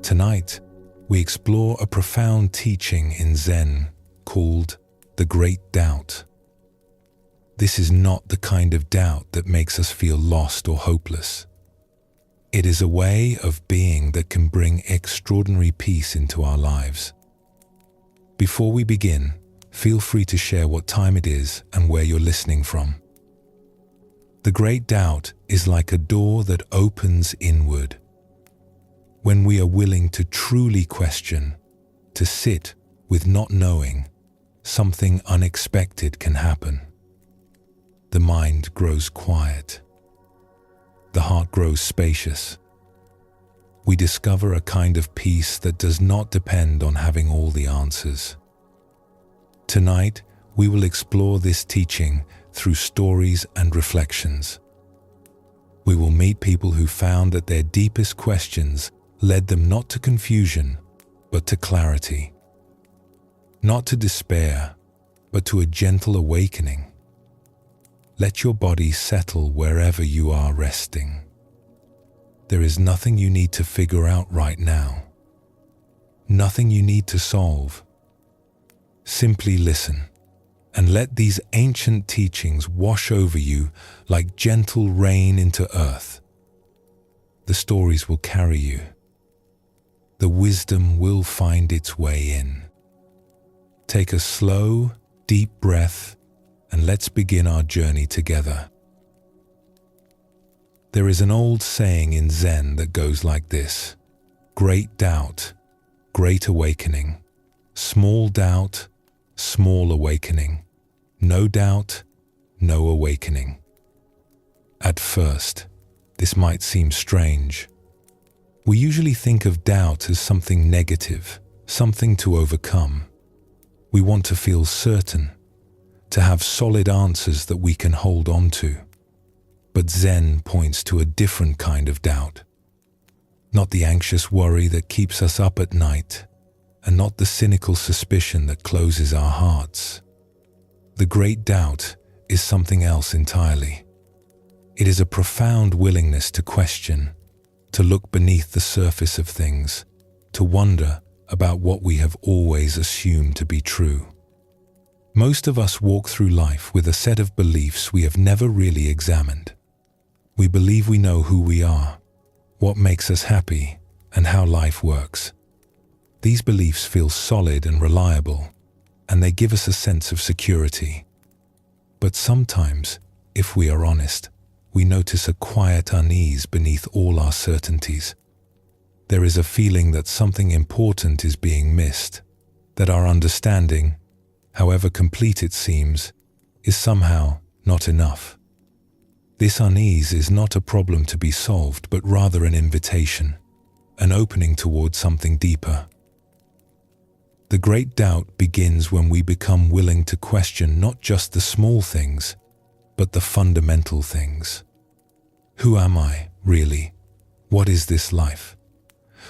Tonight, we explore a profound teaching in Zen called the Great Doubt. This is not the kind of doubt that makes us feel lost or hopeless. It is a way of being that can bring extraordinary peace into our lives. Before we begin, feel free to share what time it is and where you're listening from. The Great Doubt is like a door that opens inward. When we are willing to truly question, to sit with not knowing, something unexpected can happen. The mind grows quiet. The heart grows spacious. We discover a kind of peace that does not depend on having all the answers. Tonight, we will explore this teaching through stories and reflections. We will meet people who found that their deepest questions led them not to confusion, but to clarity. Not to despair, but to a gentle awakening. Let your body settle wherever you are resting. There is nothing you need to figure out right now. Nothing you need to solve. Simply listen and let these ancient teachings wash over you like gentle rain into earth. The stories will carry you. The wisdom will find its way in. Take a slow, deep breath and let's begin our journey together. There is an old saying in Zen that goes like this: great doubt, great awakening. Small doubt, small awakening. No doubt, no awakening. At first, this might seem strange. We usually think of doubt as something negative, something to overcome. We want to feel certain, to have solid answers that we can hold on to. But Zen points to a different kind of doubt. Not the anxious worry that keeps us up at night, and not the cynical suspicion that closes our hearts. The great doubt is something else entirely. It is a profound willingness to question, to look beneath the surface of things, to wonder about what we have always assumed to be true. Most of us walk through life with a set of beliefs we have never really examined. We believe we know who we are, what makes us happy, and how life works. These beliefs feel solid and reliable, and they give us a sense of security. But sometimes, if we are honest, we notice a quiet unease beneath all our certainties. There is a feeling that something important is being missed, that our understanding, however complete it seems, is somehow not enough. This unease is not a problem to be solved, but rather an invitation, an opening towards something deeper. The great doubt begins when we become willing to question not just the small things, but the fundamental things. Who am I, really? What is this life?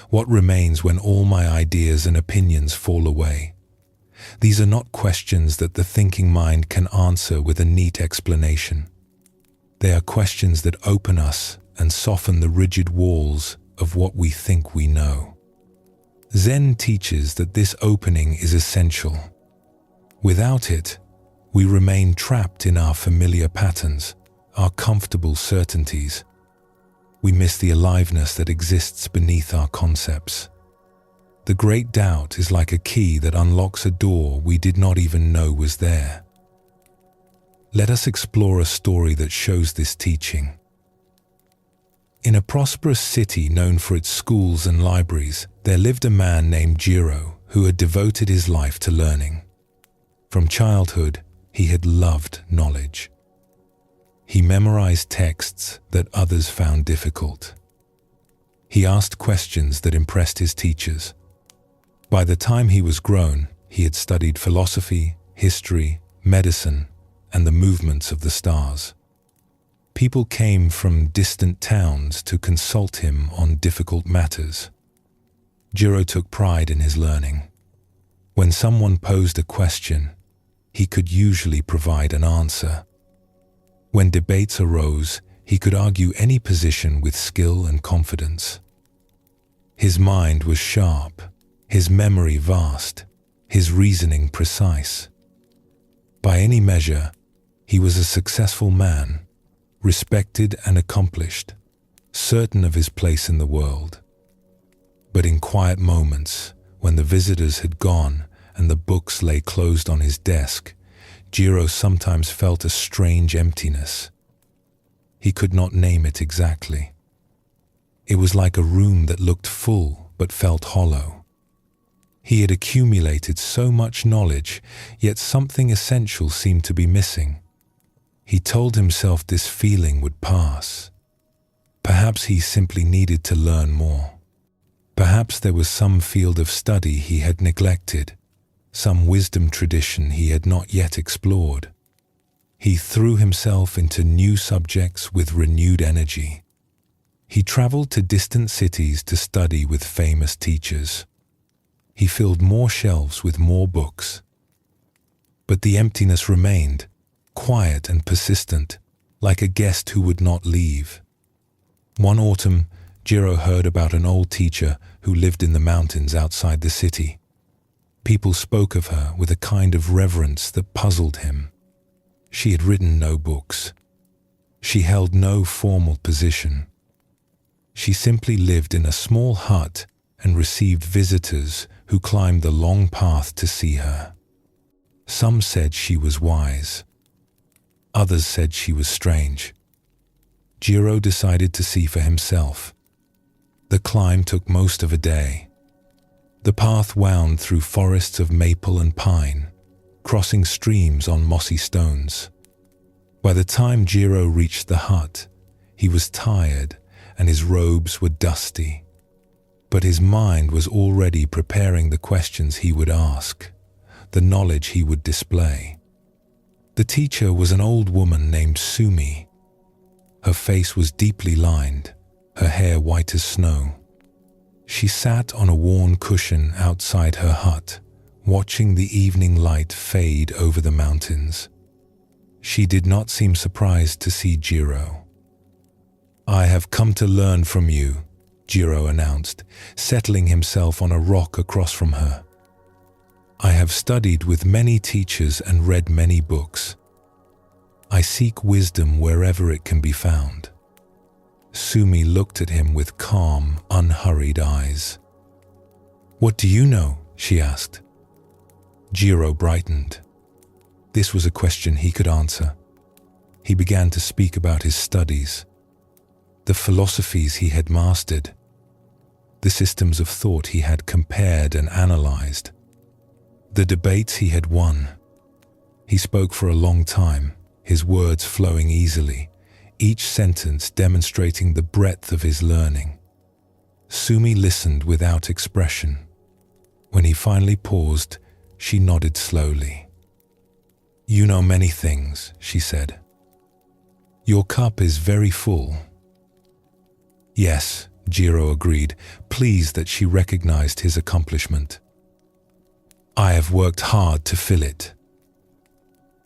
What remains when all my ideas and opinions fall away? These are not questions that the thinking mind can answer with a neat explanation. They are questions that open us and soften the rigid walls of what we think we know. Zen teaches that this opening is essential. Without it, we remain trapped in our familiar patterns, our comfortable certainties. We miss the aliveness that exists beneath our concepts. The great doubt is like a key that unlocks a door we did not even know was there. Let us explore a story that shows this teaching. In a prosperous city known for its schools and libraries, there lived a man named Jiro who had devoted his life to learning. From childhood, he had loved knowledge. He memorized texts that others found difficult. He asked questions that impressed his teachers. By the time he was grown, he had studied philosophy, history, medicine, and the movements of the stars. People came from distant towns to consult him on difficult matters. Jiro took pride in his learning. When someone posed a question, he could usually provide an answer. When debates arose, he could argue any position with skill and confidence. His mind was sharp, his memory vast, his reasoning precise. By any measure, he was a successful man, respected and accomplished, certain of his place in the world. But in quiet moments, when the visitors had gone and the books lay closed on his desk, Jiro sometimes felt a strange emptiness. He could not name it exactly. It was like a room that looked full but felt hollow. He had accumulated so much knowledge, yet something essential seemed to be missing. He told himself this feeling would pass. Perhaps he simply needed to learn more. Perhaps there was some field of study he had neglected, some wisdom tradition he had not yet explored. He threw himself into new subjects with renewed energy. He traveled to distant cities to study with famous teachers. He filled more shelves with more books. But the emptiness remained, quiet and persistent, like a guest who would not leave. One autumn, Jiro heard about an old teacher who lived in the mountains outside the city. People spoke of her with a kind of reverence that puzzled him. She had written no books. She held no formal position. She simply lived in a small hut and received visitors who climbed the long path to see her. Some said she was wise. Others said she was strange. Jiro decided to see for himself. The climb took most of a day. The path wound through forests of maple and pine, crossing streams on mossy stones. By the time Jiro reached the hut, he was tired and his robes were dusty. But his mind was already preparing the questions he would ask, the knowledge he would display. The teacher was an old woman named Sumi. Her face was deeply lined, her hair white as snow. She sat on a worn cushion outside her hut, watching the evening light fade over the mountains. She did not seem surprised to see Jiro. "I have come to learn from you," Jiro announced, settling himself on a rock across from her. "I have studied with many teachers and read many books. I seek wisdom wherever it can be found." Sumi looked at him with calm, unhurried eyes. "What do you know?" she asked. Jiro brightened. This was a question he could answer. He began to speak about his studies, the philosophies he had mastered, the systems of thought he had compared and analyzed, the debates he had won. He spoke for a long time, his words flowing easily, each sentence demonstrating the breadth of his learning. Sumi listened without expression. When he finally paused, she nodded slowly. "You know many things," she said. "Your cup is very full." "Yes," Jiro agreed, pleased that she recognized his accomplishment. "I have worked hard to fill it."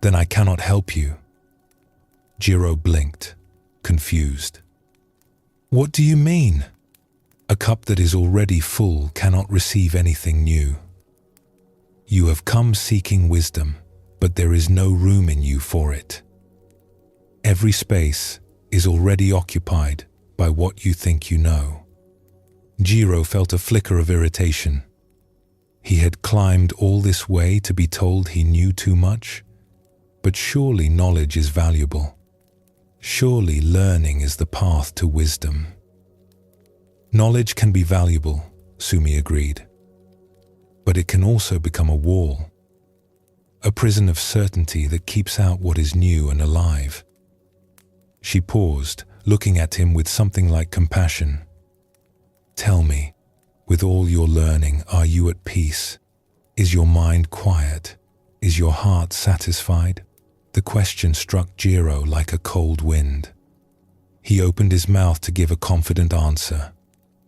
"Then I cannot help you." Jiro blinked, confused. "What do you mean?" "A cup that is already full cannot receive anything new. You have come seeking wisdom, but there is no room in you for it. Every space is already occupied by what you think you know." Jiro felt a flicker of irritation. He had climbed all this way to be told he knew too much, but surely knowledge is valuable. Surely learning is the path to wisdom. "Knowledge can be valuable," Sumi agreed, "but it can also become a wall, a prison of certainty that keeps out what is new and alive." She paused, looking at him with something like compassion. "Tell me, with all your learning, are you at peace? Is your mind quiet? Is your heart satisfied?" The question struck Jiro like a cold wind. He opened his mouth to give a confident answer,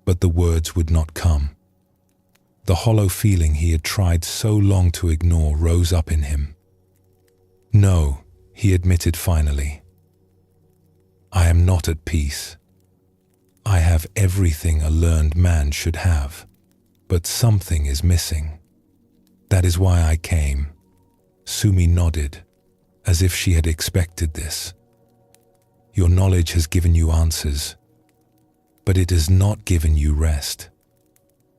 but the words would not come. The hollow feeling he had tried so long to ignore rose up in him. "No," he admitted finally. "I am not at peace. I have everything a learned man should have, but something is missing. That is why I came. Sumi nodded, as if she had expected this. Your knowledge has given you answers, but it has not given you rest.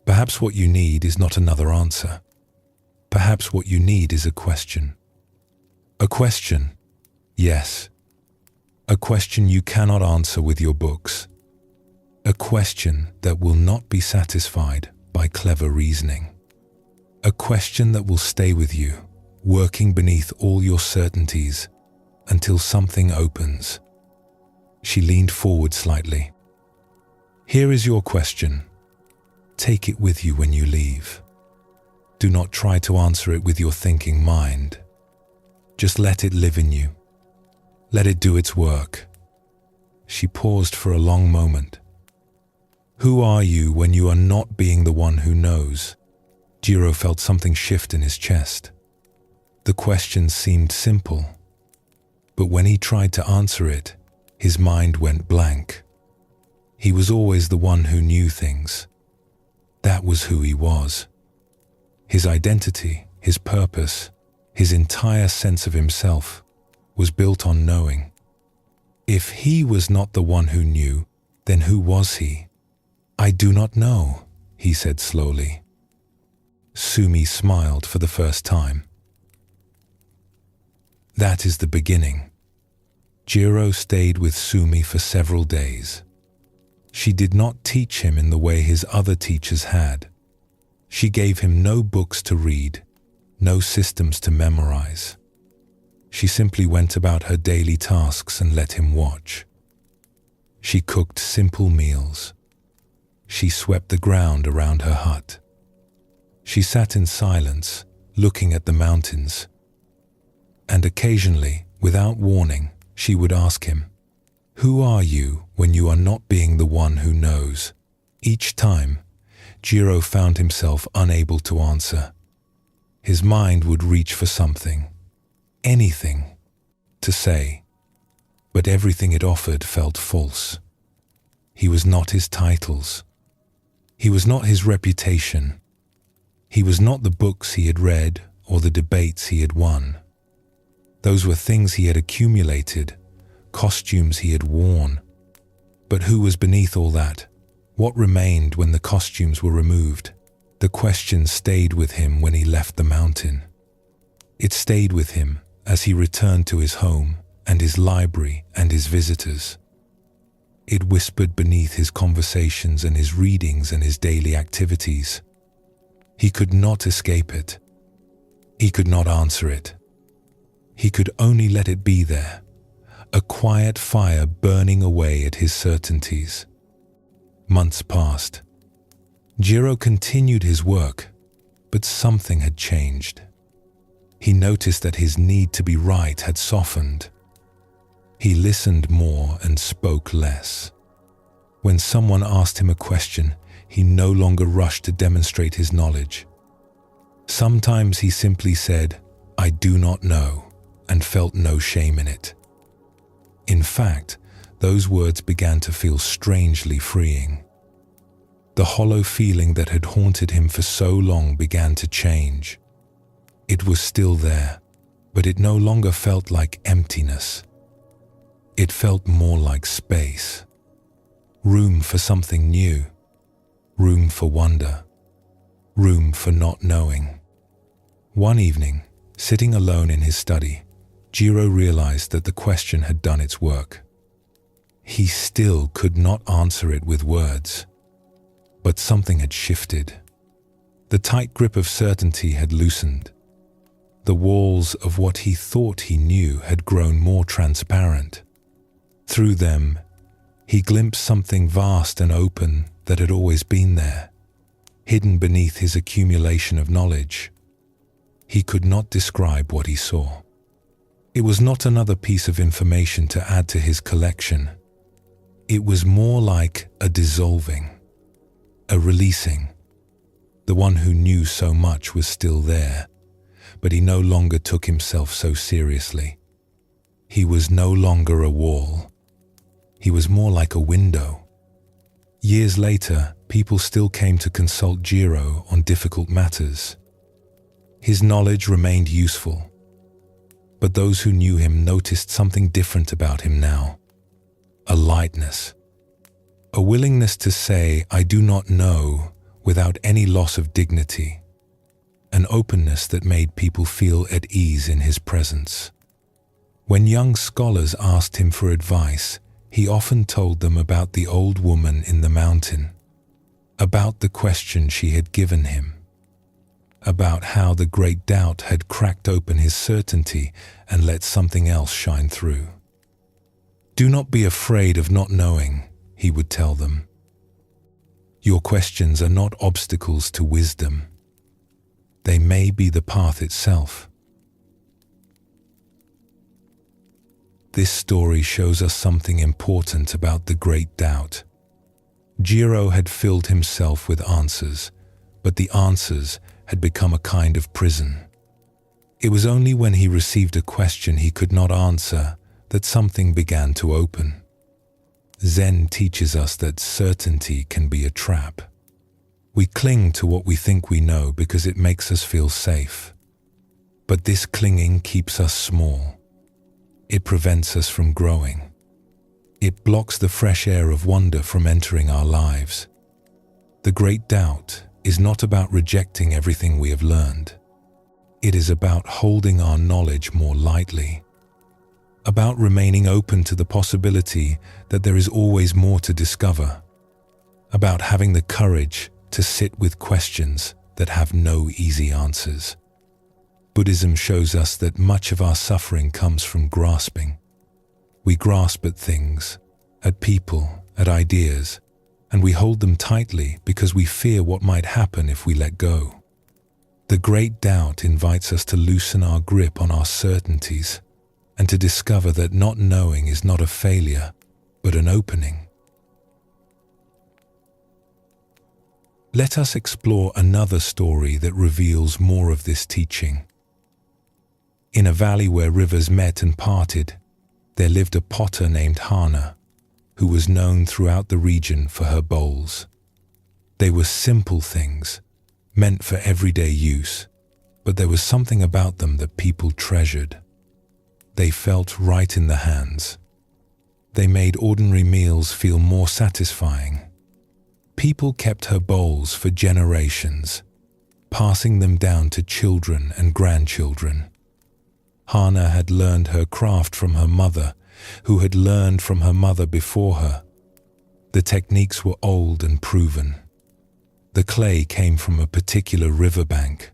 Perhaps what you need is not another answer. Perhaps what you need is a question. A question, yes. A question you cannot answer with your books. A question that will not be satisfied by clever reasoning. A question that will stay with you, working beneath all your certainties until something opens. She leaned forward slightly. Here is your question. Take it with you when you leave. Do not try to answer it with your thinking mind. Just let it live in you. Let it do its work. She paused for a long moment. Who are you when you are not being the one who knows? Jiro felt something shift in his chest. The question seemed simple, but when he tried to answer it, his mind went blank. He was always the one who knew things. That was who he was. His identity, his purpose, his entire sense of himself was built on knowing. If he was not the one who knew, then who was he? I do not know, he said slowly. Sumi smiled for the first time. That is the beginning. Jiro stayed with Sumi for several days. She did not teach him in the way his other teachers had. She gave him no books to read, no systems to memorize. She simply went about her daily tasks and let him watch. She cooked simple meals. She swept the ground around her hut. She sat in silence, looking at the mountains. And occasionally, without warning, she would ask him, "Who are you when you are not being the one who knows?" Each time, Jiro found himself unable to answer. His mind would reach for something, anything, to say, but everything it offered felt false. He was not his titles. He was not his reputation. He was not the books he had read or the debates he had won. Those were things he had accumulated, costumes he had worn. But who was beneath all that? What remained when the costumes were removed? The question stayed with him when he left the mountain. It stayed with him as he returned to his home and his library and his visitors. It whispered beneath his conversations and his readings and his daily activities. He could not escape it. He could not answer it. He could only let it be there, a quiet fire burning away at his certainties. Months passed. Jiro continued his work, but something had changed. He noticed that his need to be right had softened. He listened more and spoke less. When someone asked him a question, he no longer rushed to demonstrate his knowledge. Sometimes he simply said, "I do not know," and felt no shame in it. In fact, those words began to feel strangely freeing. The hollow feeling that had haunted him for so long began to change. It was still there, but it no longer felt like emptiness. It felt more like space. Room for something new. Room for wonder. Room for not knowing. One evening, sitting alone in his study, Jiro realized that the question had done its work. He still could not answer it with words, but something had shifted. The tight grip of certainty had loosened. The walls of what he thought he knew had grown more transparent. Through them, he glimpsed something vast and open that had always been there, hidden beneath his accumulation of knowledge. He could not describe what he saw. It was not another piece of information to add to his collection. It was more like a dissolving, a releasing. The one who knew so much was still there, but he no longer took himself so seriously. He was no longer a wall. He was more like a window. Years later, people still came to consult Jiro on difficult matters. His knowledge remained useful, but those who knew him noticed something different about him now. A lightness. A willingness to say, "I do not know," without any loss of dignity. An openness that made people feel at ease in his presence. When young scholars asked him for advice, he often told them about the old woman in the mountain, about the question she had given him, about how the great doubt had cracked open his certainty and let something else shine through. "Do not be afraid of not knowing," he would tell them. "Your questions are not obstacles to wisdom. They may be the path itself." This story shows us something important about the great doubt. Jiro had filled himself with answers, but the answers had become a kind of prison. It was only when he received a question he could not answer that something began to open. Zen teaches us that certainty can be a trap. We cling to what we think we know because it makes us feel safe. But this clinging keeps us small. It prevents us from growing. It blocks the fresh air of wonder from entering our lives. The great doubt is not about rejecting everything we have learned. It is about holding our knowledge more lightly, about remaining open to the possibility that there is always more to discover, about having the courage to sit with questions that have no easy answers. Buddhism shows us that much of our suffering comes from grasping. We grasp at things, at people, at ideas, and we hold them tightly because we fear what might happen if we let go. The great doubt invites us to loosen our grip on our certainties and to discover that not knowing is not a failure, but an opening. Let us explore another story that reveals more of this teaching. In a valley where rivers met and parted, there lived a potter named Hana, who was known throughout the region for her bowls. They were simple things, meant for everyday use, but there was something about them that people treasured. They felt right in the hands. They made ordinary meals feel more satisfying. People kept her bowls for generations, passing them down to children and grandchildren. Hana had learned her craft from her mother, who had learned from her mother before her. The techniques were old and proven. The clay came from a particular riverbank.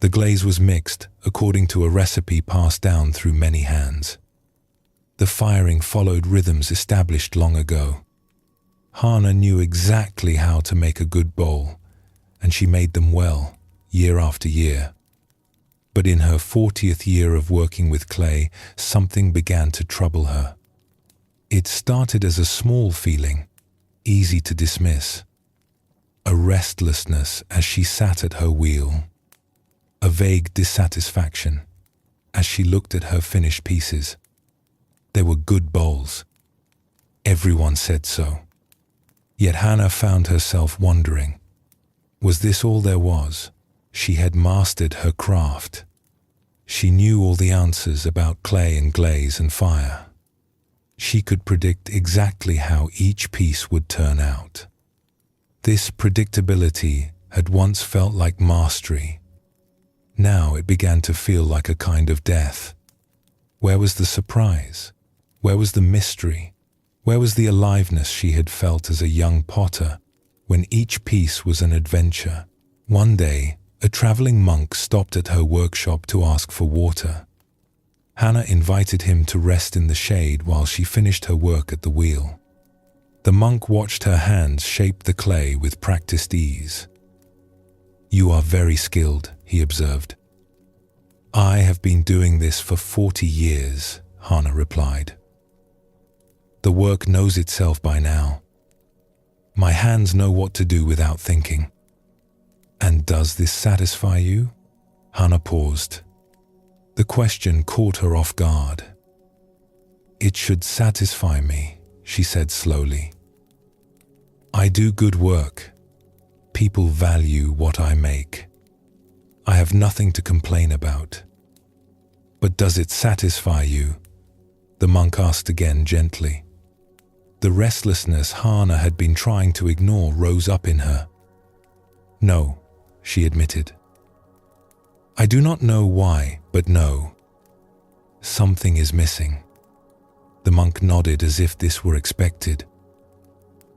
The glaze was mixed according to a recipe passed down through many hands. The firing followed rhythms established long ago. Hana knew exactly how to make a good bowl, and she made them well, year after year. But in her 40th year of working with clay, something began to trouble her. It started as a small feeling, easy to dismiss. A restlessness as she sat at her wheel. A vague dissatisfaction as she looked at her finished pieces. They were good bowls. Everyone said so. Yet Hana found herself wondering, was this all there was? She had mastered her craft. She knew all the answers about clay and glaze and fire. She could predict exactly how each piece would turn out. This predictability had once felt like mastery. Now it began to feel like a kind of death. Where was the surprise? Where was the mystery? Where was the aliveness she had felt as a young potter, when each piece was an adventure? One day, a traveling monk stopped at her workshop to ask for water. Hana invited him to rest in the shade while she finished her work at the wheel. The monk watched her hands shape the clay with practiced ease. "You are very skilled," he observed. "I have been doing this for 40 years, Hana replied. "The work knows itself by now. My hands know what to do without thinking." "And does this satisfy you?" Hana paused. The question caught her off guard. "It should satisfy me," she said slowly. I do good work. People value what I make. I have nothing to complain about. But does it satisfy you? The monk asked again gently. The restlessness Hana had been trying to ignore rose up in her. No, she admitted. I do not know why, but no. Something is missing. The monk nodded as if this were expected.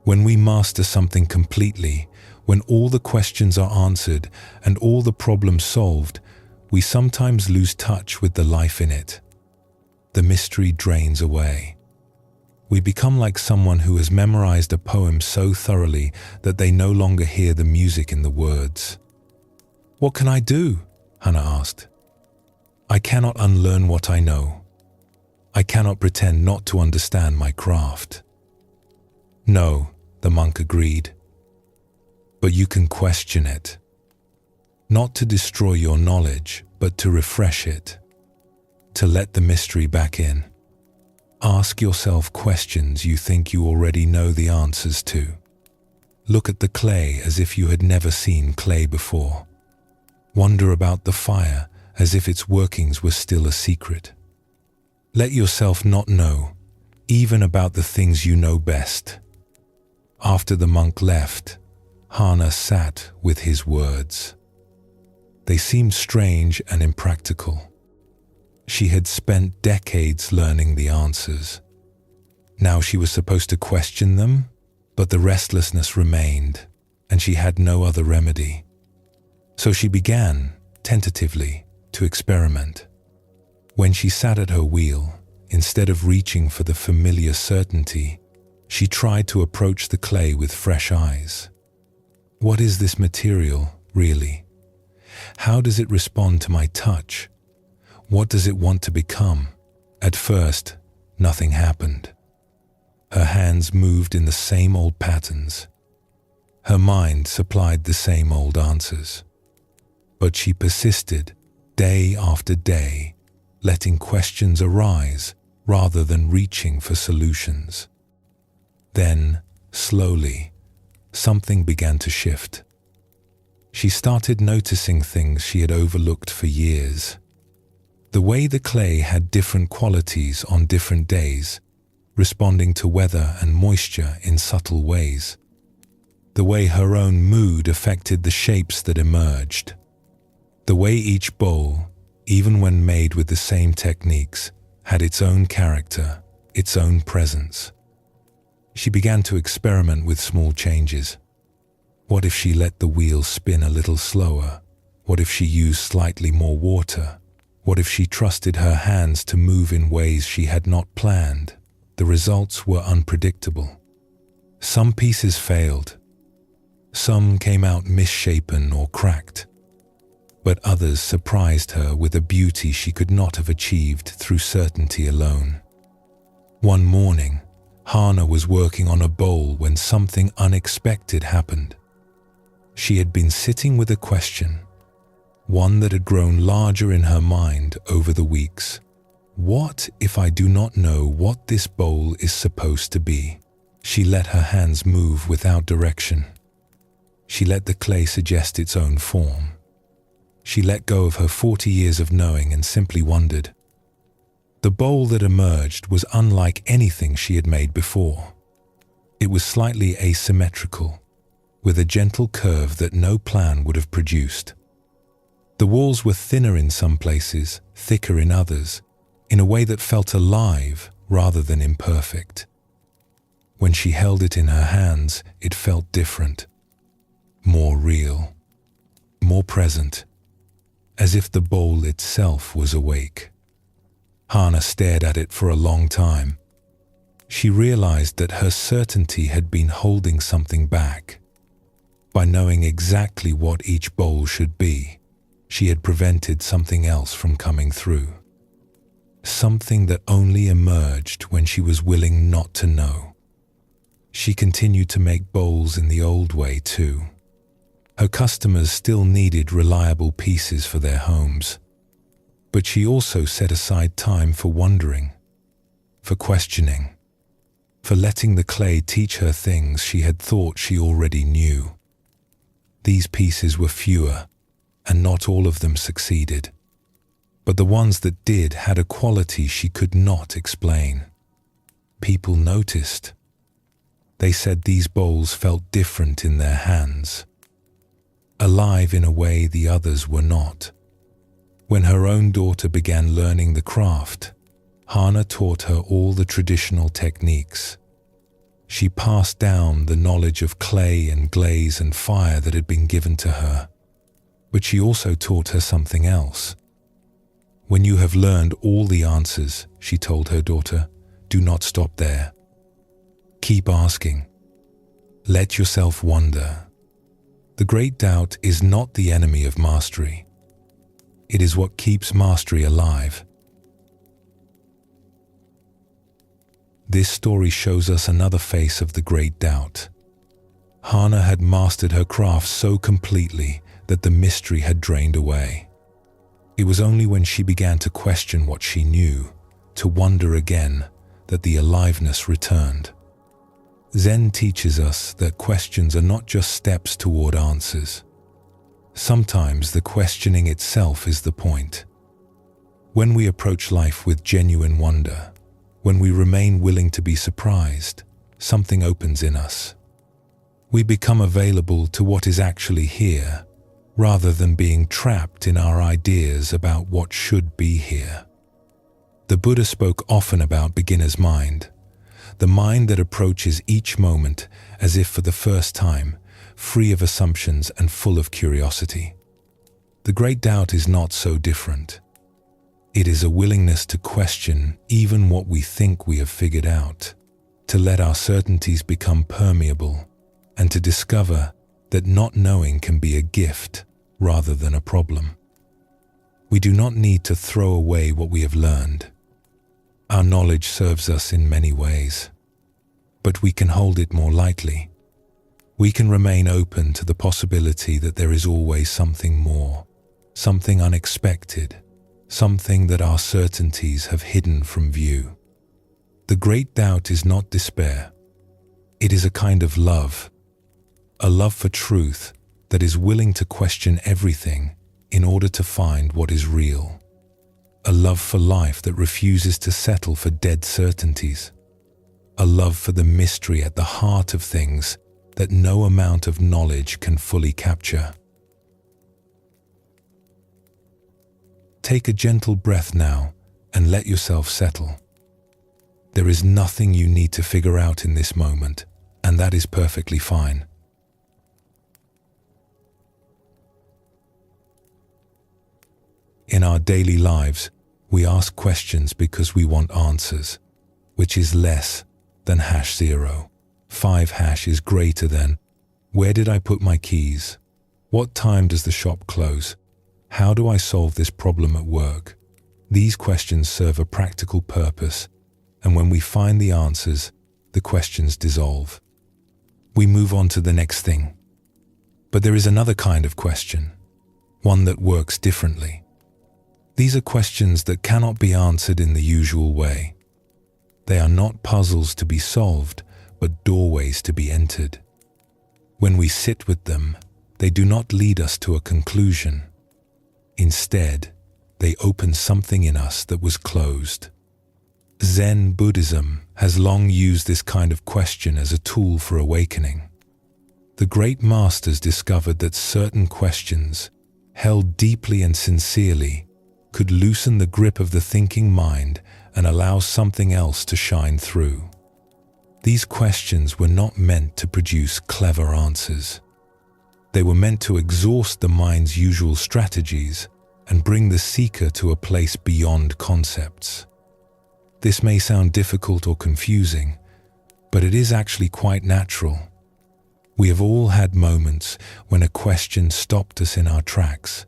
When we master something completely, when all the questions are answered and all the problems solved, we sometimes lose touch with the life in it. The mystery drains away. We become like someone who has memorized a poem so thoroughly that they no longer hear the music in the words. What can I do? Hana asked. I cannot unlearn what I know. I cannot pretend not to understand my craft. No, the monk agreed. But you can question it. Not to destroy your knowledge, but to refresh it. To let the mystery back in. Ask yourself questions you think you already know the answers to. Look at the clay as if you had never seen clay before. Wonder about the fire as if its workings were still a secret. Let yourself not know, even about the things you know best. After the monk left, Hana sat with his words. They seemed strange and impractical. She had spent decades learning the answers. Now she was supposed to question them, but the restlessness remained, and she had no other remedy. So she began, tentatively, to experiment. When she sat at her wheel, instead of reaching for the familiar certainty, she tried to approach the clay with fresh eyes. What is this material, really? How does it respond to my touch? What does it want to become? At first, nothing happened. Her hands moved in the same old patterns. Her mind supplied the same old answers. But she persisted, day after day, letting questions arise rather than reaching for solutions. Then, slowly, something began to shift. She started noticing things she had overlooked for years. The way the clay had different qualities on different days, responding to weather and moisture in subtle ways. The way her own mood affected the shapes that emerged. The way each bowl, even when made with the same techniques, had its own character, its own presence. She began to experiment with small changes. What if she let the wheel spin a little slower? What if she used slightly more water? What if she trusted her hands to move in ways she had not planned? The results were unpredictable. Some pieces failed. Some came out misshapen or cracked. But others surprised her with a beauty she could not have achieved through certainty alone. One morning, Hana was working on a bowl when something unexpected happened. She had been sitting with a question, one that had grown larger in her mind over the weeks. What if I do not know what this bowl is supposed to be? She let her hands move without direction. She let the clay suggest its own form. She let go of her 40 years of knowing and simply wondered. The bowl that emerged was unlike anything she had made before. It was slightly asymmetrical, with a gentle curve that no plan would have produced. The walls were thinner in some places, thicker in others, in a way that felt alive rather than imperfect. When she held it in her hands, it felt different, more real, more present, as if the bowl itself was awake. Hana stared at it for a long time. She realized that her certainty had been holding something back. By knowing exactly what each bowl should be, she had prevented something else from coming through. Something that only emerged when she was willing not to know. She continued to make bowls in the old way too. Her customers still needed reliable pieces for their homes. But she also set aside time for wondering, for questioning. for letting the clay teach her things she had thought she already knew. These pieces were fewer, and not all of them succeeded. But the ones that did had a quality she could not explain. People noticed. They said these bowls felt different in their hands, alive in a way the others were not. When her own daughter began learning the craft, Hana taught her all the traditional techniques. She passed down the knowledge of clay and glaze and fire that had been given to her. But she also taught her something else. When you have learned all the answers, she told her daughter, do not stop there. Keep asking. Let yourself wonder. The great doubt is not the enemy of mastery. It is what keeps mastery alive. This story shows us another face of the great doubt. Hana had mastered her craft so completely that the mystery had drained away. It was only when she began to question what she knew, to wonder again, that the aliveness returned. Zen teaches us that questions are not just steps toward answers. Sometimes the questioning itself is the point. When we approach life with genuine wonder, when we remain willing to be surprised, something opens in us. We become available to what is actually here, rather than being trapped in our ideas about what should be here. The Buddha spoke often about beginner's mind, the mind that approaches each moment as if for the first time, free of assumptions and full of curiosity. The great doubt is not so different. It is a willingness to question even what we think we have figured out, to let our certainties become permeable, and to discover that not knowing can be a gift rather than a problem. We do not need to throw away what we have learned. Our knowledge serves us in many ways, but we can hold it more lightly. We can remain open to the possibility that there is always something more, something unexpected, something that our certainties have hidden from view. The great doubt is not despair. It is a kind of love, a love for truth that is willing to question everything in order to find what is real. A love for life that refuses to settle for dead certainties. A love for the mystery at the heart of things that no amount of knowledge can fully capture. Take a gentle breath now and let yourself settle. There is nothing you need to figure out in this moment, and that is perfectly fine. In our daily lives, we ask questions because we want answers, which is less than #0. 5# is greater than, where did I put my keys? What time does the shop close? How do I solve this problem at work? These questions serve a practical purpose, and when we find the answers, the questions dissolve. We move on to the next thing. But there is another kind of question, one that works differently. These are questions that cannot be answered in the usual way. They are not puzzles to be solved, but doorways to be entered. When we sit with them, they do not lead us to a conclusion. Instead, they open something in us that was closed. Zen Buddhism has long used this kind of question as a tool for awakening. The great masters discovered that certain questions, held deeply and sincerely, could loosen the grip of the thinking mind and allow something else to shine through. These questions were not meant to produce clever answers. They were meant to exhaust the mind's usual strategies and bring the seeker to a place beyond concepts. This may sound difficult or confusing, but it is actually quite natural. We have all had moments when a question stopped us in our tracks,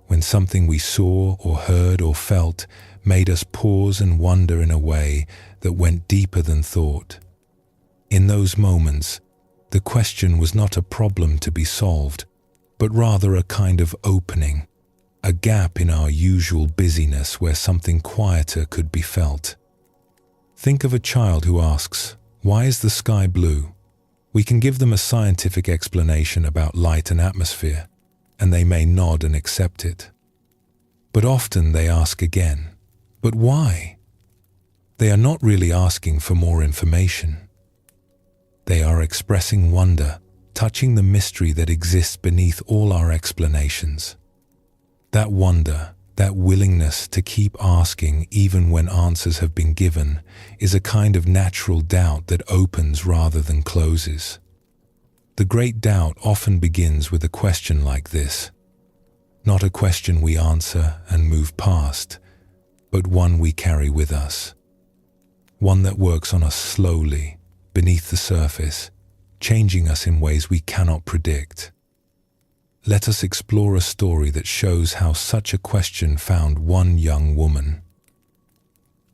when something we saw or heard or felt made us pause and wonder in a way that went deeper than thought. In those moments, the question was not a problem to be solved, but rather a kind of opening, a gap in our usual busyness where something quieter could be felt. Think of a child who asks, Why is the sky blue? We can give them a scientific explanation about light and atmosphere, and they may nod and accept it. But often they ask again, but why? They are not really asking for more information. They are expressing wonder, touching the mystery that exists beneath all our explanations. That wonder, that willingness to keep asking even when answers have been given, is a kind of natural doubt that opens rather than closes. The great doubt often begins with a question like this, not a question we answer and move past, but one we carry with us. One that works on us slowly, beneath the surface, changing us in ways we cannot predict. Let us explore a story that shows how such a question found one young woman.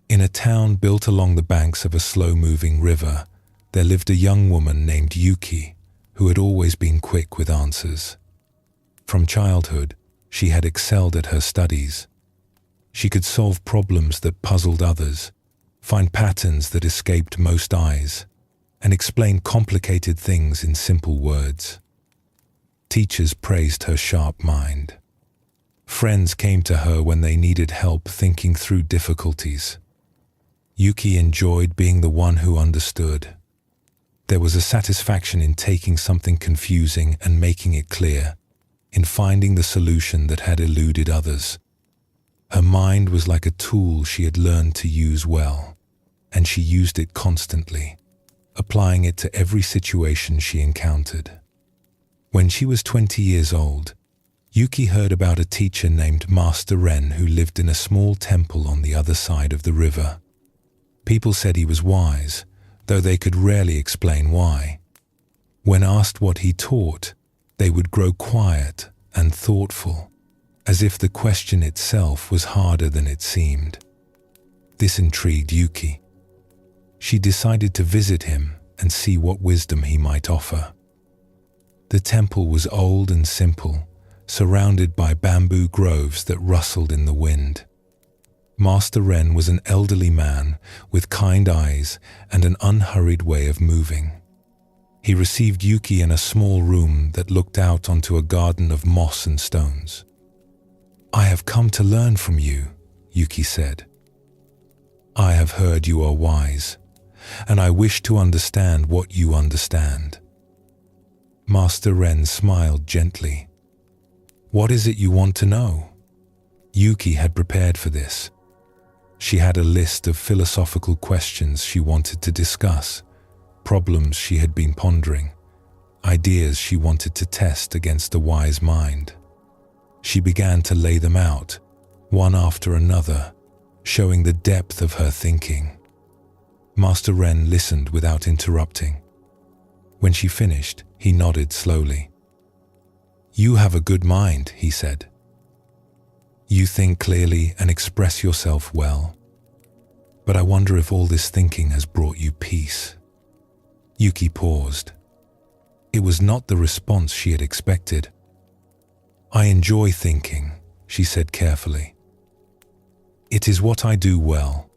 In a town built along the banks of a slow-moving river, there lived a young woman named Yuki, who had always been quick with answers. From childhood, she had excelled at her studies. She could solve problems that puzzled others, find patterns that escaped most eyes, and explain complicated things in simple words. Teachers praised her sharp mind. Friends came to her when they needed help thinking through difficulties. Yuki enjoyed being the one who understood. There was a satisfaction in taking something confusing and making it clear, in finding the solution that had eluded others. Her mind was like a tool she had learned to use well, and she used it constantly, applying it to every situation she encountered. When she was 20 years old, Yuki heard about a teacher named Master Ren who lived in a small temple on the other side of the river. People said he was wise, though they could rarely explain why. When asked what he taught, they would grow quiet and thoughtful, as if the question itself was harder than it seemed. This intrigued Yuki. She decided to visit him and see what wisdom he might offer. The temple was old and simple, surrounded by bamboo groves that rustled in the wind. Master Ren was an elderly man with kind eyes and an unhurried way of moving. He received Yuki in a small room that looked out onto a garden of moss and stones. "I have come to learn from you," Yuki said. "I have heard you are wise, and I wish to understand what you understand." Master Ren smiled gently. "What is it you want to know?" Yuki had prepared for this. She had a list of philosophical questions she wanted to discuss, problems she had been pondering, ideas she wanted to test against a wise mind. She began to lay them out, one after another, showing the depth of her thinking. Master Ren listened without interrupting. When she finished, he nodded slowly. "You have a good mind," he said. "You think clearly and express yourself well. But I wonder if all this thinking has brought you peace." Yuki paused. It was not the response she had expected. "I enjoy thinking," she said carefully. "It is what I do well."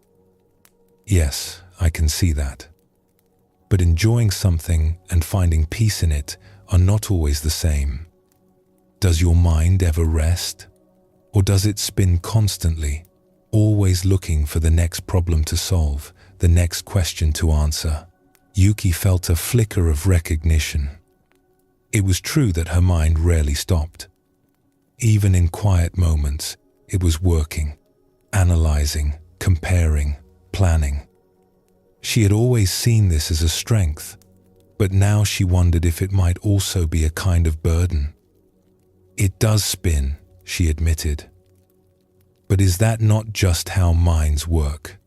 "Yes, I can see that. But enjoying something and finding peace in it are not always the same. Does your mind ever rest? Or does it spin constantly, always looking for the next problem to solve, the next question to answer?" Yuki felt a flicker of recognition. It was true that her mind rarely stopped. Even in quiet moments, it was working, analyzing, comparing, planning. She had always seen this as a strength, but now she wondered if it might also be a kind of burden. "It does spin," she admitted. "But is that not just how minds work?"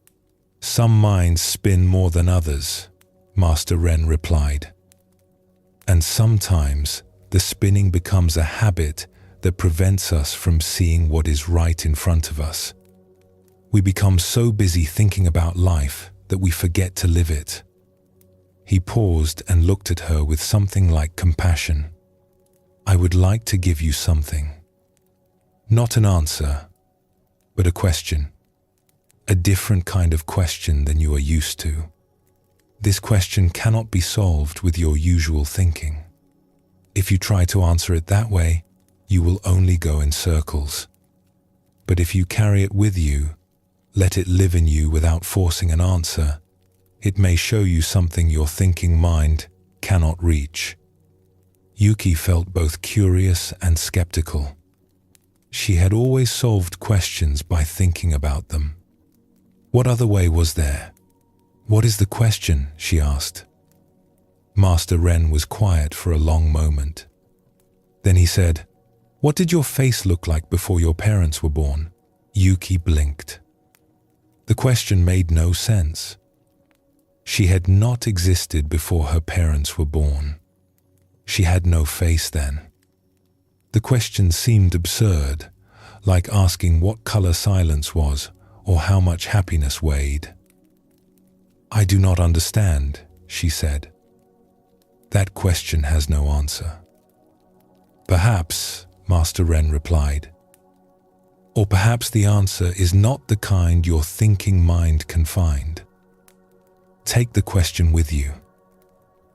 "Some minds spin more than others," Master Ren replied. "And sometimes the spinning becomes a habit that prevents us from seeing what is right in front of us. We become so busy thinking about life that we forget to live it." He paused and looked at her with something like compassion. "I would like to give you something. Not an answer, but a question. A different kind of question than you are used to." This question cannot be solved with your usual thinking. If you try to answer it that way, you will only go in circles. But if you carry it with you, let it live in you without forcing an answer, it may show you something your thinking mind cannot reach. Yuki felt both curious and skeptical. She had always solved questions by thinking about them. What other way was there? "What is the question?" she asked. Master Ren was quiet for a long moment. Then he said, "What did your face look like before your parents were born?" Yuki blinked. The question made no sense. She had not existed before her parents were born. She had no face then. The question seemed absurd, like asking what color silence was or how much happiness weighed. "I do not understand," she said. "That question has no answer." "Perhaps," Master Ren replied. "Or perhaps the answer is not the kind your thinking mind can find. Take the question with you.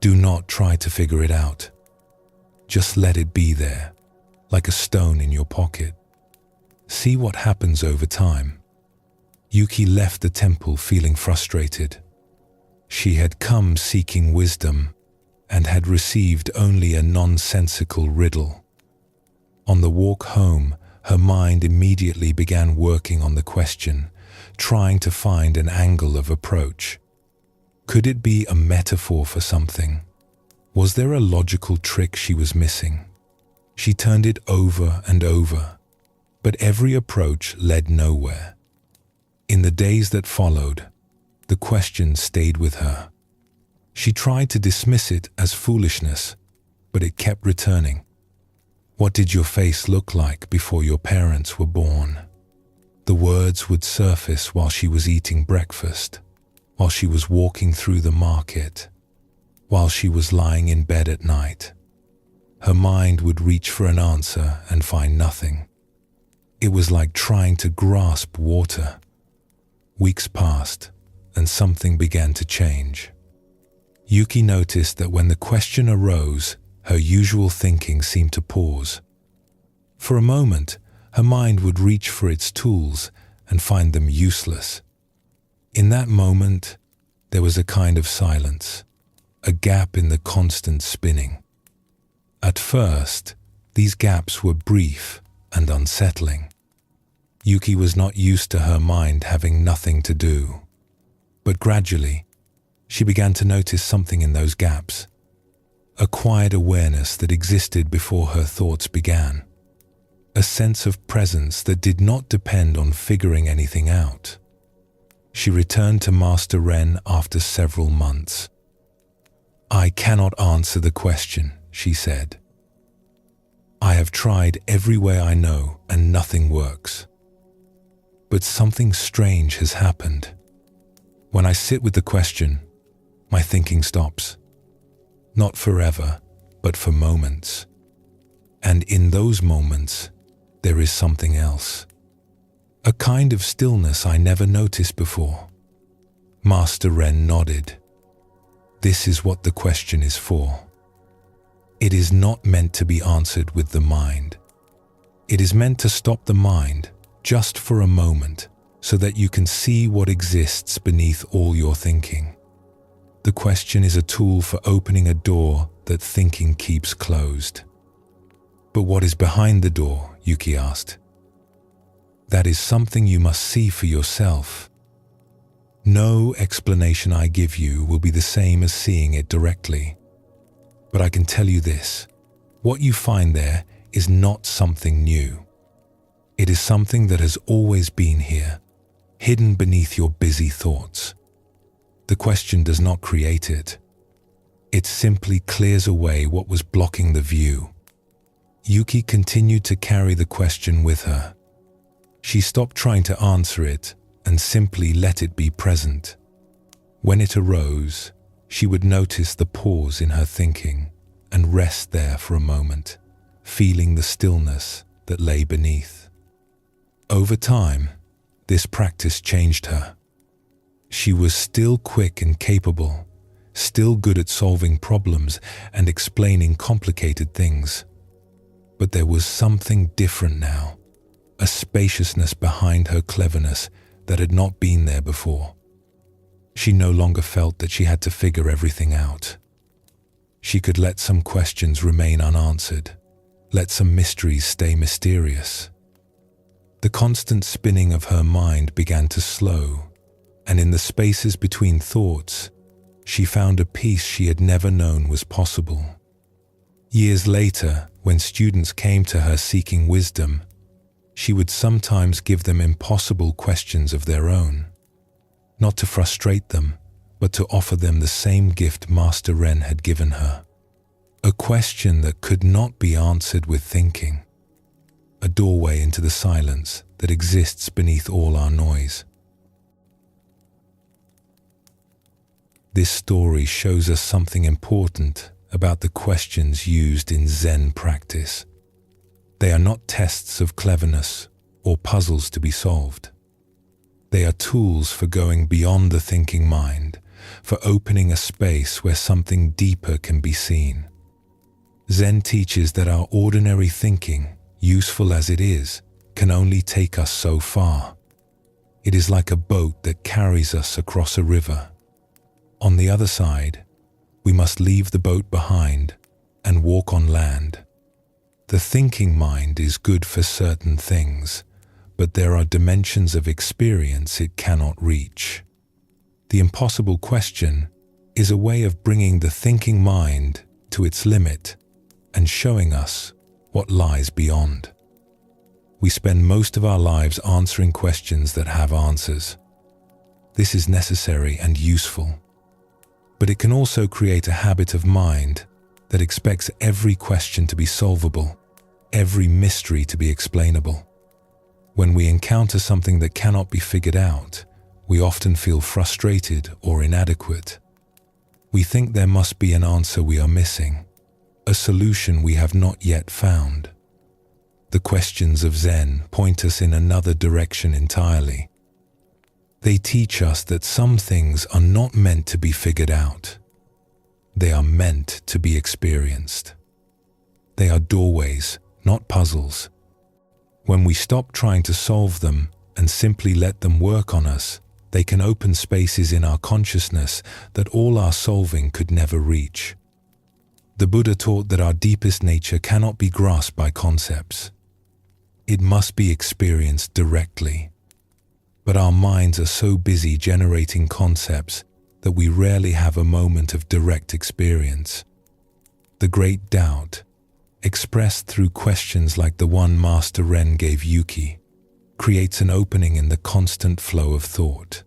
Do not try to figure it out. Just let it be there, like a stone in your pocket. See what happens over time." Yuki left the temple feeling frustrated. She had come seeking wisdom and had received only a nonsensical riddle. On the walk home, her mind immediately began working on the question, trying to find an angle of approach. Could it be a metaphor for something? Was there a logical trick she was missing? She turned it over and over, but every approach led nowhere. In the days that followed, the question stayed with her. She tried to dismiss it as foolishness, but it kept returning. "What did your face look like before your parents were born?" The words would surface while she was eating breakfast, while she was walking through the market, while she was lying in bed at night. Her mind would reach for an answer and find nothing. It was like trying to grasp water. Weeks passed, and something began to change. Yuki noticed that when the question arose, her usual thinking seemed to pause. For a moment, her mind would reach for its tools and find them useless. In that moment, there was a kind of silence, a gap in the constant spinning. At first, these gaps were brief and unsettling. Yuki was not used to her mind having nothing to do. But gradually, she began to notice something in those gaps, a quiet awareness that existed before her thoughts began, a sense of presence that did not depend on figuring anything out. She returned to Master Ren after several months. "I cannot answer the question," she said. "I have tried every way I know and nothing works. But something strange has happened. When I sit with the question, my thinking stops. Not forever, but for moments. And in those moments, there is something else. A kind of stillness I never noticed before." Master Ren nodded. "This is what the question is for. It is not meant to be answered with the mind. It is meant to stop the mind just for a moment so that you can see what exists beneath all your thinking. The question is a tool for opening a door that thinking keeps closed." "But what is behind the door?" Yuki asked. "That is something you must see for yourself. No explanation I give you will be the same as seeing it directly. But I can tell you this, what you find there is not something new. It is something that has always been here, hidden beneath your busy thoughts. The question does not create it. It simply clears away what was blocking the view." Yuki continued to carry the question with her. She stopped trying to answer it and simply let it be present. When it arose, she would notice the pause in her thinking and rest there for a moment, feeling the stillness that lay beneath. Over time, this practice changed her. She was still quick and capable, still good at solving problems and explaining complicated things. But there was something different now, a spaciousness behind her cleverness that had not been there before. She no longer felt that she had to figure everything out. She could let some questions remain unanswered, let some mysteries stay mysterious. The constant spinning of her mind began to slow, and in the spaces between thoughts, she found a peace she had never known was possible. Years later, when students came to her seeking wisdom, she would sometimes give them impossible questions of their own, not to frustrate them, but to offer them the same gift Master Ren had given her. A question that could not be answered with thinking, a doorway into the silence that exists beneath all our noise. This story shows us something important about the questions used in Zen practice. They are not tests of cleverness or puzzles to be solved. They are tools for going beyond the thinking mind, for opening a space where something deeper can be seen. Zen teaches that our ordinary thinking, useful as it is, can only take us so far. It is like a boat that carries us across a river. On the other side, we must leave the boat behind and walk on land. The thinking mind is good for certain things, but there are dimensions of experience it cannot reach. The impossible question is a way of bringing the thinking mind to its limit and showing us what lies beyond. We spend most of our lives answering questions that have answers. This is necessary and useful, but it can also create a habit of mind that expects every question to be solvable, every mystery to be explainable. When we encounter something that cannot be figured out, we often feel frustrated or inadequate. We think there must be an answer we are missing, a solution we have not yet found. The questions of Zen point us in another direction entirely. They teach us that some things are not meant to be figured out. They are meant to be experienced. They are doorways, not puzzles. When we stop trying to solve them and simply let them work on us, they can open spaces in our consciousness that all our solving could never reach. The Buddha taught that our deepest nature cannot be grasped by concepts. It must be experienced directly. But our minds are so busy generating concepts that we rarely have a moment of direct experience. The great doubt, expressed through questions like the one Master Ren gave Yuki, creates an opening in the constant flow of thought.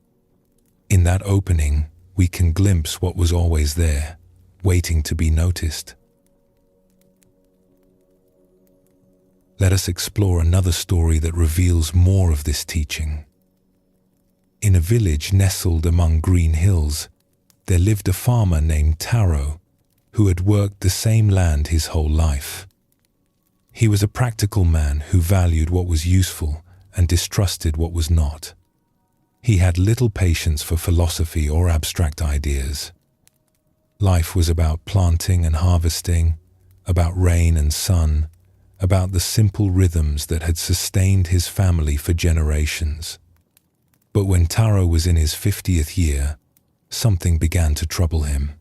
In that opening, we can glimpse what was always there, waiting to be noticed. Let us explore another story that reveals more of this teaching. In a village nestled among green hills, there lived a farmer named Taro, who had worked the same land his whole life. He was a practical man who valued what was useful and distrusted what was not. He had little patience for philosophy or abstract ideas. Life was about planting and harvesting, about rain and sun, about the simple rhythms that had sustained his family for generations. But when Taro was in his 50th year, something began to trouble him.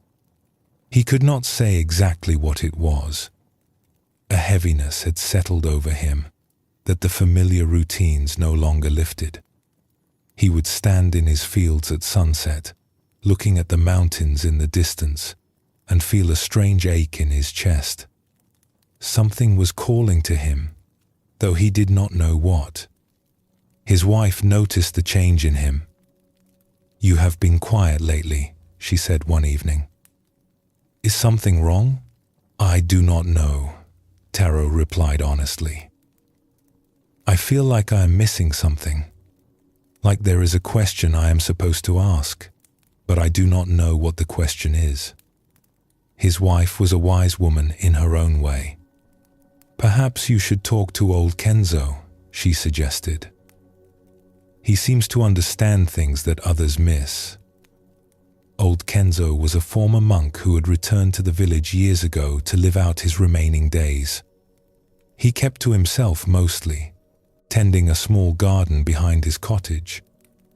He could not say exactly what it was. A heaviness had settled over him that the familiar routines no longer lifted. He would stand in his fields at sunset, looking at the mountains in the distance, and feel a strange ache in his chest. Something was calling to him, though he did not know what. His wife noticed the change in him. "You have been quiet lately," she said one evening. "Is something wrong?" "I do not know," Taro replied honestly. "I feel like I am missing something, like there is a question I am supposed to ask, but I do not know what the question is." His wife was a wise woman in her own way. "Perhaps you should talk to old Kenzo," she suggested. "He seems to understand things that others miss." Old 12-year-old Kenzo was a former monk who had returned to the village years ago to live out his remaining days. He kept to himself mostly, tending a small garden behind his cottage,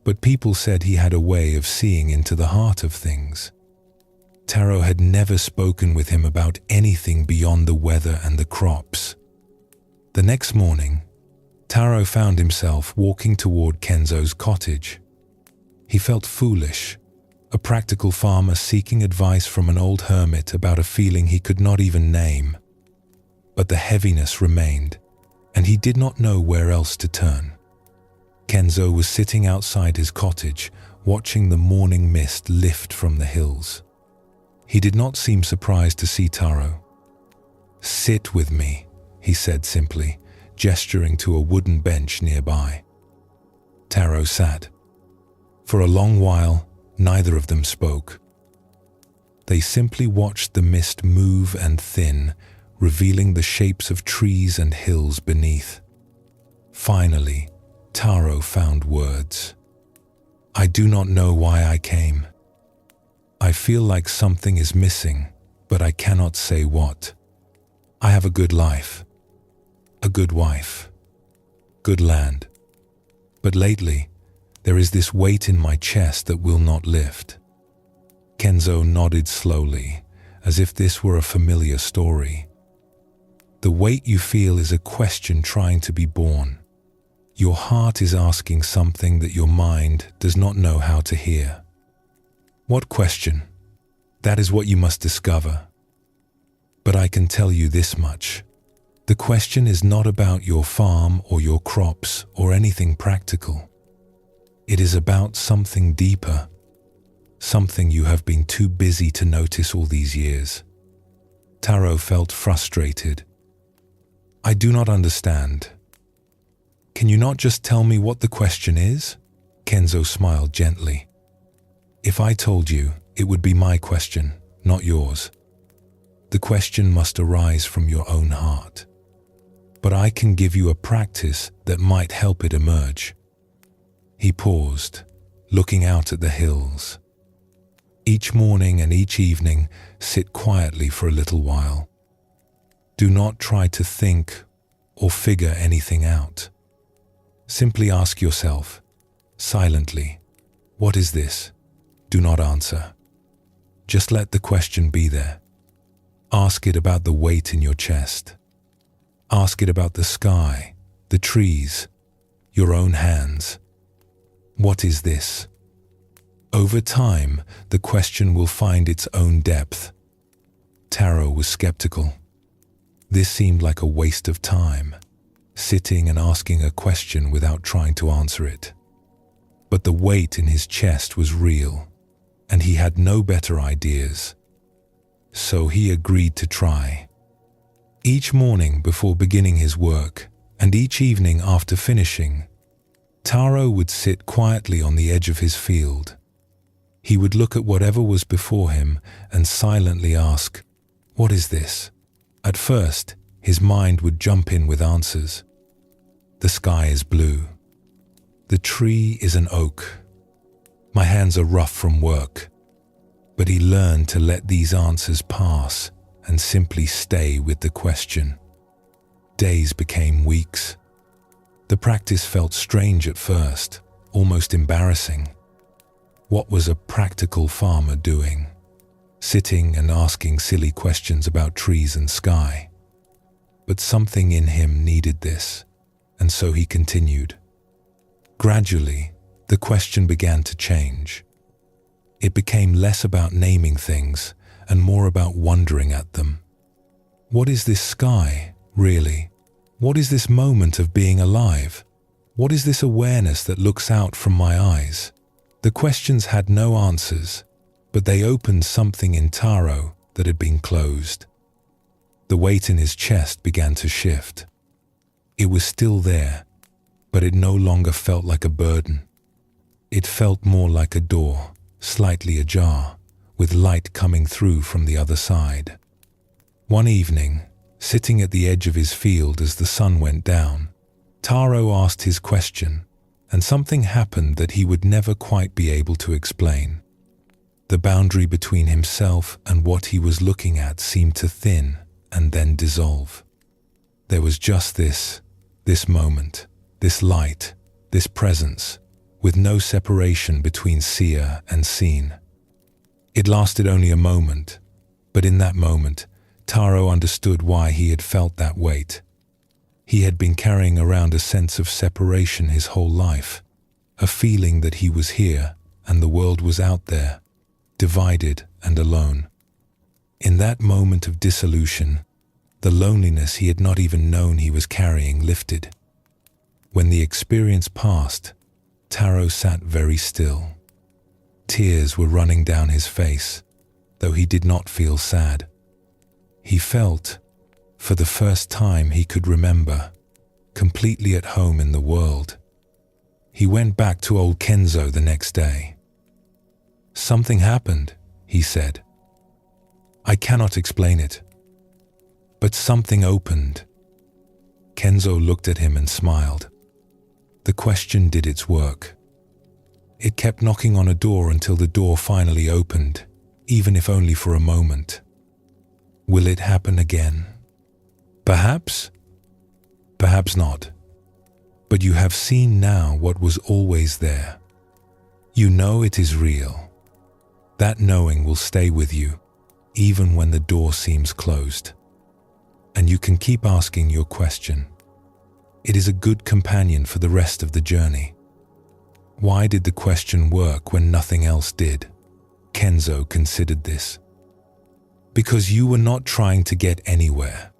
but people said he had a way of seeing into the heart of things. Taro had never spoken with him about anything beyond the weather and the crops. The next morning, Taro found himself walking toward Kenzo's cottage. He felt foolish, a practical farmer seeking advice from an old hermit about a feeling he could not even name. But the heaviness remained, and he did not know where else to turn. Kenzo was sitting outside his cottage, watching the morning mist lift from the hills. He did not seem surprised to see Taro. "Sit with me," he said simply, gesturing to a wooden bench nearby. Taro sat. For a long while, neither of them spoke. They simply watched the mist move and thin, revealing the shapes of trees and hills beneath. Finally, Taro found words. "I do not know why I came. I feel like something is missing, but I cannot say what. I have a good life, a good wife, good land. But lately, there is this weight in my chest that will not lift." Kenzo nodded slowly, as if this were a familiar story. "The weight you feel is a question trying to be born. Your heart is asking something that your mind does not know how to hear." "What question? That is what you must discover. But I can tell you this much. The question is not about your farm or your crops or anything practical. It is about something deeper, something you have been too busy to notice all these years." Taro felt frustrated. "I do not understand. Can you not just tell me what the question is?" Kenzo smiled gently. "If I told you, it would be my question, not yours. The question must arise from your own heart. But I can give you a practice that might help it emerge." He paused, looking out at the hills. "Each morning and each evening, sit quietly for a little while. Do not try to think or figure anything out. Simply ask yourself, silently, 'What is this?' Do not answer. Just let the question be there. Ask it about the weight in your chest. Ask it about the sky, the trees, your own hands. What is this?" Over time, the question will find its own depth. Taro was skeptical. This seemed like a waste of time, sitting and asking a question without trying to answer it. But the weight in his chest was real, and he had no better ideas. So he agreed to try. Each morning before beginning his work, and each evening after finishing, Taro would sit quietly on the edge of his field. He would look at whatever was before him and silently ask, "What is this?" At first, his mind would jump in with answers. "The sky is blue. The tree is an oak. My hands are rough from work." But he learned to let these answers pass and simply stay with the question. Days became weeks. The practice felt strange at first, almost embarrassing. What was a practical farmer doing? Sitting and asking silly questions about trees and sky. But something in him needed this, and so he continued. Gradually, the question began to change. It became less about naming things and more about wondering at them. What is this sky, really? What is this moment of being alive? What is this awareness that looks out from my eyes? The questions had no answers, but they opened something in Taro that had been closed. The weight in his chest began to shift. It was still there, but it no longer felt like a burden. It felt more like a door, slightly ajar, with light coming through from the other side. One evening, sitting at the edge of his field as the sun went down, Taro asked his question, and something happened that he would never quite be able to explain. The boundary between himself and what he was looking at seemed to thin and then dissolve. There was just this moment, this light, this presence, with no separation between seer and seen. It lasted only a moment, but in that moment, Taro understood why he had felt that weight. He had been carrying around a sense of separation his whole life, a feeling that he was here and the world was out there, divided and alone. In that moment of dissolution, the loneliness he had not even known he was carrying lifted. When the experience passed, Taro sat very still. Tears were running down his face, though he did not feel sad. He felt, for the first time he could remember, completely at home in the world. He went back to old Kenzo the next day. "Something happened," he said. "I cannot explain it, but something opened." Kenzo looked at him and smiled. The question did its work. It kept knocking on a door until the door finally opened, even if only for a moment. Will it happen again? Perhaps. Perhaps not. But you have seen now what was always there. You know it is real. That knowing will stay with you, even when the door seems closed. And you can keep asking your question. It is a good companion for the rest of the journey. Why did the question work when nothing else did? Kenzo considered this. Because you were not trying to get anywhere.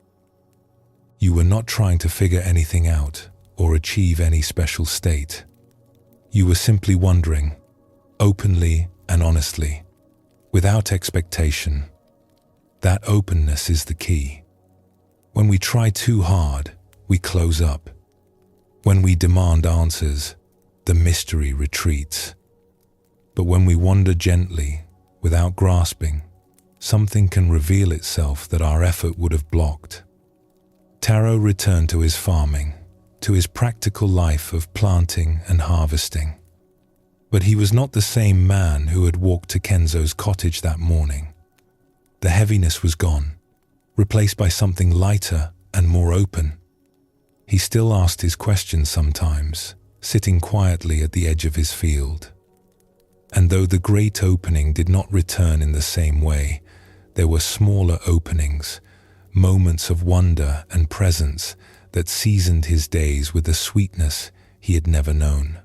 You were not trying to figure anything out or achieve any special state. You were simply wondering, openly and honestly, without expectation. That openness is the key. When we try too hard, we close up. When we demand answers, the mystery retreats. But when we wander gently, without grasping, something can reveal itself that our effort would have blocked. Taro returned to his farming, to his practical life of planting and harvesting. But he was not the same man who had walked to Kenzo's cottage that morning. The heaviness was gone, replaced by something lighter and more open. He still asked his questions sometimes, sitting quietly at the edge of his field. And though the great opening did not return in the same way, there were smaller openings, moments of wonder and presence that seasoned his days with a sweetness he had never known.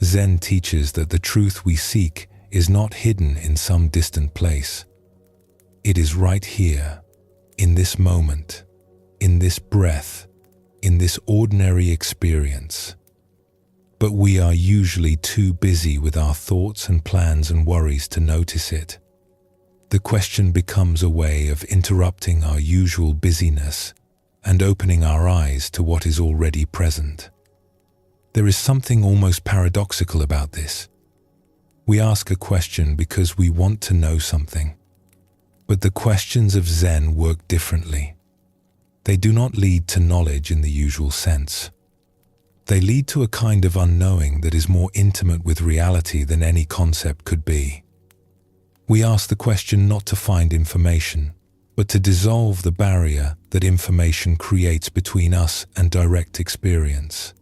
Zen teaches that the truth we seek is not hidden in some distant place. It is right here, in this moment, in this breath, in this ordinary experience. But we are usually too busy with our thoughts and plans and worries to notice it. The question becomes a way of interrupting our usual busyness and opening our eyes to what is already present. There is something almost paradoxical about this. We ask a question because we want to know something. But the questions of Zen work differently. They do not lead to knowledge in the usual sense. They lead to a kind of unknowing that is more intimate with reality than any concept could be. We ask the question not to find information, but to dissolve the barrier that information creates between us and direct experience.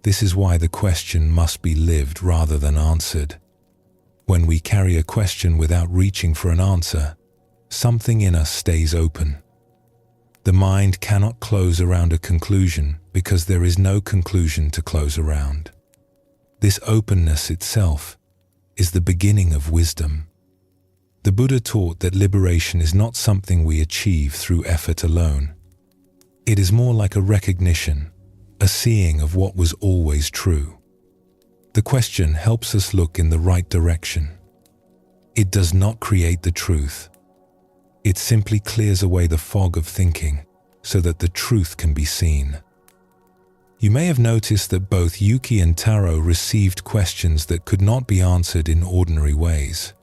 This is why the question must be lived rather than answered. When we carry a question without reaching for an answer, something in us stays open. The mind cannot close around a conclusion because there is no conclusion to close around. This openness itself is the beginning of wisdom. The Buddha taught that liberation is not something we achieve through effort alone. It is more like a recognition, a seeing of what was always true. The question helps us look in the right direction. It does not create the truth. It simply clears away the fog of thinking so that the truth can be seen. You may have noticed that both Yuki and Taro received questions that could not be answered in ordinary ways.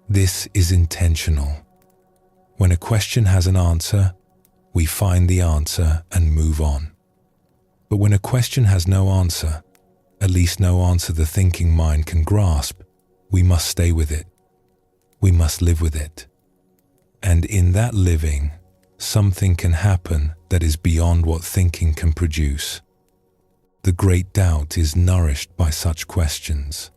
This is intentional. When a question has an answer, we find the answer and move on. But when a question has no answer, at least no answer the thinking mind can grasp, we must stay with it. We must live with it. And in that living, something can happen that is beyond what thinking can produce. The great doubt is nourished by such questions.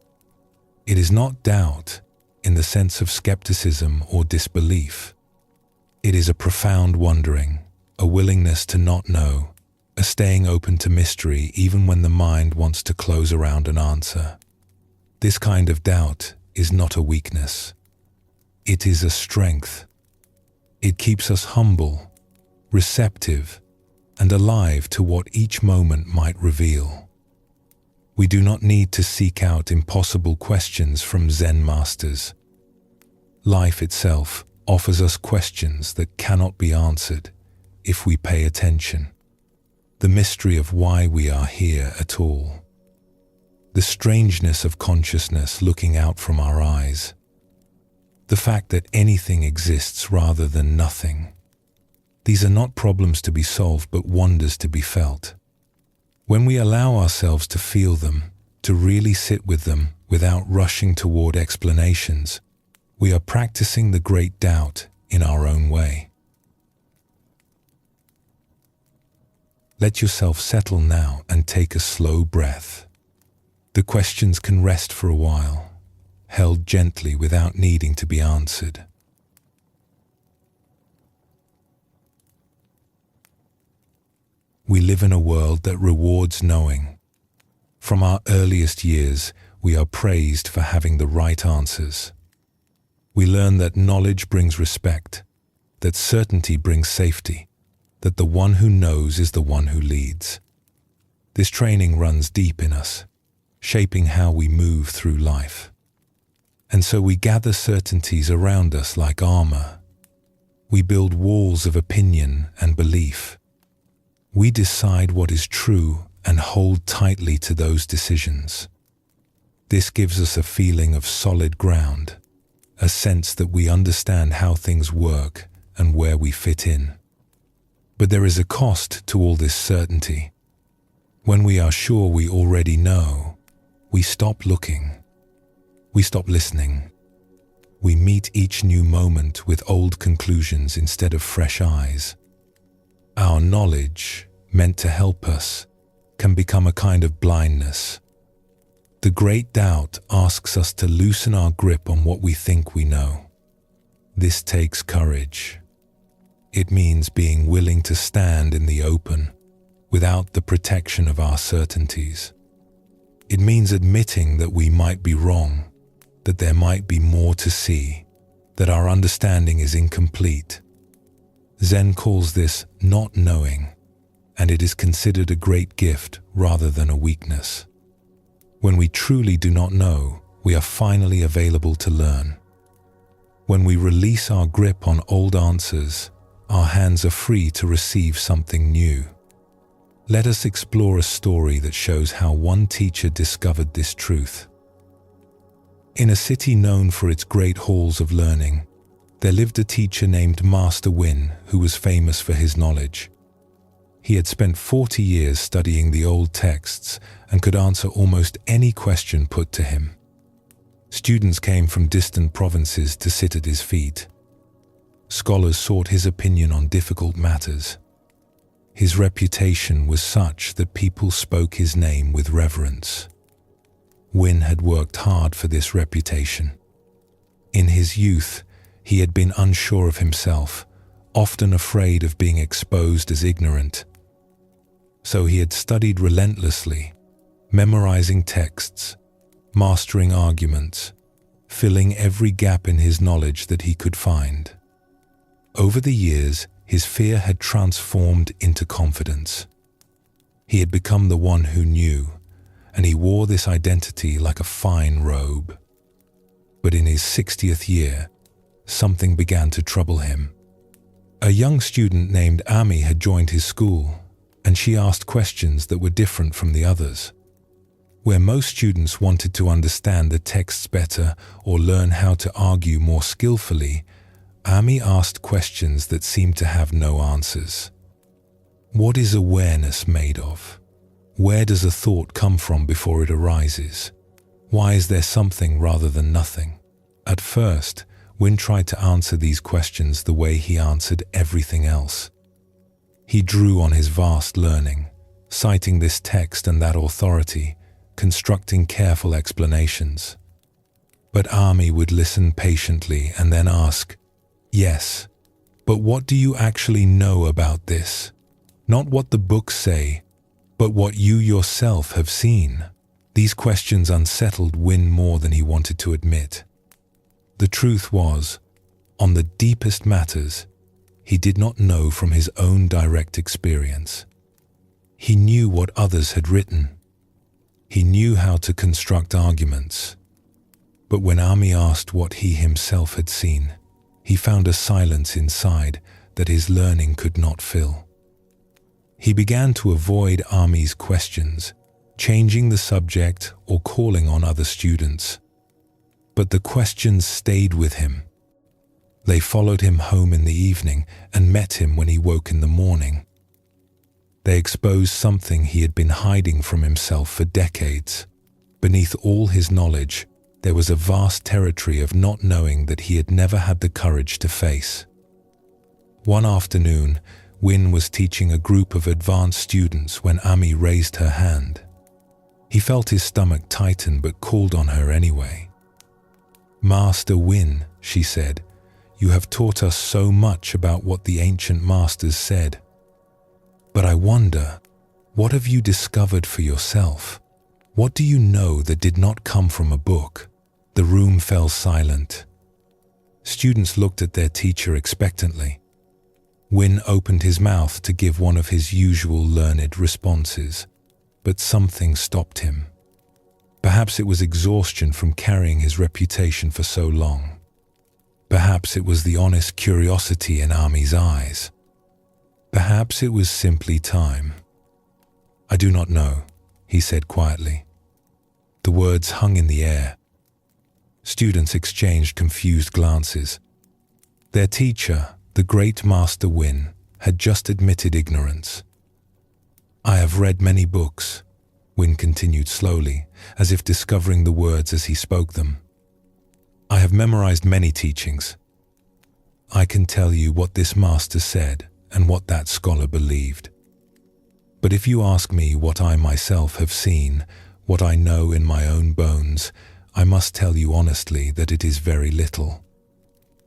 It is not doubt in the sense of skepticism or disbelief. It is a profound wondering, a willingness to not know, a staying open to mystery even when the mind wants to close around an answer. This kind of doubt is not a weakness. It is a strength. It keeps us humble, receptive, and alive to what each moment might reveal. We do not need to seek out impossible questions from Zen masters. Life itself offers us questions that cannot be answered if we pay attention. The mystery of why we are here at all. The strangeness of consciousness looking out from our eyes. The fact that anything exists rather than nothing. These are not problems to be solved, but wonders to be felt. When we allow ourselves to feel them, to really sit with them without rushing toward explanations, we are practicing the great doubt in our own way. Let yourself settle now and take a slow breath. The questions can rest for a while, held gently without needing to be answered. We live in a world that rewards knowing. From our earliest years, we are praised for having the right answers. We learn that knowledge brings respect, that certainty brings safety, that the one who knows is the one who leads. This training runs deep in us, shaping how we move through life. And so we gather certainties around us like armor. We build walls of opinion and belief. We decide what is true and hold tightly to those decisions. This gives us a feeling of solid ground, a sense that we understand how things work and where we fit in. But there is a cost to all this certainty. When we are sure we already know, we stop looking. We stop listening. We meet each new moment with old conclusions instead of fresh eyes. Our knowledge, meant to help us, can become a kind of blindness. The great doubt asks us to loosen our grip on what we think we know. This takes courage. It means being willing to stand in the open without the protection of our certainties. It means admitting that we might be wrong, that there might be more to see, that our understanding is incomplete. Zen calls this not knowing, and it is considered a great gift rather than a weakness. When we truly do not know, we are finally available to learn. When we release our grip on old answers, our hands are free to receive something new. Let us explore a story that shows how one teacher discovered this truth. In a city known for its great halls of learning, there lived a teacher named Master Win who was famous for his knowledge. He had spent 40 years studying the old texts and could answer almost any question put to him. Students came from distant provinces to sit at his feet. Scholars sought his opinion on difficult matters. His reputation was such that people spoke his name with reverence. Win had worked hard for this reputation. In his youth, he had been unsure of himself, often afraid of being exposed as ignorant. So he had studied relentlessly, memorizing texts, mastering arguments, filling every gap in his knowledge that he could find. Over the years, his fear had transformed into confidence. He had become the one who knew, and he wore this identity like a fine robe. But in his 60th year, something began to trouble him. A young student named Ami had joined his school, and she asked questions that were different from the others. Where most students wanted to understand the texts better or learn how to argue more skillfully, Ami asked questions that seemed to have no answers. What is awareness made of? Where does a thought come from before it arises? Why is there something rather than nothing? At first, Win tried to answer these questions the way he answered everything else. He drew on his vast learning, citing this text and that authority, constructing careful explanations. But Ami would listen patiently and then ask, "Yes, but what do you actually know about this? Not what the books say, but what you yourself have seen." These questions unsettled Win more than he wanted to admit. The truth was, on the deepest matters, he did not know from his own direct experience. He knew what others had written. He knew how to construct arguments. But when Ami asked what he himself had seen, he found a silence inside that his learning could not fill. He began to avoid Ami's questions, changing the subject or calling on other students. But the questions stayed with him. They followed him home in the evening and met him when he woke in the morning. They exposed something he had been hiding from himself for decades. Beneath all his knowledge, there was a vast territory of not knowing that he had never had the courage to face. One afternoon, Win was teaching a group of advanced students when Ami raised her hand. He felt his stomach tighten but called on her anyway. "Master Win," she said, "you have taught us so much about what the ancient masters said. But I wonder, what have you discovered for yourself? What do you know that did not come from a book?" The room fell silent. Students looked at their teacher expectantly. Win opened his mouth to give one of his usual learned responses, but something stopped him. Perhaps it was exhaustion from carrying his reputation for so long. Perhaps it was the honest curiosity in Ami's eyes. Perhaps it was simply time. "I do not know," he said quietly. The words hung in the air. Students exchanged confused glances. Their teacher, the great Master Win, had just admitted ignorance. "I have read many books," Win continued slowly, as if discovering the words as he spoke them. "I have memorized many teachings. I can tell you what this master said and what that scholar believed. But if you ask me what I myself have seen, what I know in my own bones, I must tell you honestly that it is very little.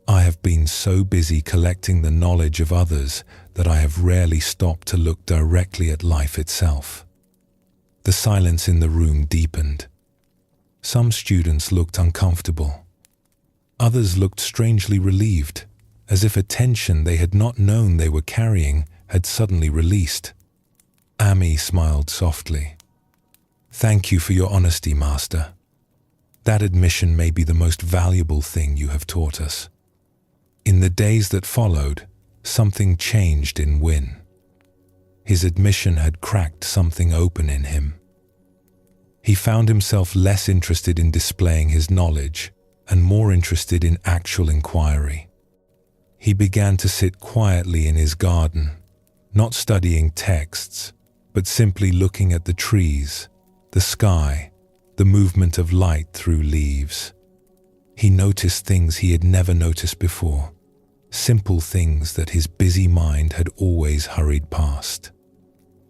I have been so busy collecting the knowledge of others that I have rarely stopped to look directly at life itself." The silence in the room deepened. Some students looked uncomfortable. Others looked strangely relieved, as if a tension they had not known they were carrying had suddenly released. Ami smiled softly. "Thank you for your honesty, Master. That admission may be the most valuable thing you have taught us." In the days that followed, something changed in Win. His admission had cracked something open in him. He found himself less interested in displaying his knowledge and more interested in actual inquiry. He began to sit quietly in his garden, not studying texts, but simply looking at the trees, the sky, the movement of light through leaves. He noticed things he had never noticed before, simple things that his busy mind had always hurried past.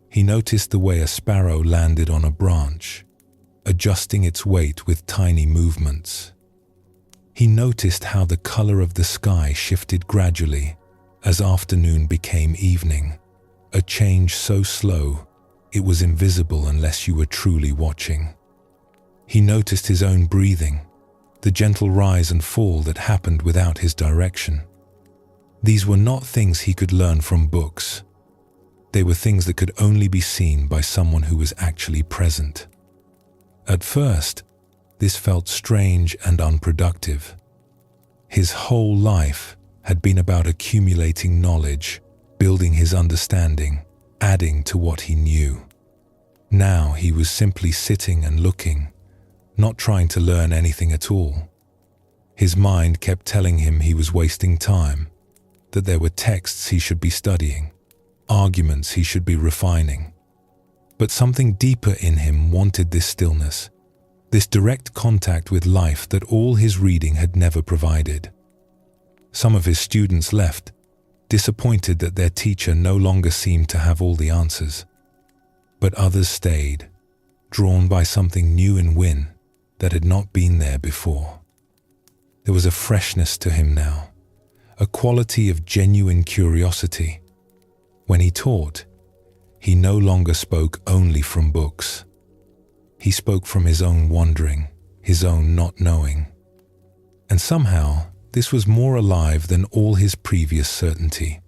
He noticed the way a sparrow landed on a branch, adjusting its weight with tiny movements. He noticed how the color of the sky shifted gradually as afternoon became evening, a change so slow it was invisible unless you were truly watching. He noticed his own breathing, the gentle rise and fall that happened without his direction. These were not things he could learn from books. They were things that could only be seen by someone who was actually present. At first, this felt strange and unproductive. His whole life had been about accumulating knowledge, building his understanding, adding to what he knew. Now he was simply sitting and looking, not trying to learn anything at all. His mind kept telling him he was wasting time, that there were texts he should be studying, arguments he should be refining. But something deeper in him wanted this stillness, this direct contact with life that all his reading had never provided. Some of his students left, disappointed that their teacher no longer seemed to have all the answers. But others stayed, drawn by something new in Win that had not been there before. There was a freshness to him now, a quality of genuine curiosity. When he taught, he no longer spoke only from books. He spoke from his own wondering, his own not knowing. And somehow, this was more alive than all his previous certainty.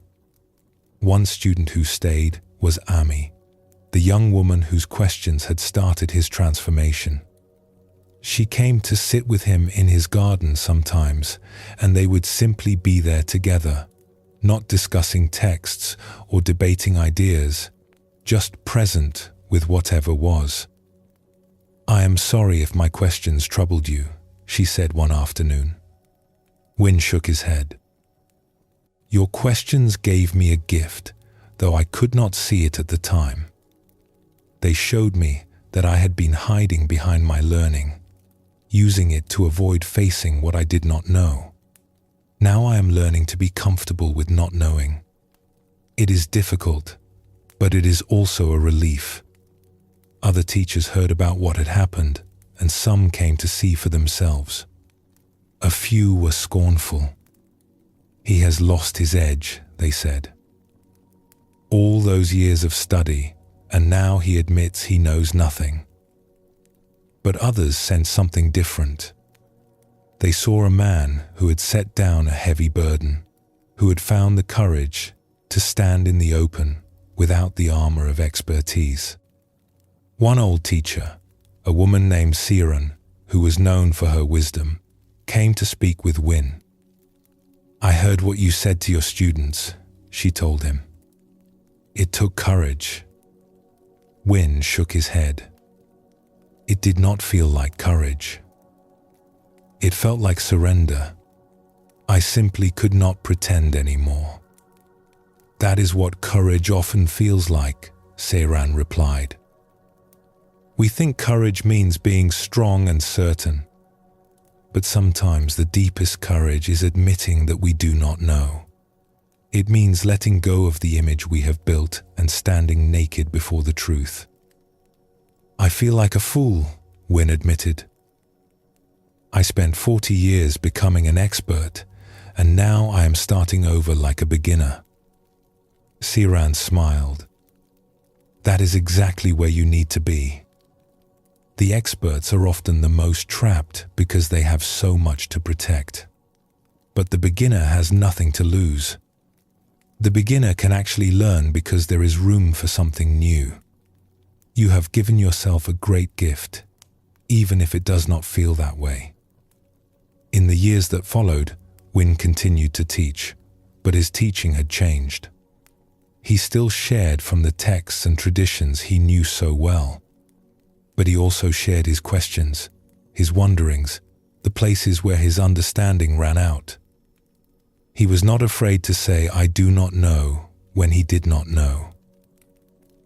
One student who stayed was Ami, the young woman whose questions had started his transformation. She came to sit with him in his garden sometimes, and they would simply be there together, not discussing texts or debating ideas, just present with whatever was. "I am sorry if my questions troubled you," she said one afternoon. Win shook his head. "Your questions gave me a gift, though I could not see it at the time. They showed me that I had been hiding behind my learning, using it to avoid facing what I did not know. Now I am learning to be comfortable with not knowing. It is difficult, but it is also a relief." Other teachers heard about what had happened, and some came to see for themselves. A few were scornful. "He has lost his edge," they said. "All those years of study, and now he admits he knows nothing." But others sensed something different. They saw a man who had set down a heavy burden, who had found the courage to stand in the open without the armor of expertise. One old teacher, a woman named Siran, who was known for her wisdom, came to speak with Win. "I heard what you said to your students," she told him. "It took courage." Win shook his head. It did not feel like courage. It felt like surrender. "I simply could not pretend anymore." "That is what courage often feels like," Siran replied. "We think courage means being strong and certain. But sometimes the deepest courage is admitting that we do not know. It means letting go of the image we have built and standing naked before the truth." "I feel like a fool," Win admitted. "I spent 40 years becoming an expert, and now I am starting over like a beginner." Siran smiled. "That is exactly where you need to be. The experts are often the most trapped because they have so much to protect. But the beginner has nothing to lose. The beginner can actually learn because there is room for something new. You have given yourself a great gift, even if it does not feel that way." In the years that followed, Win continued to teach, but his teaching had changed. He still shared from the texts and traditions he knew so well. But he also shared his questions, his wonderings, the places where his understanding ran out. He was not afraid to say, "I do not know," when he did not know.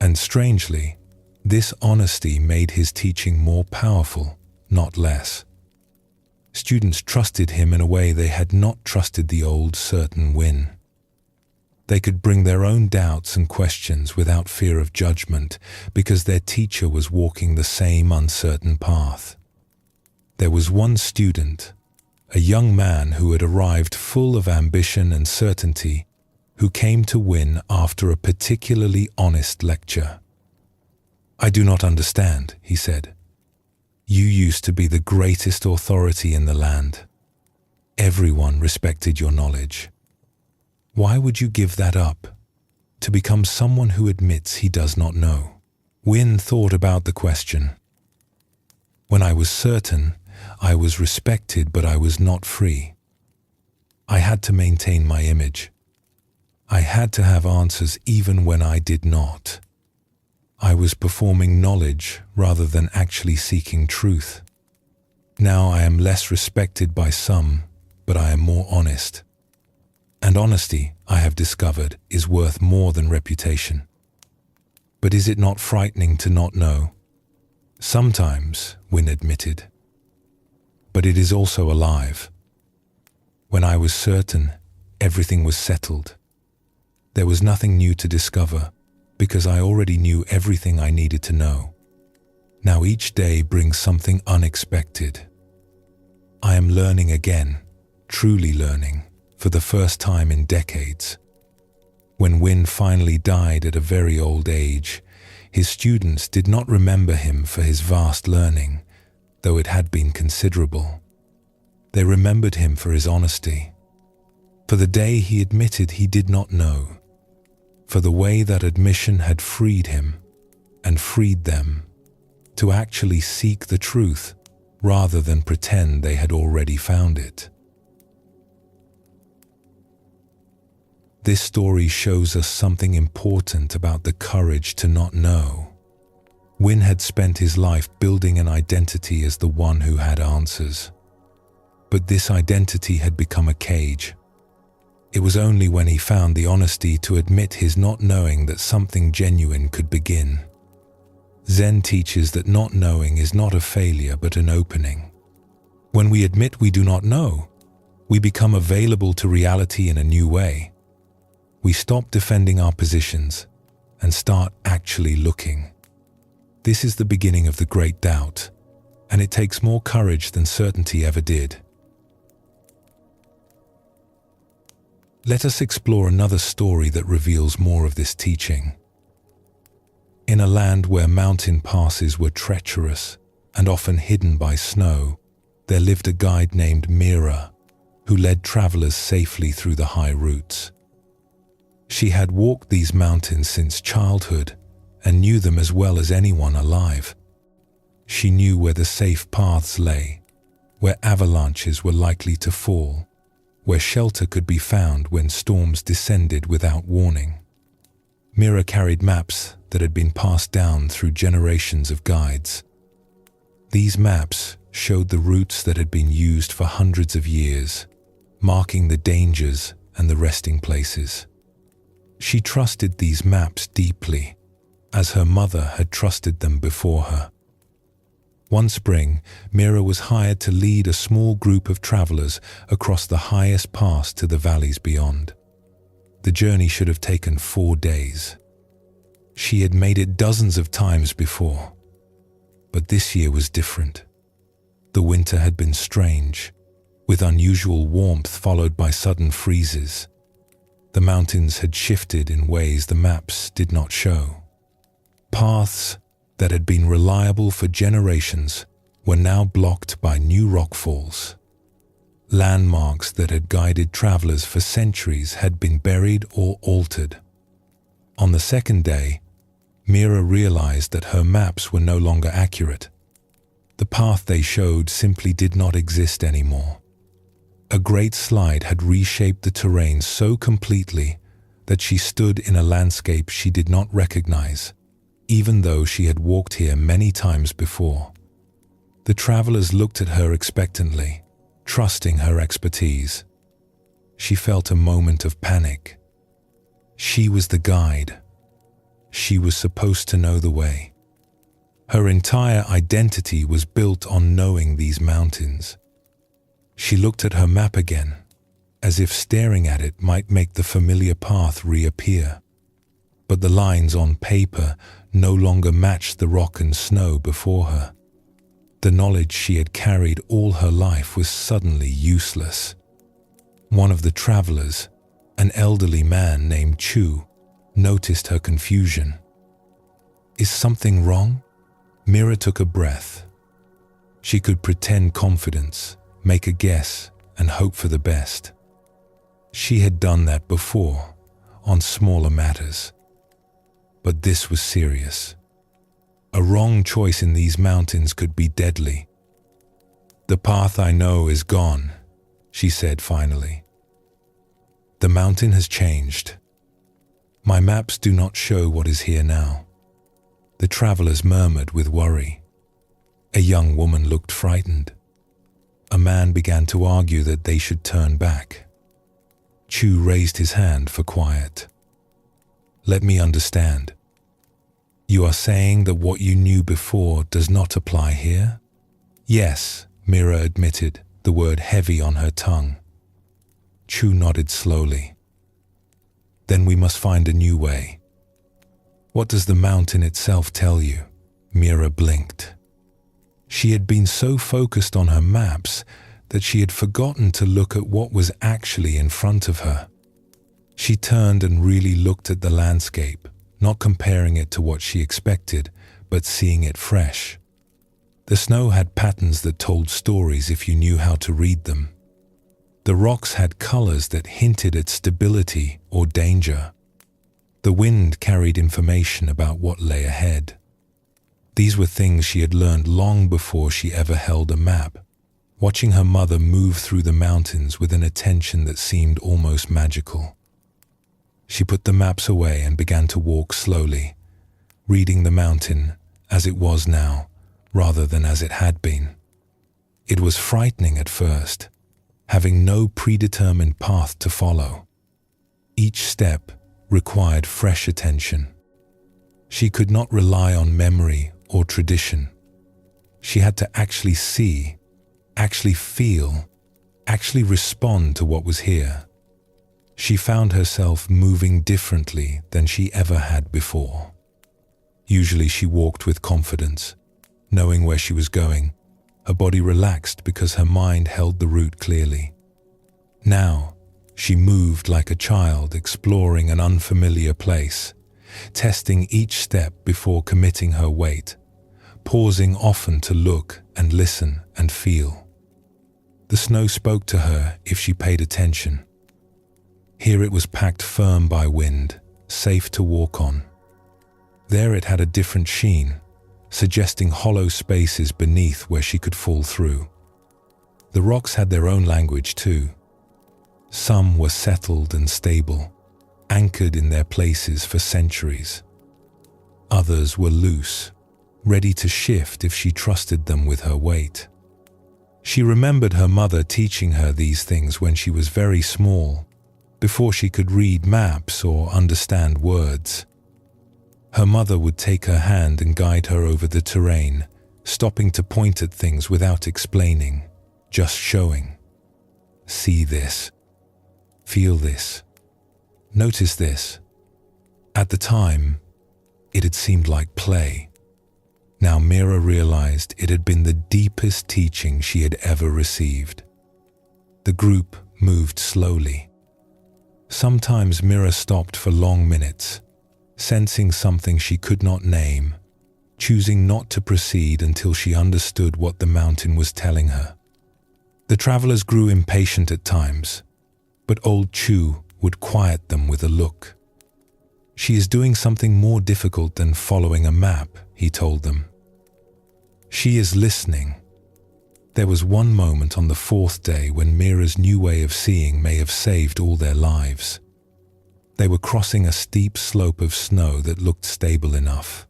And strangely, this honesty made his teaching more powerful, not less. Students trusted him in a way they had not trusted the old certain Win. They could bring their own doubts and questions without fear of judgment because their teacher was walking the same uncertain path. There was one student, a young man who had arrived full of ambition and certainty, who came to Win after a particularly honest lecture. "I do not understand," he said. "You used to be the greatest authority in the land. Everyone respected your knowledge. Why would you give that up, to become someone who admits he does not know?" Win thought about the question. "When I was certain, I was respected, but I was not free. I had to maintain my image. I had to have answers even when I did not. I was performing knowledge rather than actually seeking truth. Now I am less respected by some, but I am more honest. And honesty, I have discovered, is worth more than reputation." But is it not frightening to not know? Sometimes, Win admitted. But it is also alive. When I was certain, everything was settled. There was nothing new to discover, because I already knew everything I needed to know. Now each day brings something unexpected. I am learning again, truly learning, for the first time in decades. When Win finally died at a very old age, his students did not remember him for his vast learning, though it had been considerable. They remembered him for his honesty, for the day he admitted he did not know, for the way that admission had freed him and freed them to actually seek the truth rather than pretend they had already found it. This story shows us something important about the courage to not know. Win had spent his life building an identity as the one who had answers. But this identity had become a cage. It was only when he found the honesty to admit his not knowing that something genuine could begin. Zen teaches that not knowing is not a failure but an opening. When we admit we do not know, we become available to reality in a new way. We stop defending our positions and start actually looking. This is the beginning of the great doubt, and it takes more courage than certainty ever did. Let us explore another story that reveals more of this teaching. In a land where mountain passes were treacherous and often hidden by snow, there lived a guide named Mira, who led travelers safely through the high routes. She had walked these mountains since childhood and knew them as well as anyone alive. She knew where the safe paths lay, where avalanches were likely to fall, where shelter could be found when storms descended without warning. Mira carried maps that had been passed down through generations of guides. These maps showed the routes that had been used for hundreds of years, marking the dangers and the resting places. She trusted these maps deeply, as her mother had trusted them before her. One spring, Mira was hired to lead a small group of travelers across the highest pass to the valleys beyond. The journey should have taken 4 days. She had made it dozens of times before, but this year was different. The winter had been strange, with unusual warmth followed by sudden freezes. The mountains had shifted in ways the maps did not show. Paths that had been reliable for generations were now blocked by new rockfalls. Landmarks that had guided travelers for centuries had been buried or altered. On the second day, Mira realized that her maps were no longer accurate. The path they showed simply did not exist anymore. A great slide had reshaped the terrain so completely that she stood in a landscape she did not recognize, even though she had walked here many times before. The travelers looked at her expectantly, trusting her expertise. She felt a moment of panic. She was the guide. She was supposed to know the way. Her entire identity was built on knowing these mountains. She looked at her map again, as if staring at it might make the familiar path reappear. But the lines on paper no longer matched the rock and snow before her. The knowledge she had carried all her life was suddenly useless. One of the travelers, an elderly man named Chu, noticed her confusion. "Is something wrong?" Mira took a breath. She could pretend confidence, make a guess, and hope for the best. She had done that before, on smaller matters. But this was serious. A wrong choice in these mountains could be deadly. "The path I know is gone," she said finally. "The mountain has changed. My maps do not show what is here now." The travelers murmured with worry. A young woman looked frightened. A man began to argue that they should turn back. Chu raised his hand for quiet. "Let me understand. You are saying that what you knew before does not apply here? Yes, Mira admitted, the word heavy on her tongue. Chu nodded slowly. Then we must find a new way. What does the mountain itself tell you? Mira blinked. She had been so focused on her maps that she had forgotten to look at what was actually in front of her. She turned and really looked at the landscape, not comparing it to what she expected, but seeing it fresh. The snow had patterns that told stories if you knew how to read them. The rocks had colors that hinted at stability or danger. The wind carried information about what lay ahead. These were things she had learned long before she ever held a map, watching her mother move through the mountains with an attention that seemed almost magical. She put the maps away and began to walk slowly, reading the mountain as it was now, rather than as it had been. It was frightening at first, having no predetermined path to follow. Each step required fresh attention. She could not rely on memory or tradition. She had to actually see, actually feel, actually respond to what was here. She found herself moving differently than she ever had before. Usually she walked with confidence, knowing where she was going. Her body relaxed because her mind held the route clearly. Now, she moved like a child exploring an unfamiliar place, testing each step before committing her weight, pausing often to look and listen and feel. The snow spoke to her if she paid attention. Here it was packed firm by wind, safe to walk on. There it had a different sheen, suggesting hollow spaces beneath where she could fall through. The rocks had their own language too. Some were settled and stable, anchored in their places for centuries. Others were loose, ready to shift if she trusted them with her weight. She remembered her mother teaching her these things when she was very small, before she could read maps or understand words. Her mother would take her hand and guide her over the terrain, stopping to point at things without explaining, just showing. See this. Feel this. Notice this. At the time, it had seemed like play. Now Mira realized it had been the deepest teaching she had ever received. The group moved slowly. Sometimes Mira stopped for long minutes, sensing something she could not name, choosing not to proceed until she understood what the mountain was telling her. The travelers grew impatient at times, but old Chu would quiet them with a look. She is doing something more difficult than following a map, he told them. She is listening. There was one moment on the fourth day when Mira's new way of seeing may have saved all their lives. They were crossing a steep slope of snow that looked stable enough.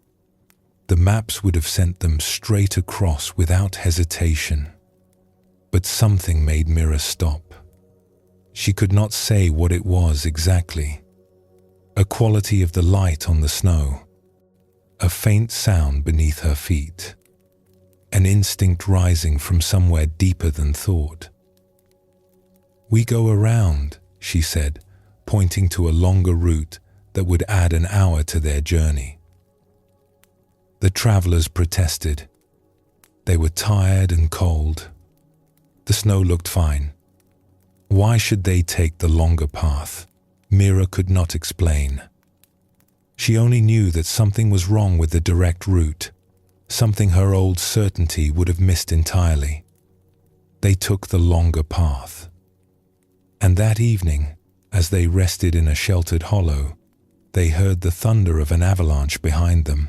The maps would have sent them straight across without hesitation. But something made Mira stop. She could not say what it was exactly. A quality of the light on the snow. A faint sound beneath her feet. An instinct rising from somewhere deeper than thought. We go around, she said, pointing to a longer route that would add an hour to their journey. The travelers protested. They were tired and cold. The snow looked fine. Why should they take the longer path? Mira could not explain. She only knew that something was wrong with the direct route, something her old certainty would have missed entirely. They took the longer path. And that evening, as they rested in a sheltered hollow, they heard the thunder of an avalanche behind them.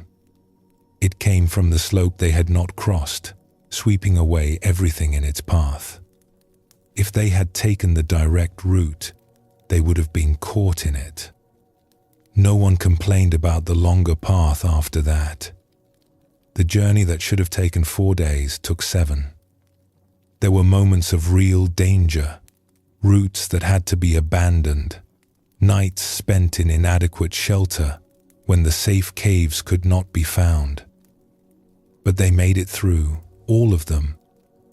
It came from the slope they had not crossed, sweeping away everything in its path. If they had taken the direct route, they would have been caught in it. No one complained about the longer path after that. The journey that should have taken 4 days took 7. There were moments of real danger, routes that had to be abandoned, nights spent in inadequate shelter, when the safe caves could not be found. But they made it through, all of them,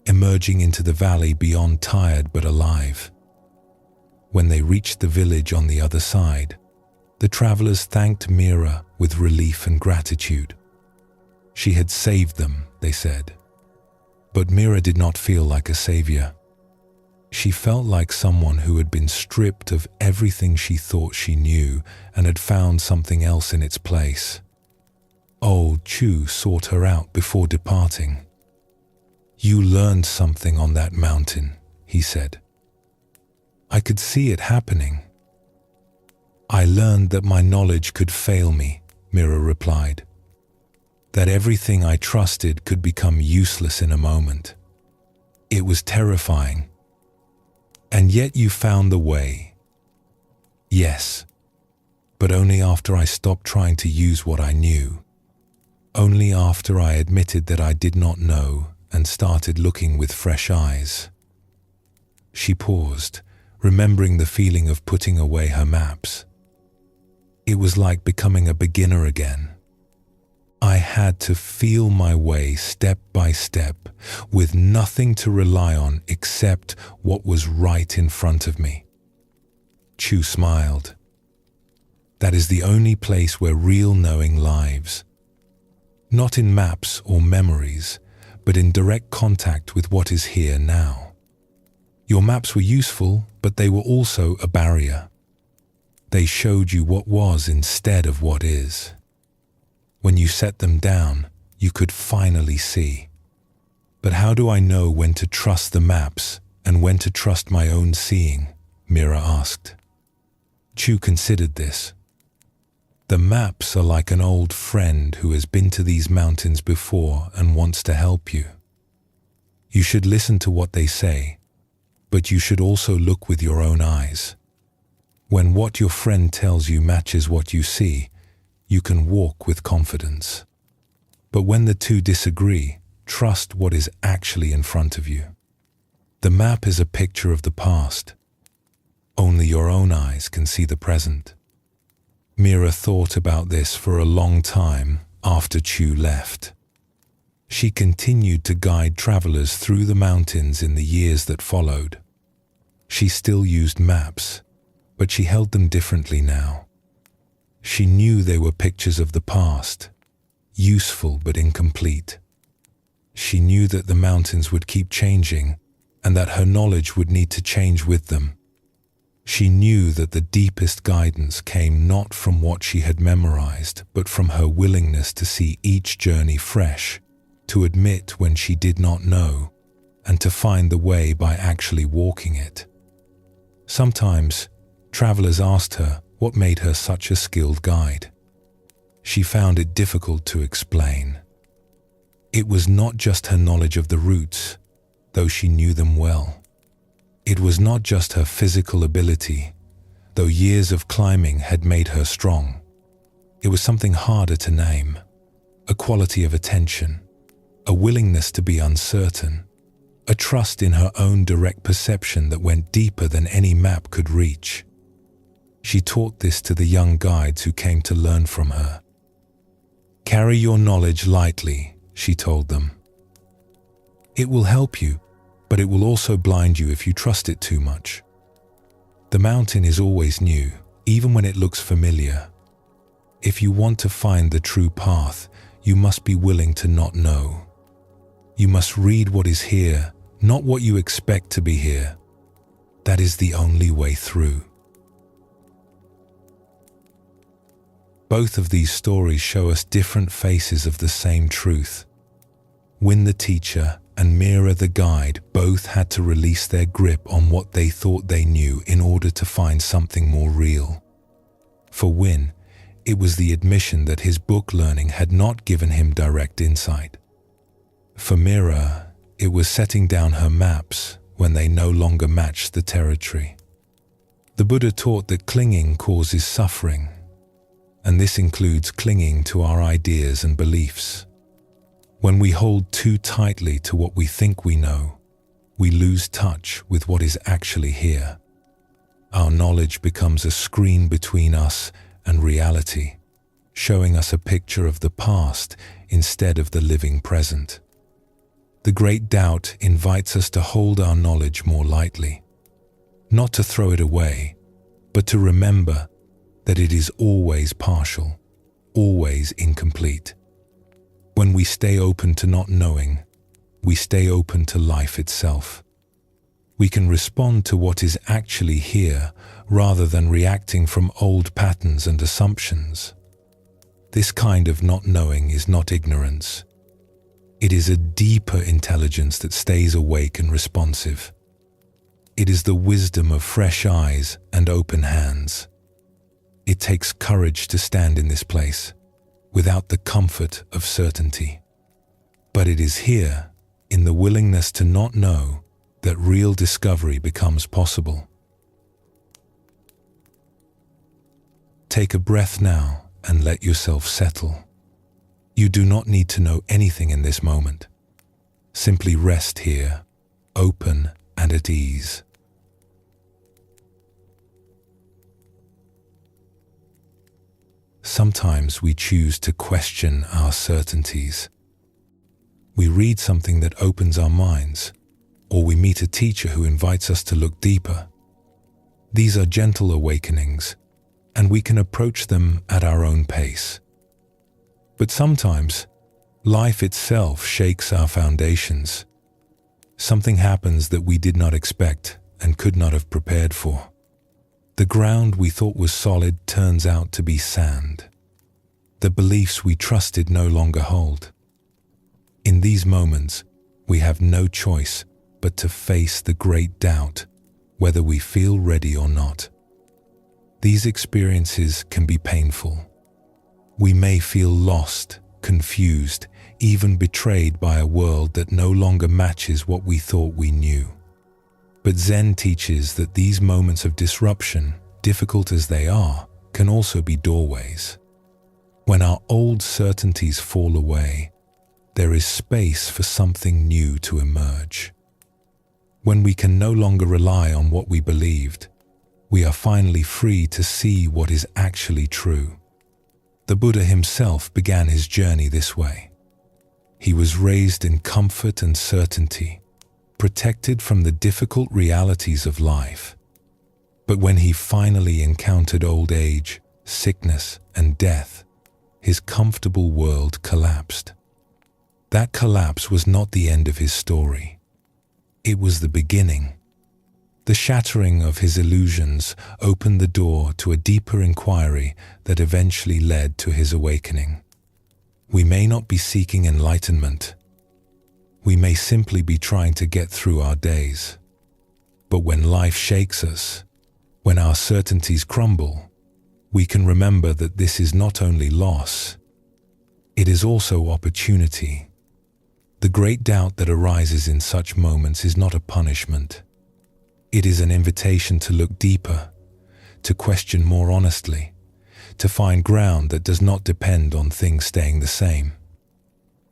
emerging into the valley beyond, tired but alive. When they reached the village on the other side, the travelers thanked Mira with relief and gratitude. She had saved them, they said. But Mira did not feel like a savior. She felt like someone who had been stripped of everything she thought she knew and had found something else in its place. Old Chu sought her out before departing. "You learned something on that mountain," he said. "I could see it happening." "I learned that my knowledge could fail me," Mira replied. "That everything I trusted could become useless in a moment. It was terrifying. And yet you found the way." "Yes, but only after I stopped trying to use what I knew. Only after I admitted that I did not know and started looking with fresh eyes." She paused, remembering the feeling of putting away her maps. It was like becoming a beginner again. I had to feel my way step by step, with nothing to rely on except what was right in front of me. Chu smiled. "That is the only place where real knowing lives. Not in maps or memories, but in direct contact with what is here now. Your maps were useful, but they were also a barrier. They showed you what was instead of what is. When you set them down, you could finally see. But how do I know when to trust the maps and when to trust my own seeing?" Mira asked. Chu considered this. "The maps are like an old friend who has been to these mountains before and wants to help you. You should listen to what they say, but you should also look with your own eyes. When what your friend tells you matches what you see, you can walk with confidence. But when the two disagree, trust what is actually in front of you. The map is a picture of the past. Only your own eyes can see the present." Mira thought about this for a long time after Chu left. She continued to guide travelers through the mountains in the years that followed. She still used maps, but she held them differently now. She knew they were pictures of the past, useful but incomplete. She knew that the mountains would keep changing and that her knowledge would need to change with them. She knew that the deepest guidance came not from what she had memorized, but from her willingness to see each journey fresh, to admit when she did not know, and to find the way by actually walking it. Sometimes, travelers asked her what made her such a skilled guide. She found it difficult to explain. It was not just her knowledge of the routes, though she knew them well. It was not just her physical ability, though years of climbing had made her strong. It was something harder to name, a quality of attention, a willingness to be uncertain, a trust in her own direct perception that went deeper than any map could reach. She taught this to the young guides who came to learn from her. "Carry your knowledge lightly," she told them. "It will help you, but it will also blind you if you trust it too much. The mountain is always new, even when it looks familiar. If you want to find the true path, you must be willing to not know. You must read what is here, not what you expect to be here. That is the only way through." Both of these stories show us different faces of the same truth. Win the teacher and Mira the guide both had to release their grip on what they thought they knew in order to find something more real. For Win, it was the admission that his book learning had not given him direct insight. For Mira, it was setting down her maps when they no longer matched the territory. The Buddha taught that clinging causes suffering, and this includes clinging to our ideas and beliefs. When we hold too tightly to what we think we know, we lose touch with what is actually here. Our knowledge becomes a screen between us and reality, showing us a picture of the past instead of the living present. The great doubt invites us to hold our knowledge more lightly, not to throw it away, but to remember that it is always partial, always incomplete. When we stay open to not knowing, we stay open to life itself. We can respond to what is actually here rather than reacting from old patterns and assumptions. This kind of not knowing is not ignorance. It is a deeper intelligence that stays awake and responsive. It is the wisdom of fresh eyes and open hands. It takes courage to stand in this place, without the comfort of certainty. But it is here, in the willingness to not know, that real discovery becomes possible. Take a breath now and let yourself settle. You do not need to know anything in this moment. Simply rest here, open and at ease. Sometimes we choose to question our certainties. We read something that opens our minds, or we meet a teacher who invites us to look deeper. These are gentle awakenings, and we can approach them at our own pace. But sometimes, life itself shakes our foundations. Something happens that we did not expect and could not have prepared for. The ground we thought was solid turns out to be sand. The beliefs we trusted no longer hold. In these moments, we have no choice but to face the great doubt, whether we feel ready or not. These experiences can be painful. We may feel lost, confused, even betrayed by a world that no longer matches what we thought we knew. But Zen teaches that these moments of disruption, difficult as they are, can also be doorways. When our old certainties fall away, there is space for something new to emerge. When we can no longer rely on what we believed, we are finally free to see what is actually true. The Buddha himself began his journey this way. He was raised in comfort and certainty, protected from the difficult realities of life. But when he finally encountered old age, sickness, and death, his comfortable world collapsed. That collapse was not the end of his story. It was the beginning. The shattering of his illusions opened the door to a deeper inquiry that eventually led to his awakening. We may not be seeking enlightenment. We may simply be trying to get through our days. But when life shakes us, when our certainties crumble, we can remember that this is not only loss, it is also opportunity. The great doubt that arises in such moments is not a punishment. It is an invitation to look deeper, to question more honestly, to find ground that does not depend on things staying the same.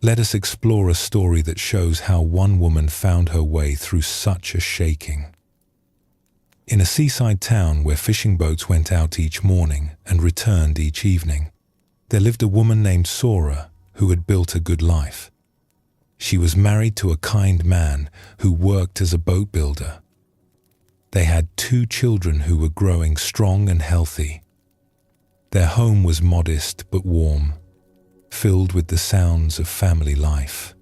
Let us explore a story that shows how one woman found her way through such a shaking. In a seaside town where fishing boats went out each morning and returned each evening, there lived a woman named Sora who had built a good life. She was married to a kind man who worked as a boat builder. They had 2 children who were growing strong and healthy. Their home was modest but warm, filled with the sounds of family life.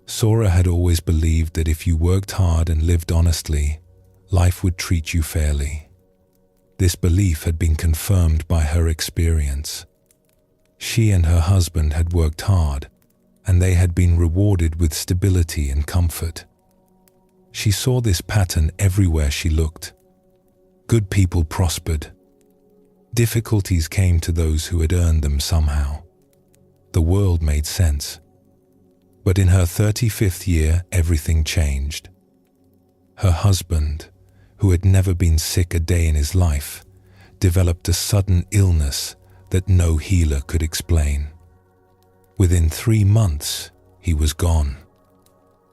Sora had always believed that if you worked hard and lived honestly, life would treat you fairly. This belief had been confirmed by her experience. She and her husband had worked hard, and they had been rewarded with stability and comfort. She saw this pattern everywhere she looked. Good people prospered. Difficulties came to those who had earned them somehow. The world made sense. But in her 35th year, everything changed. Her husband, who had never been sick a day in his life, developed a sudden illness that no healer could explain. Within 3 months, he was gone.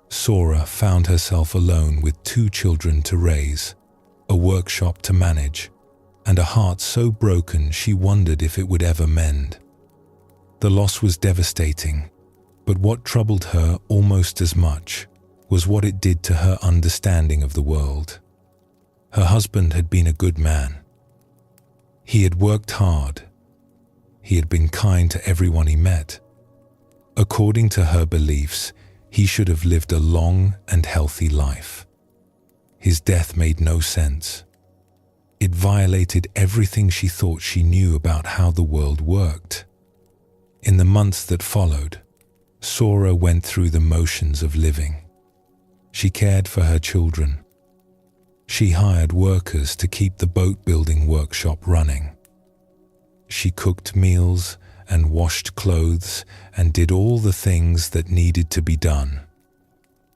Sora found herself alone with 2 children to raise, a workshop to manage, and a heart so broken she wondered if it would ever mend. The loss was devastating, but what troubled her almost as much was what it did to her understanding of the world. Her husband had been a good man. He had worked hard. He had been kind to everyone he met. According to her beliefs, he should have lived a long and healthy life. His death made no sense. It violated everything she thought she knew about how the world worked. In the months that followed, Sora went through the motions of living. She cared for her children. She hired workers to keep the boat-building workshop running. She cooked meals and washed clothes and did all the things that needed to be done.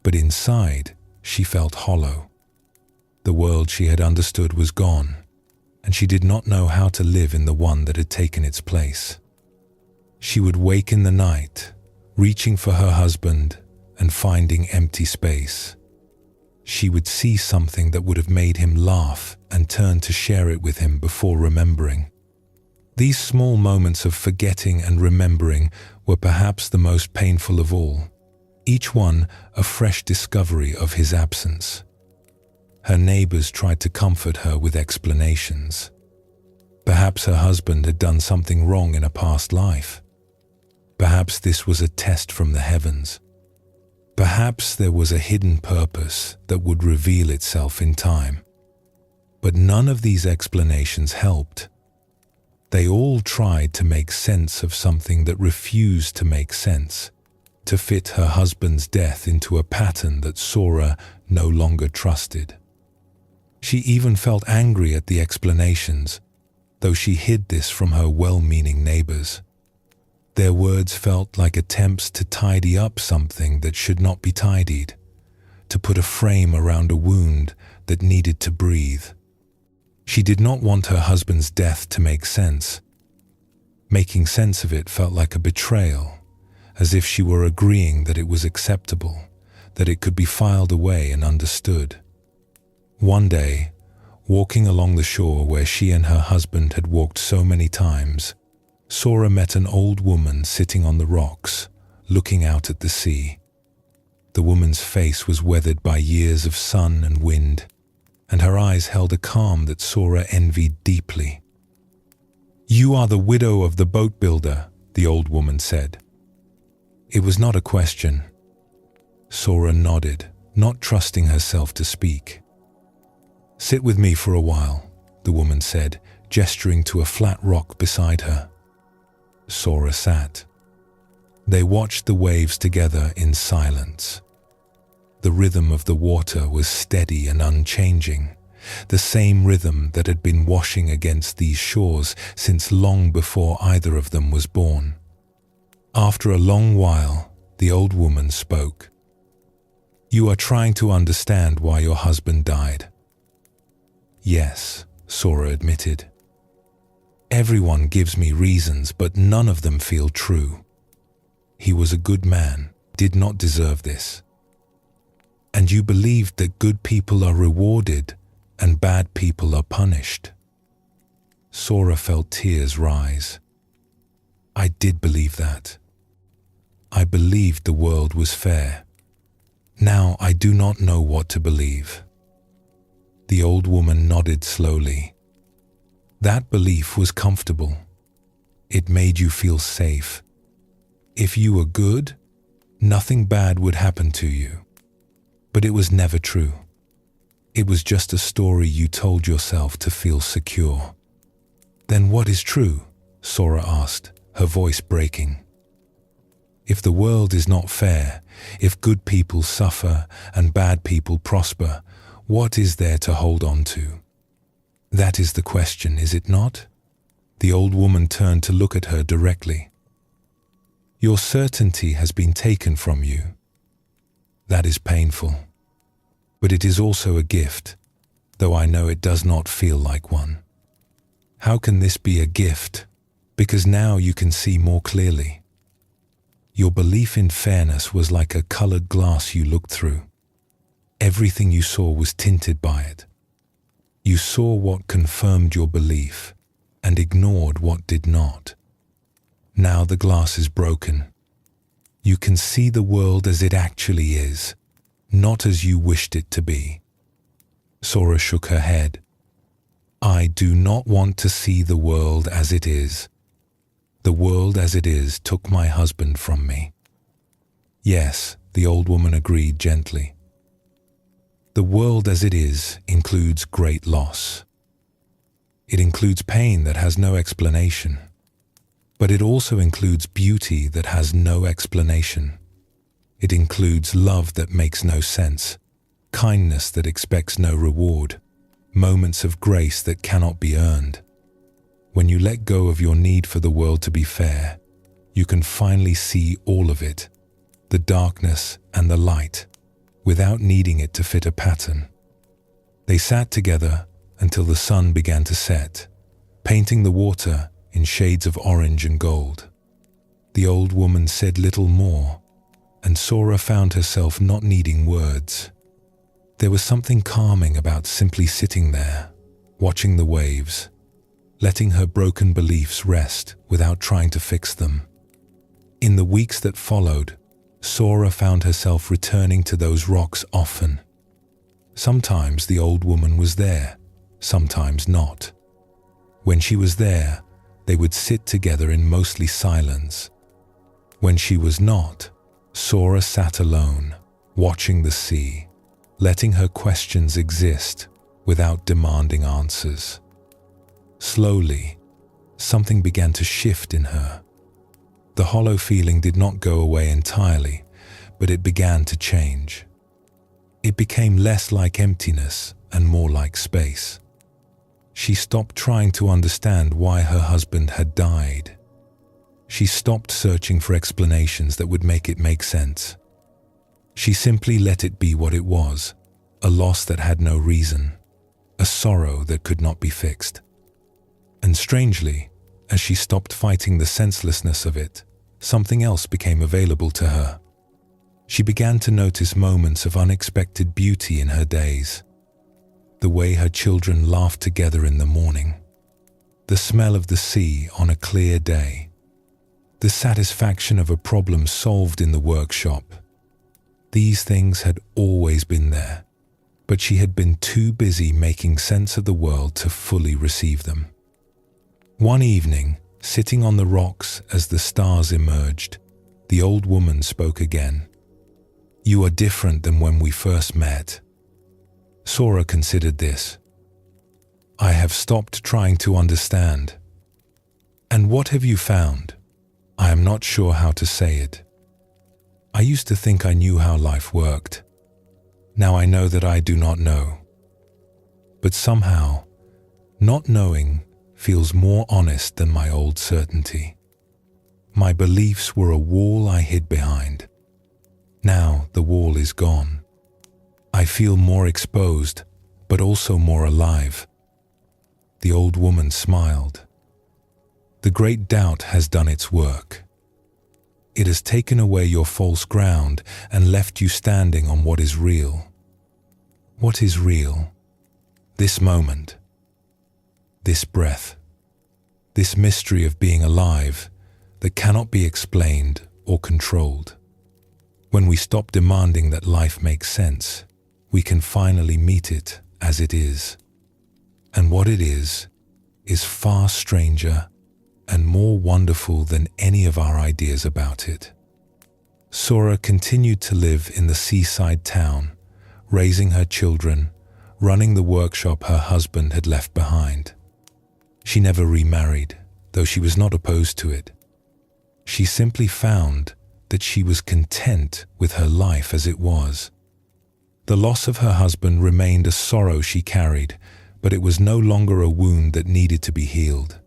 But inside, she felt hollow. The world she had understood was gone, and she did not know how to live in the one that had taken its place. She would wake in the night, reaching for her husband and finding empty space. She would see something that would have made him laugh and turn to share it with him before remembering. These small moments of forgetting and remembering were perhaps the most painful of all, each one a fresh discovery of his absence. Her neighbors tried to comfort her with explanations. Perhaps her husband had done something wrong in a past life. Perhaps this was a test from the heavens. Perhaps there was a hidden purpose that would reveal itself in time. But none of these explanations helped. They all tried to make sense of something that refused to make sense, to fit her husband's death into a pattern that Sora no longer trusted. She even felt angry at the explanations, though she hid this from her well-meaning neighbors. Their words felt like attempts to tidy up something that should not be tidied, to put a frame around a wound that needed to breathe. She did not want her husband's death to make sense. Making sense of it felt like a betrayal, as if she were agreeing that it was acceptable, that it could be filed away and understood. One day, walking along the shore where she and her husband had walked so many times, Sora met an old woman sitting on the rocks, looking out at the sea. The woman's face was weathered by years of sun and wind, and her eyes held a calm that Sora envied deeply. "You are the widow of the boat builder," the old woman said. It was not a question. Sora nodded, not trusting herself to speak. "Sit with me for a while," the woman said, gesturing to a flat rock beside her. Sora sat. They watched the waves together in silence. The rhythm of the water was steady and unchanging, the same rhythm that had been washing against these shores since long before either of them was born. After a long while, the old woman spoke. "You are trying to understand why your husband died." "Yes," Sora admitted. "Everyone gives me reasons, but none of them feel true. He was a good man, did not deserve this. And you believed that good people are rewarded and bad people are punished." Sora felt tears rise. "I did believe that. I believed the world was fair. Now I do not know what to believe." The old woman nodded slowly. "That belief was comfortable. It made you feel safe. If you were good, nothing bad would happen to you. But it was never true. It was just a story you told yourself to feel secure." "Then what is true?" Sora asked, her voice breaking. "If the world is not fair, if good people suffer and bad people prosper, what is there to hold on to? That is the question, is it not?" The old woman turned to look at her directly. "Your certainty has been taken from you. That is painful. But it is also a gift, though I know it does not feel like one. How can this be a gift? Because now you can see more clearly. Your belief in fairness was like a colored glass you looked through. Everything you saw was tinted by it. You saw what confirmed your belief and ignored what did not. Now the glass is broken. You can see the world as it actually is, not as you wished it to be. Sora shook her head. I do not want to see the world as it is. The world as it is took my husband from me. Yes, the old woman agreed gently. The world as it is includes great loss. It includes pain that has no explanation. But it also includes beauty that has no explanation. It includes love that makes no sense, kindness that expects no reward, moments of grace that cannot be earned. When you let go of your need for the world to be fair, you can finally see all of it, the darkness and the light, without needing it to fit a pattern. They sat together until the sun began to set, painting the water in shades of orange and gold. The old woman said little more, and Sora found herself not needing words. There was something calming about simply sitting there, watching the waves, letting her broken beliefs rest without trying to fix them. In the weeks that followed, Sora found herself returning to those rocks often. Sometimes the old woman was there, sometimes not. When she was there, they would sit together in mostly silence. When she was not, Sora sat alone, watching the sea, letting her questions exist without demanding answers. Slowly, something began to shift in her. The hollow feeling did not go away entirely, but it began to change. It became less like emptiness and more like space. She stopped trying to understand why her husband had died. She stopped searching for explanations that would make it make sense. She simply let it be what it was, a loss that had no reason, a sorrow that could not be fixed. And strangely, as she stopped fighting the senselessness of it, something else became available to her. She began to notice moments of unexpected beauty in her days. The way her children laughed together in the morning, the smell of the sea on a clear day, the satisfaction of a problem solved in the workshop. These things had always been there, but she had been too busy making sense of the world to fully receive them. One evening, sitting on the rocks as the stars emerged, the old woman spoke again. You are different than when we first met. Sora considered this. I have stopped trying to understand. And what have you found? I am not sure how to say it. I used to think I knew how life worked. Now I know that I do not know. But somehow, not knowing feels more honest than my old certainty. My beliefs were a wall I hid behind. Now the wall is gone. I feel more exposed, but also more alive. The old woman smiled. The great doubt has done its work. It has taken away your false ground and left you standing on what is real. What is real? This moment. This breath. This mystery of being alive that cannot be explained or controlled. When we stop demanding that life makes sense, we can finally meet it as it is. And what it is far stranger and more wonderful than any of our ideas about it. Sora continued to live in the seaside town, raising her children, running the workshop her husband had left behind. She never remarried, though she was not opposed to it. She simply found that she was content with her life as it was. The loss of her husband remained a sorrow she carried, but it was no longer a wound that needed to be healed.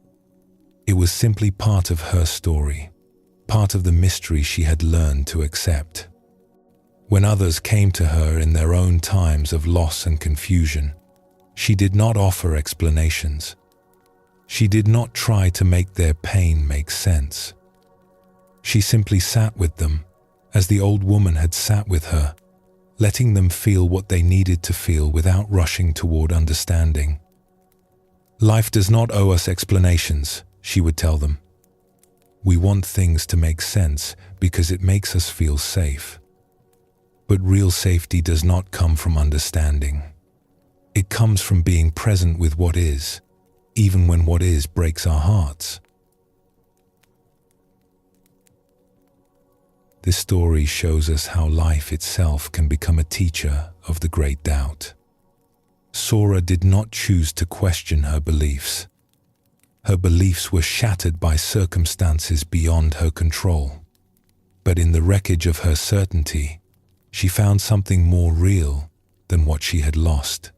It was simply part of her story, part of the mystery she had learned to accept. When others came to her in their own times of loss and confusion, she did not offer explanations. She did not try to make their pain make sense. She simply sat with them, as the old woman had sat with her, letting them feel what they needed to feel without rushing toward understanding. Life does not owe us explanations, she would tell them. We want things to make sense because it makes us feel safe. But real safety does not come from understanding. It comes from being present with what is, even when what is breaks our hearts. This story shows us how life itself can become a teacher of the great doubt. Sora did not choose to question her beliefs. Her beliefs were shattered by circumstances beyond her control. But in the wreckage of her certainty, she found something more real than what she had lost.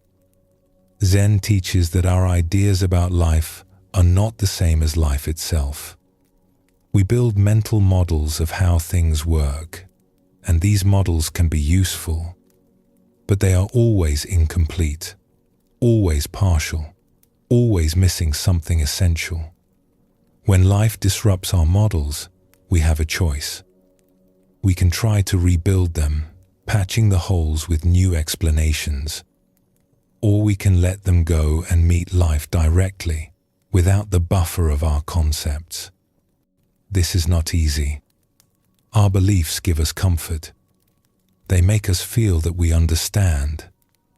Zen teaches that our ideas about life are not the same as life itself. We build mental models of how things work, and these models can be useful, but they are always incomplete, always partial, always missing something essential. When life disrupts our models, we have a choice. We can try to rebuild them, patching the holes with new explanations, or we can let them go and meet life directly, without the buffer of our concepts. This is not easy. Our beliefs give us comfort. They make us feel that we understand,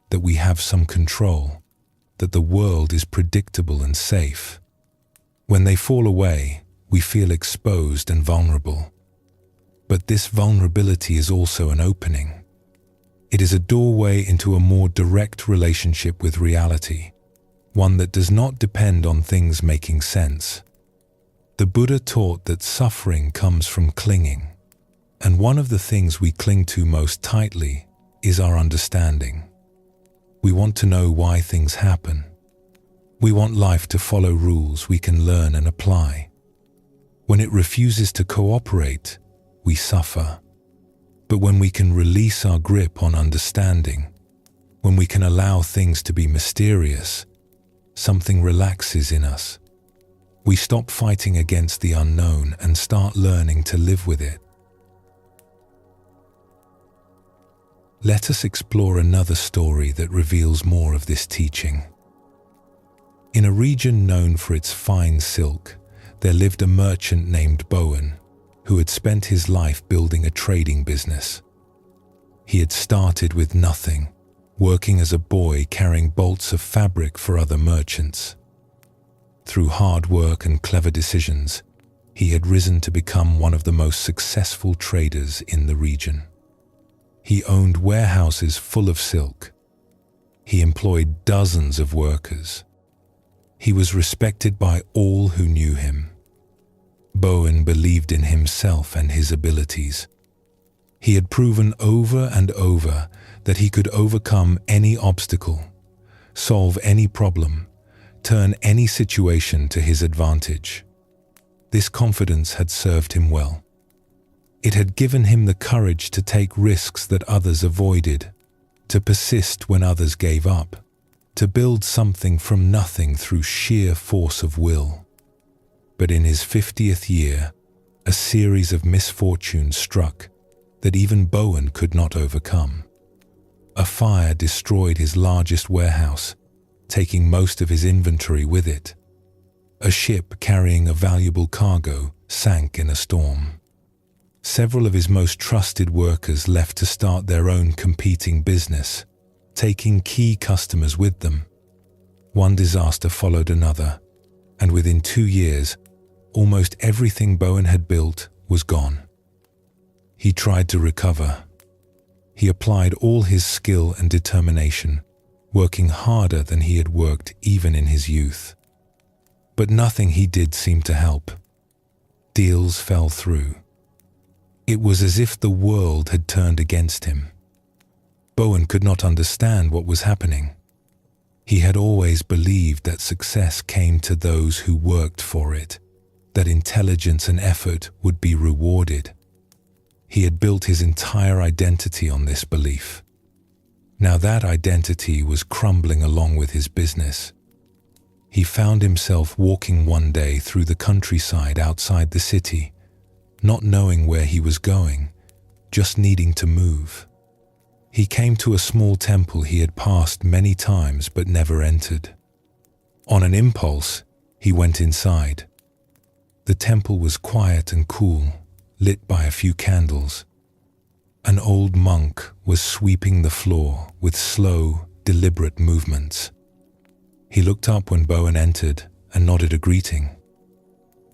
that we have some control, that the world is predictable and safe. When they fall away, we feel exposed and vulnerable. But this vulnerability is also an opening. It is a doorway into a more direct relationship with reality, one that does not depend on things making sense. The Buddha taught that suffering comes from clinging, and one of the things we cling to most tightly is our understanding. We want to know why things happen. We want life to follow rules we can learn and apply. When it refuses to cooperate, we suffer. But when we can release our grip on understanding, when we can allow things to be mysterious, something relaxes in us. We stop fighting against the unknown and start learning to live with it. Let us explore another story that reveals more of this teaching. In a region known for its fine silk, there lived a merchant named Bowen, who had spent his life building a trading business. He had started with nothing, working as a boy carrying bolts of fabric for other merchants. Through hard work and clever decisions, he had risen to become one of the most successful traders in the region. He owned warehouses full of silk. He employed dozens of workers. He was respected by all who knew him. Bowen believed in himself and his abilities. He had proven over and over that he could overcome any obstacle, solve any problem, turn any situation to his advantage. This confidence had served him well. It had given him the courage to take risks that others avoided, to persist when others gave up, to build something from nothing through sheer force of will. But in his 50th year, a series of misfortunes struck that even Bowen could not overcome. A fire destroyed his largest warehouse, taking most of his inventory with it. A ship carrying a valuable cargo sank in a storm. Several of his most trusted workers left to start their own competing business, taking key customers with them. One disaster followed another, and within 2 years, almost everything Bowen had built was gone. He tried to recover. He applied all his skill and determination, working harder than he had worked even in his youth. But nothing he did seemed to help. Deals fell through. It was as if the world had turned against him. Bowen could not understand what was happening. He had always believed that success came to those who worked for it, that intelligence and effort would be rewarded. He had built his entire identity on this belief. Now that identity was crumbling along with his business. He found himself walking one day through the countryside outside the city, not knowing where he was going, just needing to move. He came to a small temple he had passed many times but never entered. On an impulse, he went inside. The temple was quiet and cool, lit by a few candles. An old monk was sweeping the floor with slow, deliberate movements. He looked up when Bowen entered and nodded a greeting.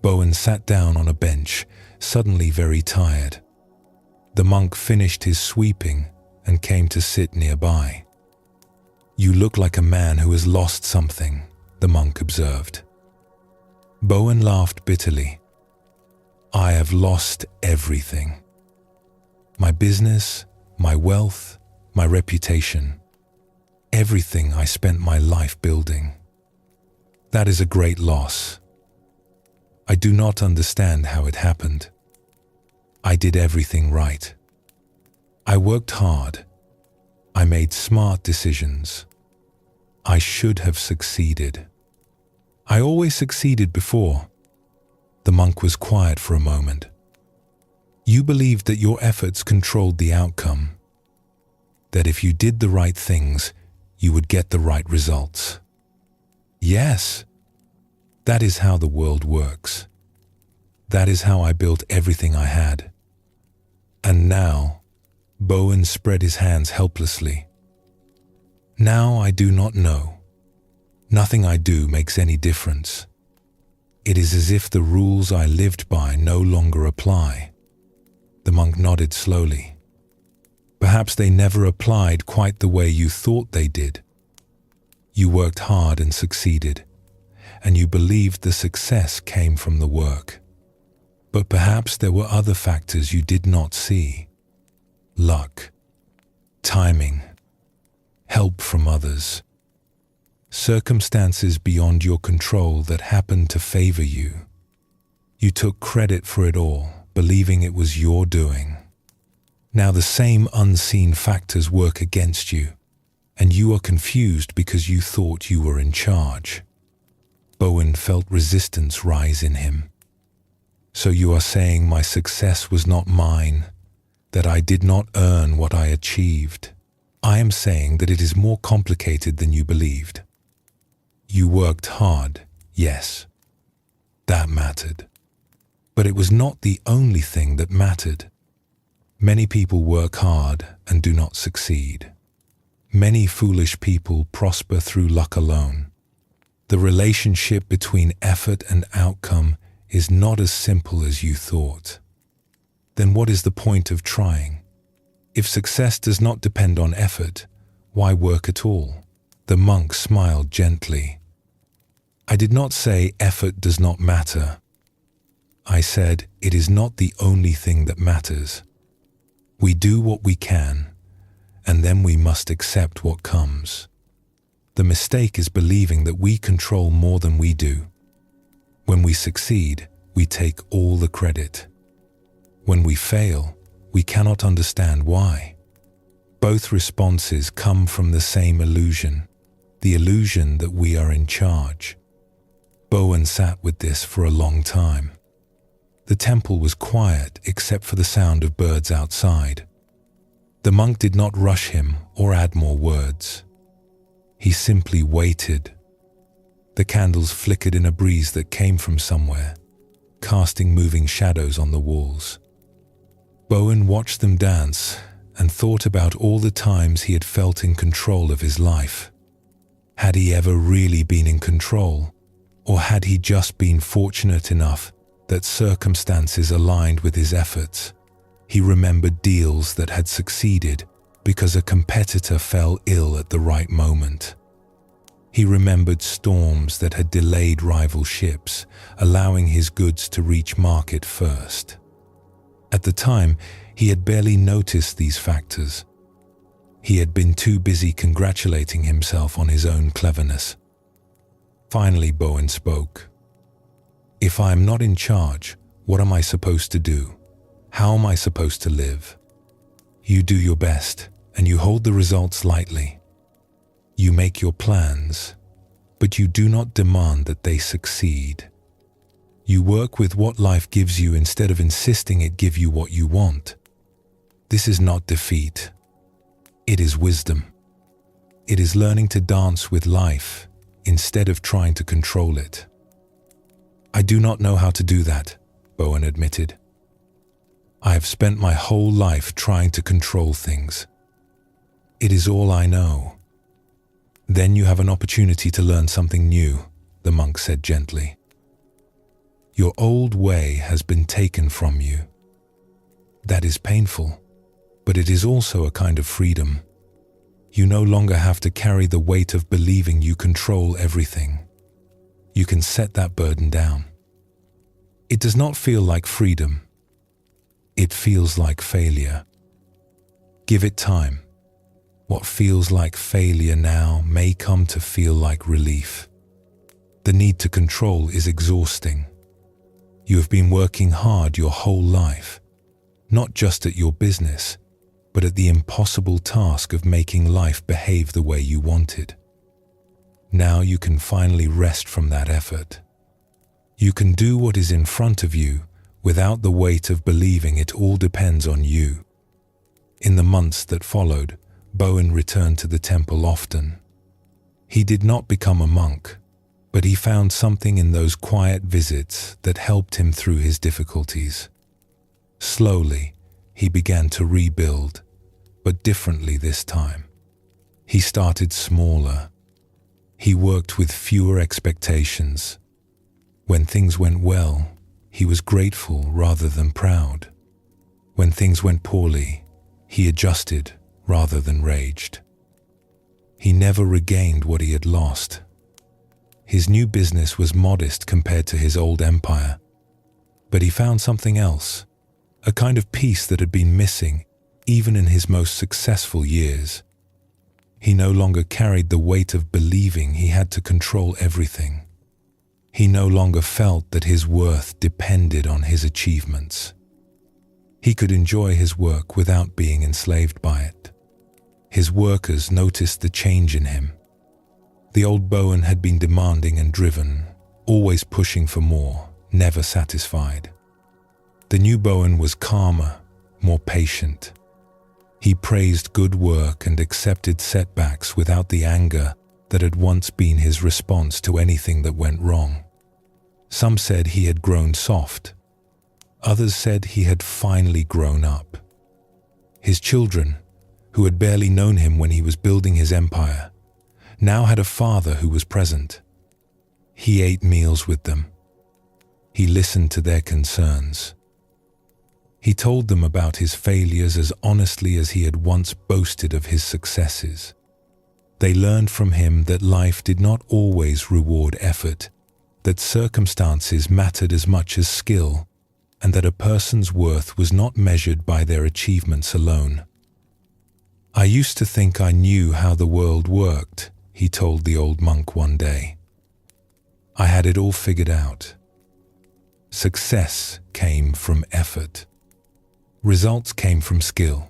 Bowen sat down on a bench, suddenly very tired. The monk finished his sweeping and came to sit nearby. "You look like a man who has lost something," the monk observed. Bowen laughed bitterly. "I have lost everything. My business, my wealth, my reputation. Everything I spent my life building. That is a great loss. I do not understand how it happened. I did everything right. I worked hard. I made smart decisions. I should have succeeded. I always succeeded before." The monk was quiet for a moment. "You believed that your efforts controlled the outcome, that if you did the right things, you would get the right results." "Yes, that is how the world works. That is how I built everything I had. And now," Bowen spread his hands helplessly, "now I do not know. Nothing I do makes any difference. It is as if the rules I lived by no longer apply." The monk nodded slowly. "Perhaps they never applied quite the way you thought they did. You worked hard and succeeded, and you believed the success came from the work. But perhaps there were other factors you did not see. Luck, timing, help from others, circumstances beyond your control that happened to favor you. You took credit for it all, believing it was your doing. Now the same unseen factors work against you, and you are confused because you thought you were in charge." Bowen felt resistance rise in him. "So you are saying my success was not mine, that I did not earn what I achieved. I am saying that it is more complicated than you believed. You worked hard, yes. That mattered. But it was not the only thing that mattered. Many people work hard and do not succeed. Many foolish people prosper through luck alone. The relationship between effort and outcome is not as simple as you thought. Then what is the point of trying? If success does not depend on effort, why work at all?" The monk smiled gently. "I did not say effort does not matter. I said it is not the only thing that matters. We do what we can, and then we must accept what comes. The mistake is believing that we control more than we do. When we succeed, we take all the credit. When we fail, we cannot understand why. Both responses come from the same illusion, the illusion that we are in charge." Bowen sat with this for a long time. The temple was quiet except for the sound of birds outside. The monk did not rush him or add more words. He simply waited. The candles flickered in a breeze that came from somewhere, casting moving shadows on the walls. Bowen watched them dance and thought about all the times he had felt in control of his life. Had he ever really been in control, or had he just been fortunate enough that circumstances aligned with his efforts? He remembered deals that had succeeded because a competitor fell ill at the right moment. He remembered storms that had delayed rival ships, allowing his goods to reach market first. At the time, he had barely noticed these factors. He had been too busy congratulating himself on his own cleverness. Finally, Bowen spoke. "If I am not in charge, what am I supposed to do? How am I supposed to live? You do your best, and you hold the results lightly. You make your plans, but you do not demand that they succeed. You work with what life gives you instead of insisting it give you what you want. This is not defeat. It is wisdom. It is learning to dance with life instead of trying to control it." I do not know how to do that, Bowen admitted. I have spent my whole life trying to control things. It is all I know. Then you have an opportunity to learn something new, the monk said gently. Your old way has been taken from you. That is painful, but it is also a kind of freedom. You no longer have to carry the weight of believing you control everything. You can set that burden down. It does not feel like freedom. It feels like failure. Give it time. What feels like failure now may come to feel like relief. The need to control is exhausting. You have been working hard your whole life, not just at your business, but at the impossible task of making life behave the way you wanted. Now you can finally rest from that effort. You can do what is in front of you without the weight of believing it all depends on you. In the months that followed, Bowen returned to the temple often. He did not become a monk, but he found something in those quiet visits that helped him through his difficulties. Slowly, he began to rebuild, but differently this time. He started smaller. He worked with fewer expectations. When things went well, he was grateful rather than proud. When things went poorly, he adjusted rather than raged. He never regained what he had lost. His new business was modest compared to his old empire, but he found something else, a kind of peace that had been missing even in his most successful years. He no longer carried the weight of believing he had to control everything. He no longer felt that his worth depended on his achievements. He could enjoy his work without being enslaved by it. His workers noticed the change in him. The old Bowen had been demanding and driven, always pushing for more, never satisfied. The new Bowen was calmer, more patient. He praised good work and accepted setbacks without the anger that had once been his response to anything that went wrong. Some said he had grown soft. Others said he had finally grown up. His children, who had barely known him when he was building his empire, now had a father who was present. He ate meals with them. He listened to their concerns. He told them about his failures as honestly as he had once boasted of his successes. They learned from him that life did not always reward effort, that circumstances mattered as much as skill, and that a person's worth was not measured by their achievements alone. I used to think I knew how the world worked, he told the old monk one day. I had it all figured out. Success came from effort. Results came from skill.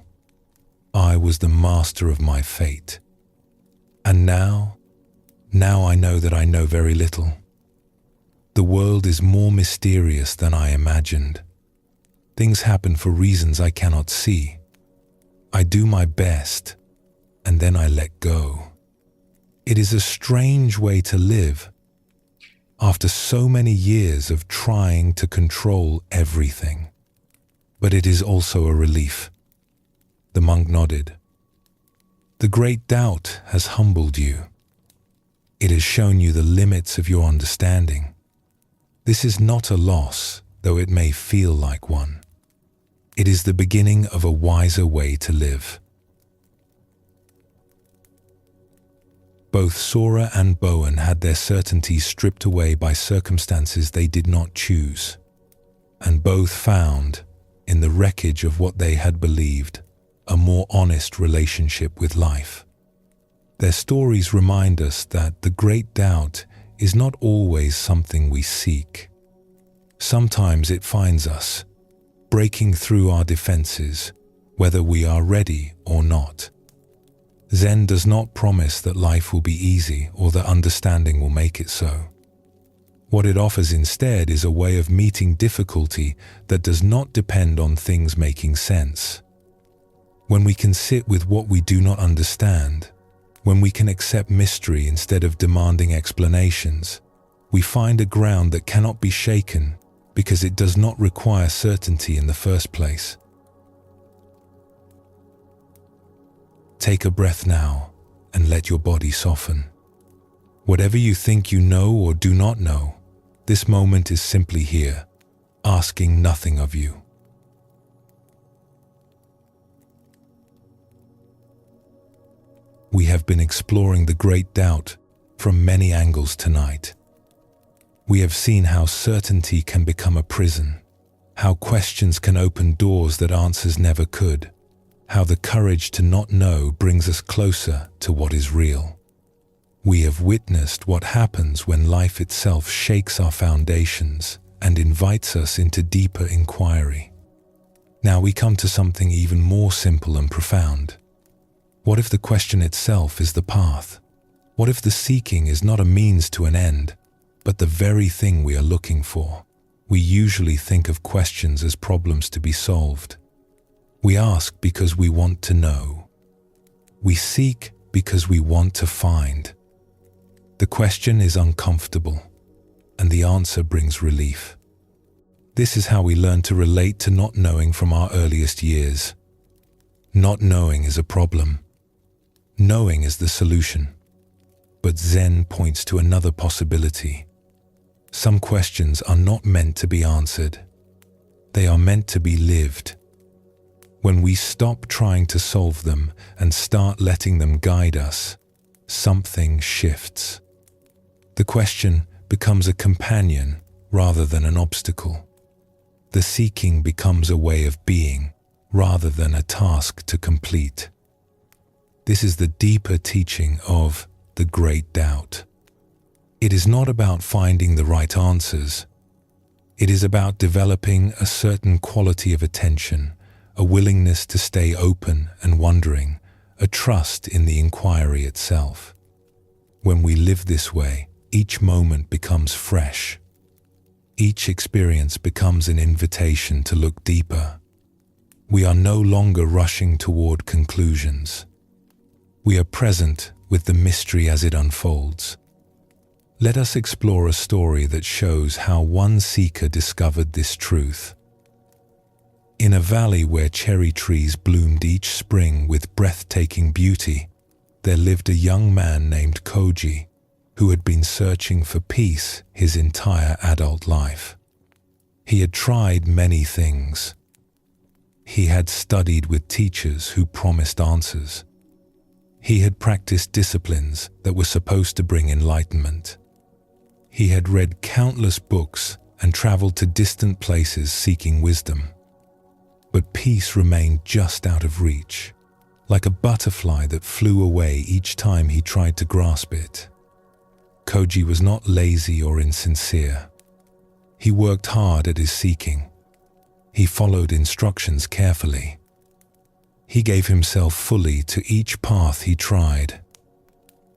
I was the master of my fate. And now I know that I know very little. The world is more mysterious than I imagined. Things happen for reasons I cannot see. I do my best, and then I let go. It is a strange way to live, after so many years of trying to control everything. But it is also a relief. The monk nodded. The great doubt has humbled you. It has shown you the limits of your understanding. This is not a loss, though it may feel like one. It is the beginning of a wiser way to live. Both Sora and Bowen had their certainties stripped away by circumstances they did not choose, and both found, in the wreckage of what they had believed, a more honest relationship with life. Their stories remind us that the great doubt is not always something we seek. Sometimes it finds us, breaking through our defenses, whether we are ready or not. Zen does not promise that life will be easy or that understanding will make it so. What it offers instead is a way of meeting difficulty that does not depend on things making sense. When we can sit with what we do not understand, when we can accept mystery instead of demanding explanations, We find a ground that cannot be shaken because it does not require certainty in the first place. Take a breath now and let your body soften. Whatever you think you know or do not know, this moment is simply here, asking nothing of you. We have been exploring the great doubt from many angles tonight. We have seen how certainty can become a prison, how questions can open doors that answers never could, how the courage to not know brings us closer to what is real. We have witnessed what happens when life itself shakes our foundations and invites us into deeper inquiry. Now we come to something even more simple and profound. What if the question itself is the path? What if the seeking is not a means to an end, but the very thing we are looking for? We usually think of questions as problems to be solved. We ask because we want to know. We seek because we want to find. The question is uncomfortable, and the answer brings relief. This is how we learn to relate to not knowing from our earliest years. Not knowing is a problem. Knowing is the solution. But Zen points to another possibility. Some questions are not meant to be answered. They are meant to be lived. When we stop trying to solve them and start letting them guide us, something shifts. The question becomes a companion rather than an obstacle. The seeking becomes a way of being rather than a task to complete. This is the deeper teaching of the great doubt. It is not about finding the right answers. It is about developing a certain quality of attention, a willingness to stay open and wondering, a trust in the inquiry itself. When we live this way, each moment becomes fresh. Each experience becomes an invitation to look deeper. We are no longer rushing toward conclusions. We are present with the mystery as it unfolds. Let us explore a story that shows how one seeker discovered this truth. In a valley where cherry trees bloomed each spring with breathtaking beauty, there lived a young man named Koji, who had been searching for peace his entire adult life. He had tried many things. He had studied with teachers who promised answers. He had practiced disciplines that were supposed to bring enlightenment. He had read countless books and traveled to distant places seeking wisdom. But peace remained just out of reach, like a butterfly that flew away each time he tried to grasp it. Koji was not lazy or insincere. He worked hard at his seeking. He followed instructions carefully. He gave himself fully to each path he tried.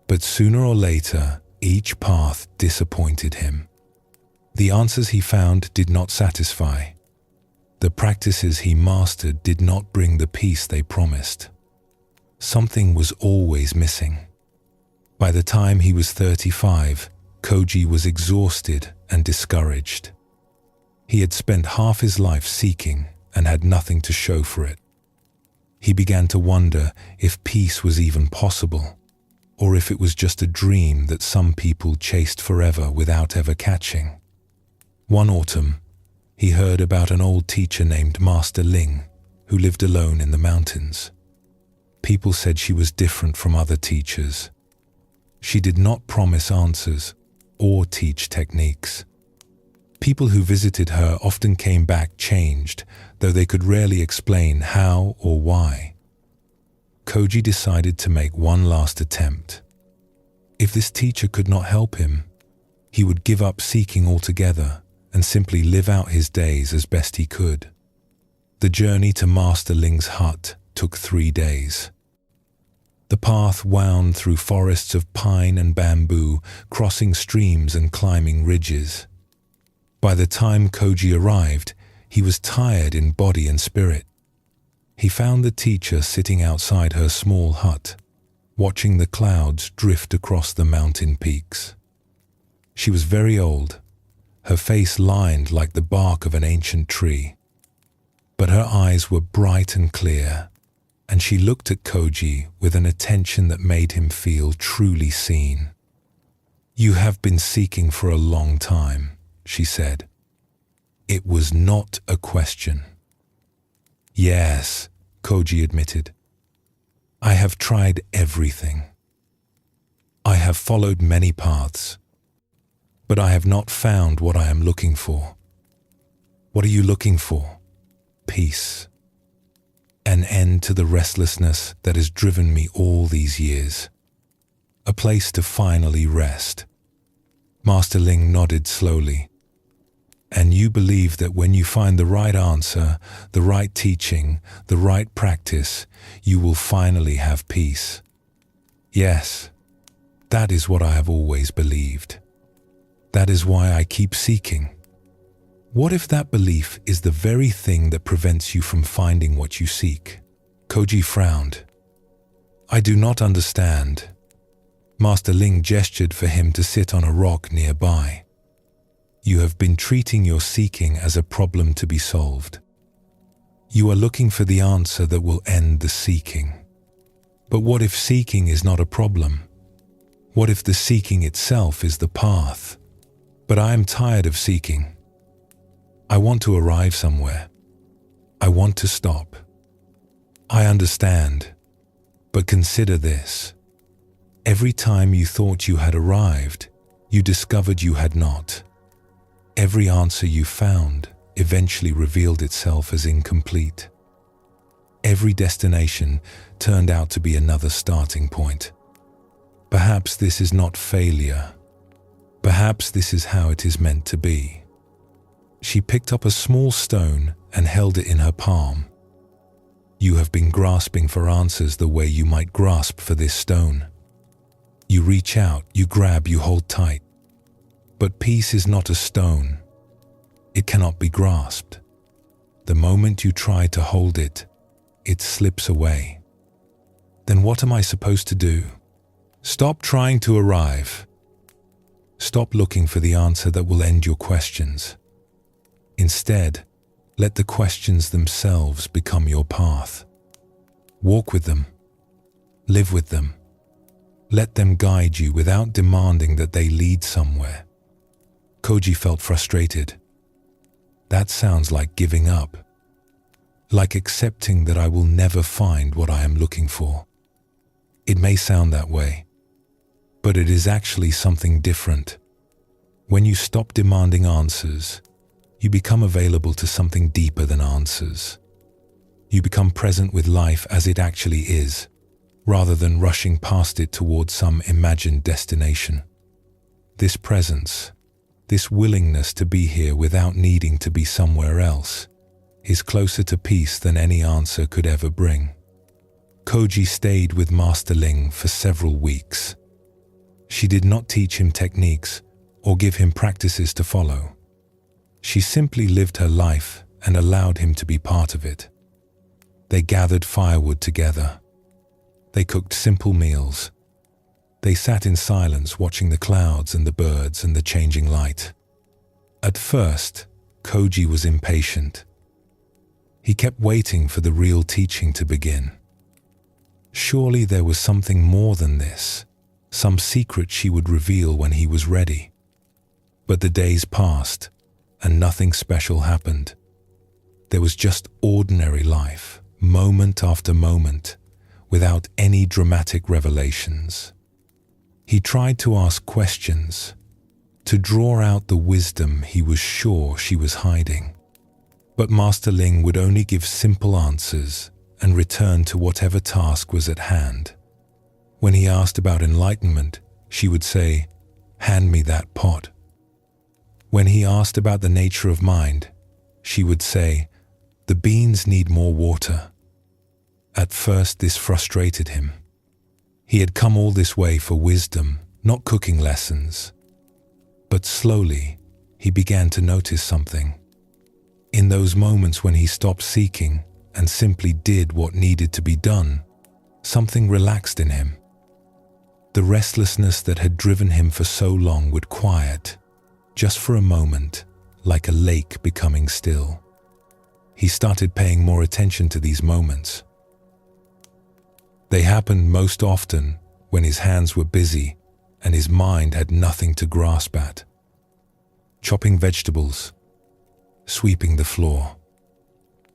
But sooner or later, each path disappointed him. The answers he found did not satisfy. The practices he mastered did not bring the peace they promised. Something was always missing. By the time he was 35, Koji was exhausted and discouraged. He had spent half his life seeking and had nothing to show for it. He began to wonder if peace was even possible, or if it was just a dream that some people chased forever without ever catching. One autumn, he heard about an old teacher named Master Ling, who lived alone in the mountains. People said she was different from other teachers. She did not promise answers or teach techniques. People who visited her often came back changed, though they could rarely explain how or why. Koji decided to make one last attempt. If this teacher could not help him, he would give up seeking altogether and simply live out his days as best he could. The journey to Master Ling's hut took 3 days. The path wound through forests of pine and bamboo, crossing streams and climbing ridges. By the time Koji arrived, he was tired in body and spirit. He found the teacher sitting outside her small hut, watching the clouds drift across the mountain peaks. She was very old, her face lined like the bark of an ancient tree. But her eyes were bright and clear, and she looked at Koji with an attention that made him feel truly seen. "You have been seeking for a long time," she said. It was not a question. "Yes," Koji admitted. "I have tried everything. I have followed many paths, but I have not found what I am looking for." "What are you looking for?" "Peace. An end to the restlessness that has driven me all these years. A place to finally rest." Master Ling nodded slowly. "And you believe that when you find the right answer, the right teaching, the right practice, you will finally have peace?" "Yes, that is what I have always believed. That is why I keep seeking." "What if that belief is the very thing that prevents you from finding what you seek?" Koji frowned. "I do not understand." Master Ling gestured for him to sit on a rock nearby. "You have been treating your seeking as a problem to be solved. You are looking for the answer that will end the seeking. But what if seeking is not a problem? What if the seeking itself is the path? But I am tired of seeking. I want to arrive somewhere. I want to stop." "I understand, but consider this. Every time you thought you had arrived, you discovered you had not. Every answer you found eventually revealed itself as incomplete. Every destination turned out to be another starting point. Perhaps this is not failure. Perhaps this is how it is meant to be." She picked up a small stone and held it in her palm. "You have been grasping for answers the way you might grasp for this stone. You reach out, you grab, you hold tight. But peace is not a stone. It cannot be grasped. The moment you try to hold it, it slips away. Then what am I supposed to do? Stop trying to arrive. Stop looking for the answer that will end your questions. Instead, let the questions themselves become your path. Walk with them. Live with them. Let them guide you without demanding that they lead somewhere." Koji felt frustrated. That sounds like giving up. Like accepting that I will never find what I am looking for. It may sound that way, but it is actually something different. When you stop demanding answers, you become available to something deeper than answers. You become present with life as it actually is, rather than rushing past it towards some imagined destination. This presence, this willingness to be here without needing to be somewhere else, is closer to peace than any answer could ever bring. Koji stayed with Master Ling for several weeks. She did not teach him techniques or give him practices to follow. She simply lived her life and allowed him to be part of it. They gathered firewood together. They cooked simple meals. They sat in silence watching the clouds and the birds and the changing light. At first, Koji was impatient. He kept waiting for the real teaching to begin. Surely there was something more than this, some secret she would reveal when he was ready. But the days passed, and nothing special happened. There was just ordinary life, moment after moment, without any dramatic revelations. He tried to ask questions, to draw out the wisdom he was sure she was hiding. But Master Ling would only give simple answers and return to whatever task was at hand. When he asked about enlightenment, she would say, "Hand me that pot." When he asked about the nature of mind, she would say, "The beans need more water." At first, this frustrated him. He had come all this way for wisdom, not cooking lessons. But slowly, he began to notice something. In those moments when he stopped seeking and simply did what needed to be done, something relaxed in him. The restlessness that had driven him for so long would quiet, just for a moment, like a lake becoming still. He started paying more attention to these moments. They happened most often when his hands were busy and his mind had nothing to grasp at. Chopping vegetables, sweeping the floor,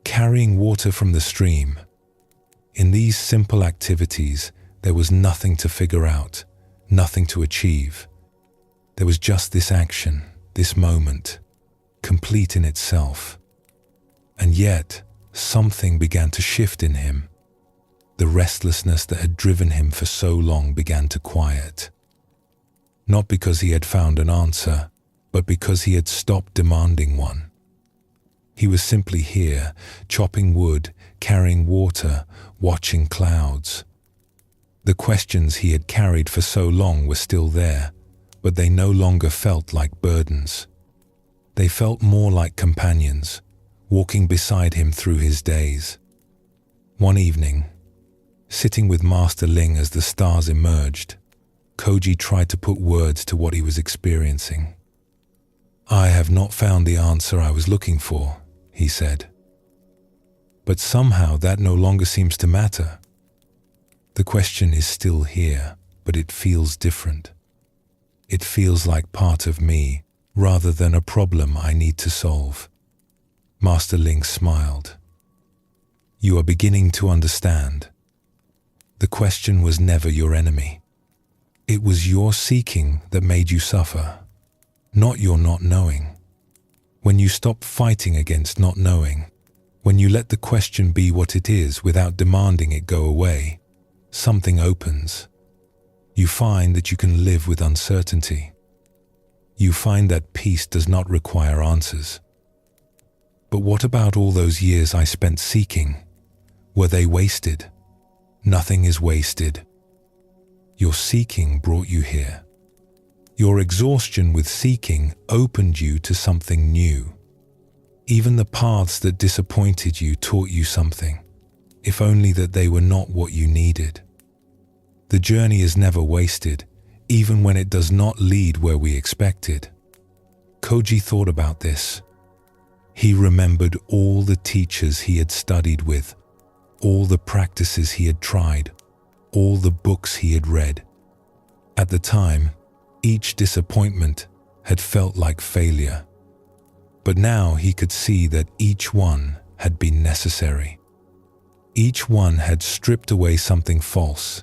carrying water from the stream. In these simple activities, there was nothing to figure out, nothing to achieve. There was just this action, this moment, complete in itself. And yet, something began to shift in him. The restlessness that had driven him for so long began to quiet. Not because he had found an answer, but because he had stopped demanding one. He was simply here, chopping wood, carrying water, watching clouds. The questions he had carried for so long were still there, but they no longer felt like burdens. They felt more like companions, walking beside him through his days. One evening, sitting with Master Ling as the stars emerged, Koji tried to put words to what he was experiencing. "I have not found the answer I was looking for," he said. "But somehow that no longer seems to matter. The question is still here, but it feels different. It feels like part of me, rather than a problem I need to solve." Master Ling smiled. "You are beginning to understand. The question was never your enemy. It was your seeking that made you suffer, not your not knowing. When you stop fighting against not knowing, when you let the question be what it is without demanding it go away, something opens. You find that you can live with uncertainty. You find that peace does not require answers. But what about all those years I spent seeking? Were they wasted? Nothing is wasted. Your seeking brought you here. Your exhaustion with seeking opened you to something new. Even the paths that disappointed you taught you something, if only that they were not what you needed. The journey is never wasted, even when it does not lead where we expected." Koji thought about this. He remembered all the teachers he had studied with, all the practices he had tried, all the books he had read. At the time, each disappointment had felt like failure. But now he could see that each one had been necessary. Each one had stripped away something false,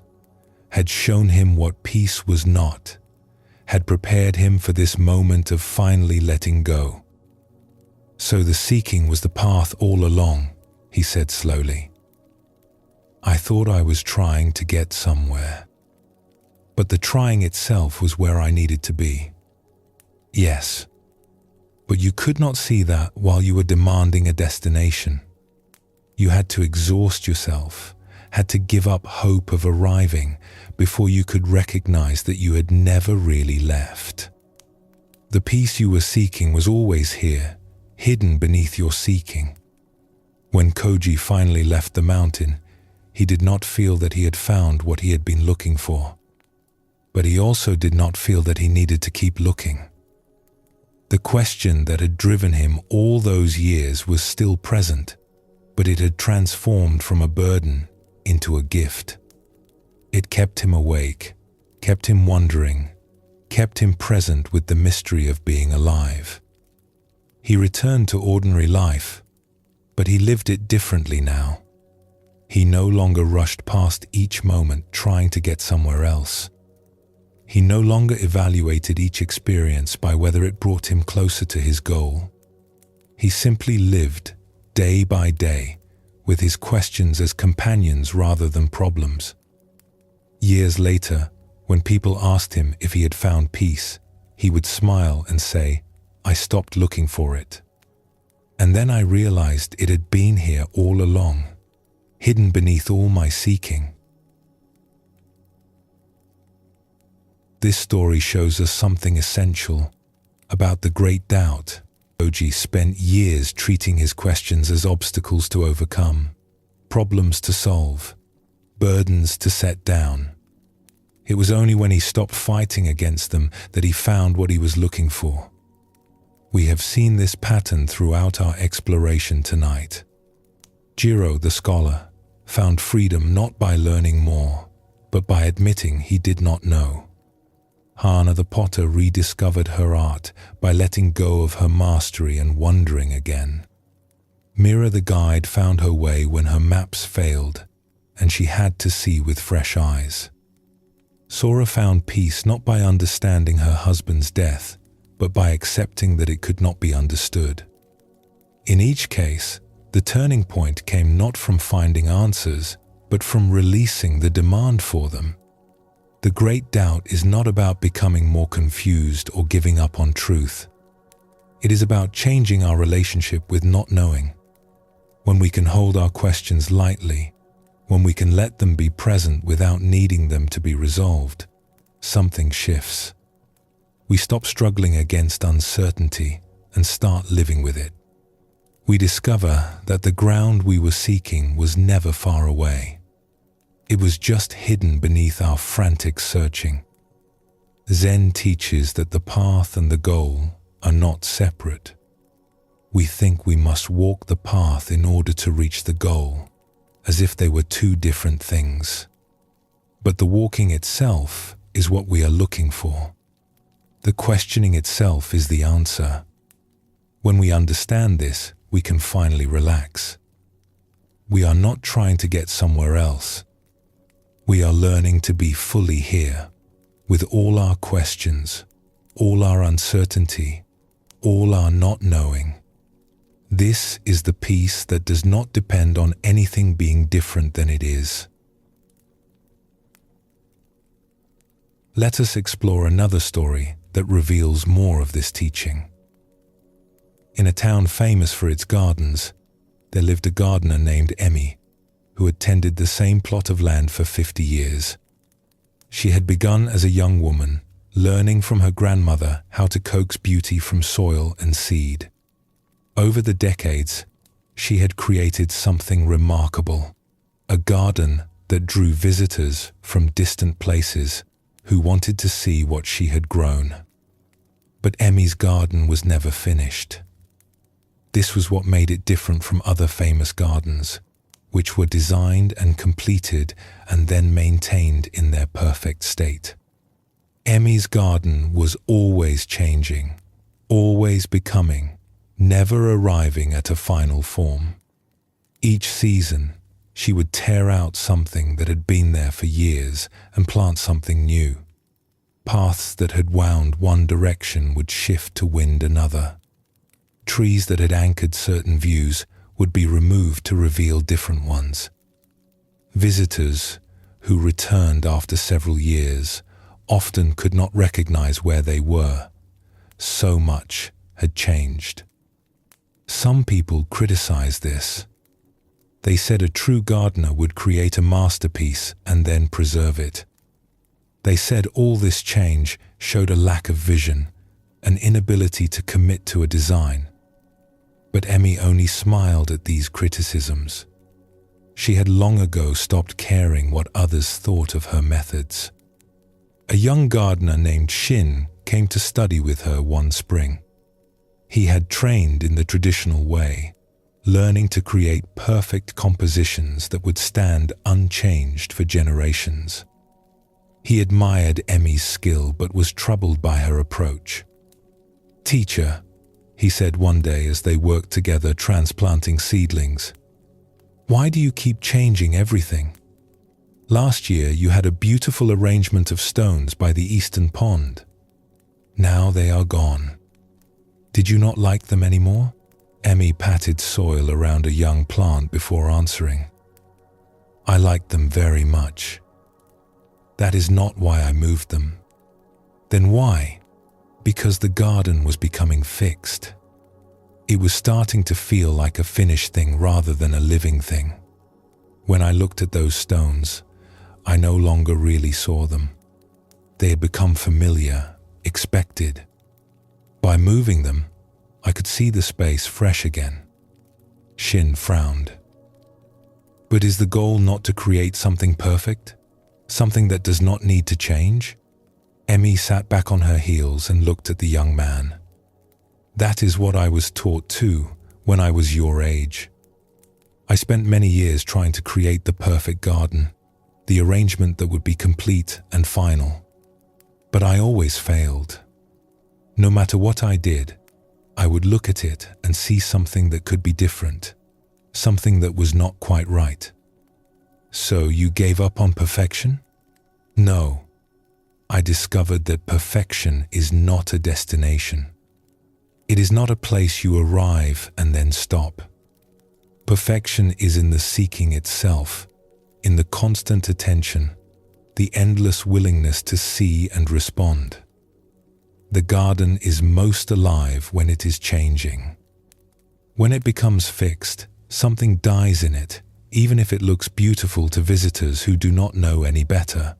had shown him what peace was not, had prepared him for this moment of finally letting go. "So the seeking was the path all along," he said slowly. "I thought I was trying to get somewhere. But the trying itself was where I needed to be. Yes, but you could not see that while you were demanding a destination. You had to exhaust yourself, had to give up hope of arriving before you could recognize that you had never really left. The peace you were seeking was always here, hidden beneath your seeking." When Koji finally left the mountain, he did not feel that he had found what he had been looking for. But he also did not feel that he needed to keep looking. The question that had driven him all those years was still present, but it had transformed from a burden into a gift. It kept him awake, kept him wondering, kept him present with the mystery of being alive. He returned to ordinary life, but he lived it differently now. He no longer rushed past each moment trying to get somewhere else. He no longer evaluated each experience by whether it brought him closer to his goal. He simply lived, day by day, with his questions as companions rather than problems. Years later, when people asked him if he had found peace, he would smile and say, "I stopped looking for it. And then I realized it had been here all along, hidden beneath all my seeking." This story shows us something essential about the great doubt. Koji spent years treating his questions as obstacles to overcome, problems to solve, burdens to set down. It was only when he stopped fighting against them that he found what he was looking for. We have seen this pattern throughout our exploration tonight. Jiro, the scholar, found freedom not by learning more, but by admitting he did not know. Hana, the potter, rediscovered her art by letting go of her mastery and wondering again. Mira, the guide, found her way when her maps failed, and she had to see with fresh eyes. Sora found peace not by understanding her husband's death, but by accepting that it could not be understood. In each case, the turning point came not from finding answers, but from releasing the demand for them. The great doubt is not about becoming more confused or giving up on truth. It is about changing our relationship with not knowing. When we can hold our questions lightly, when we can let them be present without needing them to be resolved, something shifts. We stop struggling against uncertainty and start living with it. We discover that the ground we were seeking was never far away. It was just hidden beneath our frantic searching. Zen teaches that the path and the goal are not separate. We think we must walk the path in order to reach the goal, as if they were two different things. But the walking itself is what we are looking for. The questioning itself is the answer. When we understand this, we can finally relax. We are not trying to get somewhere else. We are learning to be fully here, with all our questions, all our uncertainty, all our not knowing. This is the peace that does not depend on anything being different than it is. Let us explore another story that reveals more of this teaching. In a town famous for its gardens, there lived a gardener named Emmy, who had tended the same plot of land for 50 years. She had begun as a young woman, learning from her grandmother how to coax beauty from soil and seed. Over the decades, she had created something remarkable, a garden that drew visitors from distant places who wanted to see what she had grown. But Emmy's garden was never finished. This was what made it different from other famous gardens, which were designed and completed and then maintained in their perfect state. Emmy's garden was always changing, always becoming, never arriving at a final form. Each season, she would tear out something that had been there for years and plant something new. Paths that had wound one direction would shift to wind another. Trees that had anchored certain views would be removed to reveal different ones. Visitors who returned after several years often could not recognize where they were. So much had changed. Some people criticized this. They said a true gardener would create a masterpiece and then preserve it. They said all this change showed a lack of vision, an inability to commit to a design. But Emmy only smiled at these criticisms. She had long ago stopped caring what others thought of her methods. A young gardener named Shin came to study with her one spring. He had trained in the traditional way, learning to create perfect compositions that would stand unchanged for generations. He admired Emmy's skill but was troubled by her approach. "Teacher," he said one day as they worked together transplanting seedlings, "why do you keep changing everything? Last year you had a beautiful arrangement of stones by the eastern pond. Now they are gone. Did you not like them anymore?" Emmy patted soil around a young plant before answering. "I liked them very much. That is not why I moved them." "Then why?" "Because the garden was becoming fixed. It was starting to feel like a finished thing rather than a living thing. When I looked at those stones, I no longer really saw them. They had become familiar, expected. By moving them, I could see the space fresh again." Shin frowned. "But is the goal not to create something perfect?" Something that does not need to change? Emmy sat back on her heels and looked at the young man. That is what I was taught too when I was your age. I spent many years trying to create the perfect garden, the arrangement that would be complete and final. But I always failed. No matter what I did, I would look at it and see something that could be different, something that was not quite right. So you gave up on perfection? No. I discovered that perfection is not a destination. It is not a place you arrive and then stop. Perfection is in the seeking itself, in the constant attention, the endless willingness to see and respond. The garden is most alive when it is changing. When it becomes fixed, something dies in it, even if it looks beautiful to visitors who do not know any better.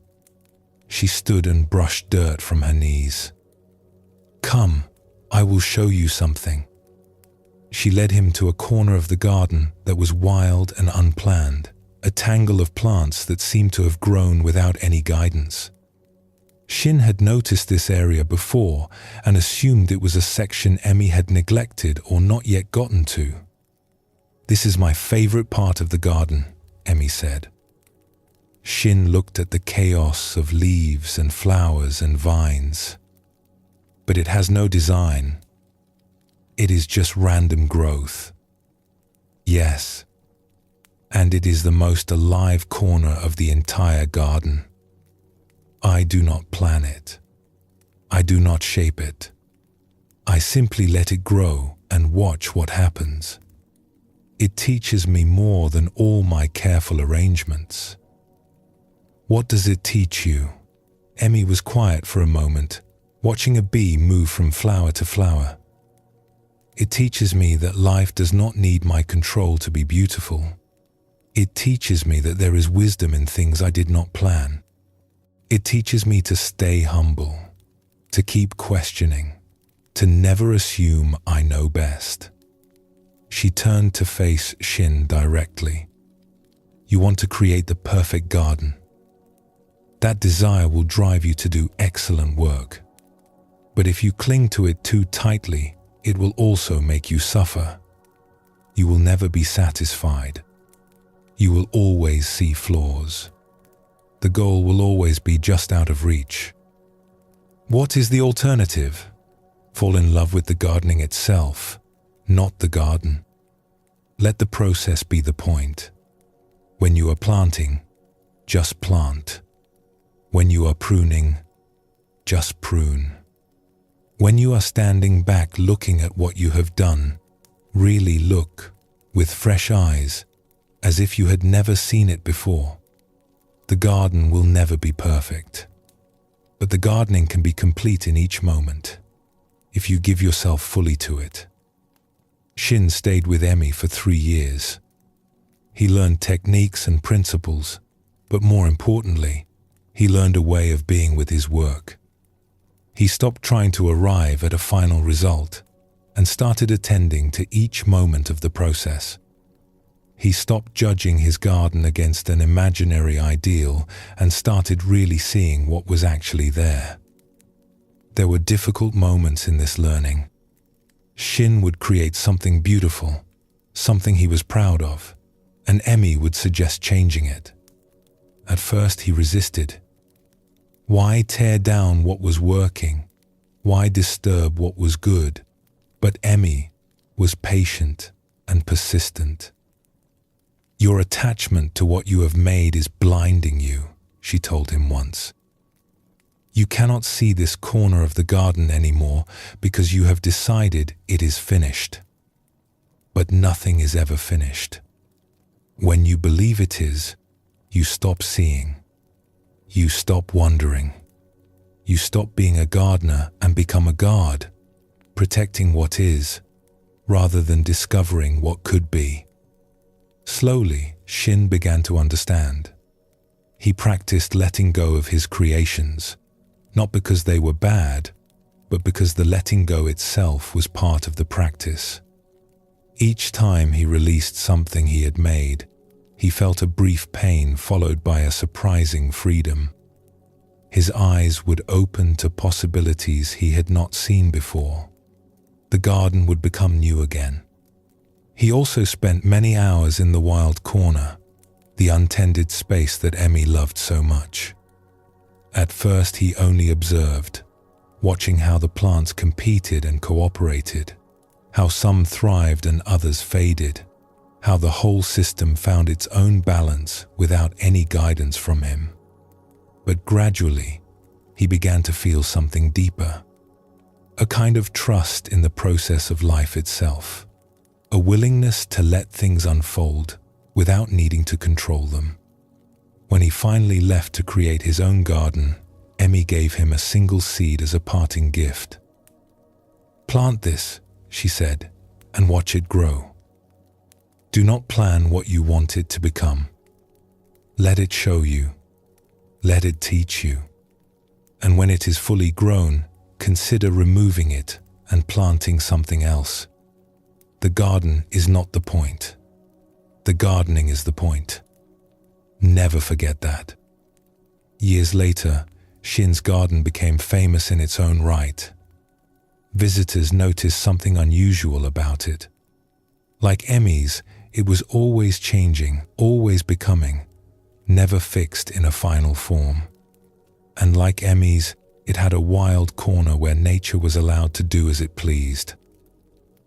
She stood and brushed dirt from her knees. Come, I will show you something. She led him to a corner of the garden that was wild and unplanned, a tangle of plants that seemed to have grown without any guidance. Shin had noticed this area before and assumed it was a section Emmy had neglected or not yet gotten to. This is my favorite part of the garden, Emmy said. Shin looked at the chaos of leaves and flowers and vines. But it has no design. It is just random growth. Yes, and it is the most alive corner of the entire garden. I do not plan it. I do not shape it. I simply let it grow and watch what happens. It teaches me more than all my careful arrangements. What does it teach you? Emmy was quiet for a moment, watching a bee move from flower to flower. It teaches me that life does not need my control to be beautiful. It teaches me that there is wisdom in things I did not plan. It teaches me to stay humble, to keep questioning, to never assume I know best. She turned to face Shin directly. You want to create the perfect garden. That desire will drive you to do excellent work. But if you cling to it too tightly, it will also make you suffer. You will never be satisfied. You will always see flaws. The goal will always be just out of reach. What is the alternative? Fall in love with the gardening itself, not the garden. Let the process be the point. When you are planting, just plant. When you are pruning, just prune. When you are standing back looking at what you have done, really look with fresh eyes, as if you had never seen it before. The garden will never be perfect, but the gardening can be complete in each moment, if you give yourself fully to it. Shin stayed with Emmy for 3 years. He learned techniques and principles, but more importantly, he learned a way of being with his work. He stopped trying to arrive at a final result and started attending to each moment of the process. He stopped judging his garden against an imaginary ideal and started really seeing what was actually there. There were difficult moments in this learning. Shin would create something beautiful, something he was proud of, and Emmy would suggest changing it. At first he resisted. Why tear down what was working? Why disturb what was good? But Emmy was patient and persistent. Your attachment to what you have made is blinding you, she told him once. You cannot see this corner of the garden anymore because you have decided it is finished. But nothing is ever finished. When you believe it is, you stop seeing. You stop wondering. You stop being a gardener and become a guard, protecting what is, rather than discovering what could be. Slowly, Shin began to understand. He practiced letting go of his creations, not because they were bad, but because the letting go itself was part of the practice. Each time he released something he had made, he felt a brief pain followed by a surprising freedom. His eyes would open to possibilities he had not seen before. The garden would become new again. He also spent many hours in the wild corner, the untended space that Emmy loved so much. At first he only observed, watching how the plants competed and cooperated, how some thrived and others faded, how the whole system found its own balance without any guidance from him. But gradually, he began to feel something deeper, a kind of trust in the process of life itself, a willingness to let things unfold without needing to control them. When he finally left to create his own garden, Emmy gave him a single seed as a parting gift. "Plant this," she said, "and watch it grow. Do not plan what you want it to become. Let it show you. Let it teach you. And when it is fully grown, consider removing it and planting something else. The garden is not the point. The gardening is the point. Never forget that." Years later, Shin's garden became famous in its own right. Visitors noticed something unusual about it. Like Emmy's, it was always changing, always becoming, never fixed in a final form. And like Emmy's, it had a wild corner where nature was allowed to do as it pleased.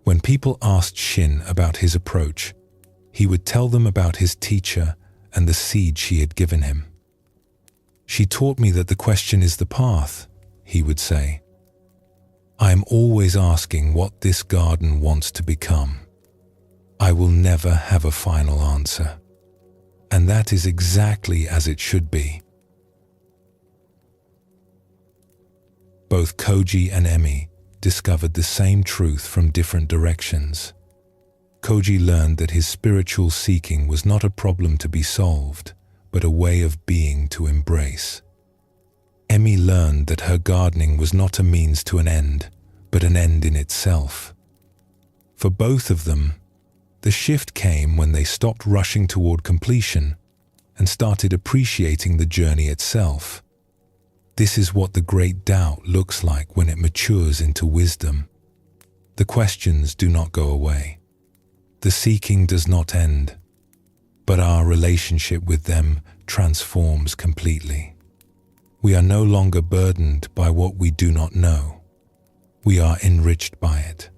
When people asked Shin about his approach, he would tell them about his teacher and the seed she had given him. "She taught me that the question is the path," he would say. "I am always asking what this garden wants to become. I will never have a final answer. And that is exactly as it should be." Both Koji and Emmy discovered the same truth from different directions. Koji learned that his spiritual seeking was not a problem to be solved, but a way of being to embrace. Emmy learned that her gardening was not a means to an end, but an end in itself. For both of them, the shift came when they stopped rushing toward completion and started appreciating the journey itself. This is what the great doubt looks like when it matures into wisdom. The questions do not go away. The seeking does not end, but our relationship with them transforms completely. We are no longer burdened by what we do not know. We are enriched by it.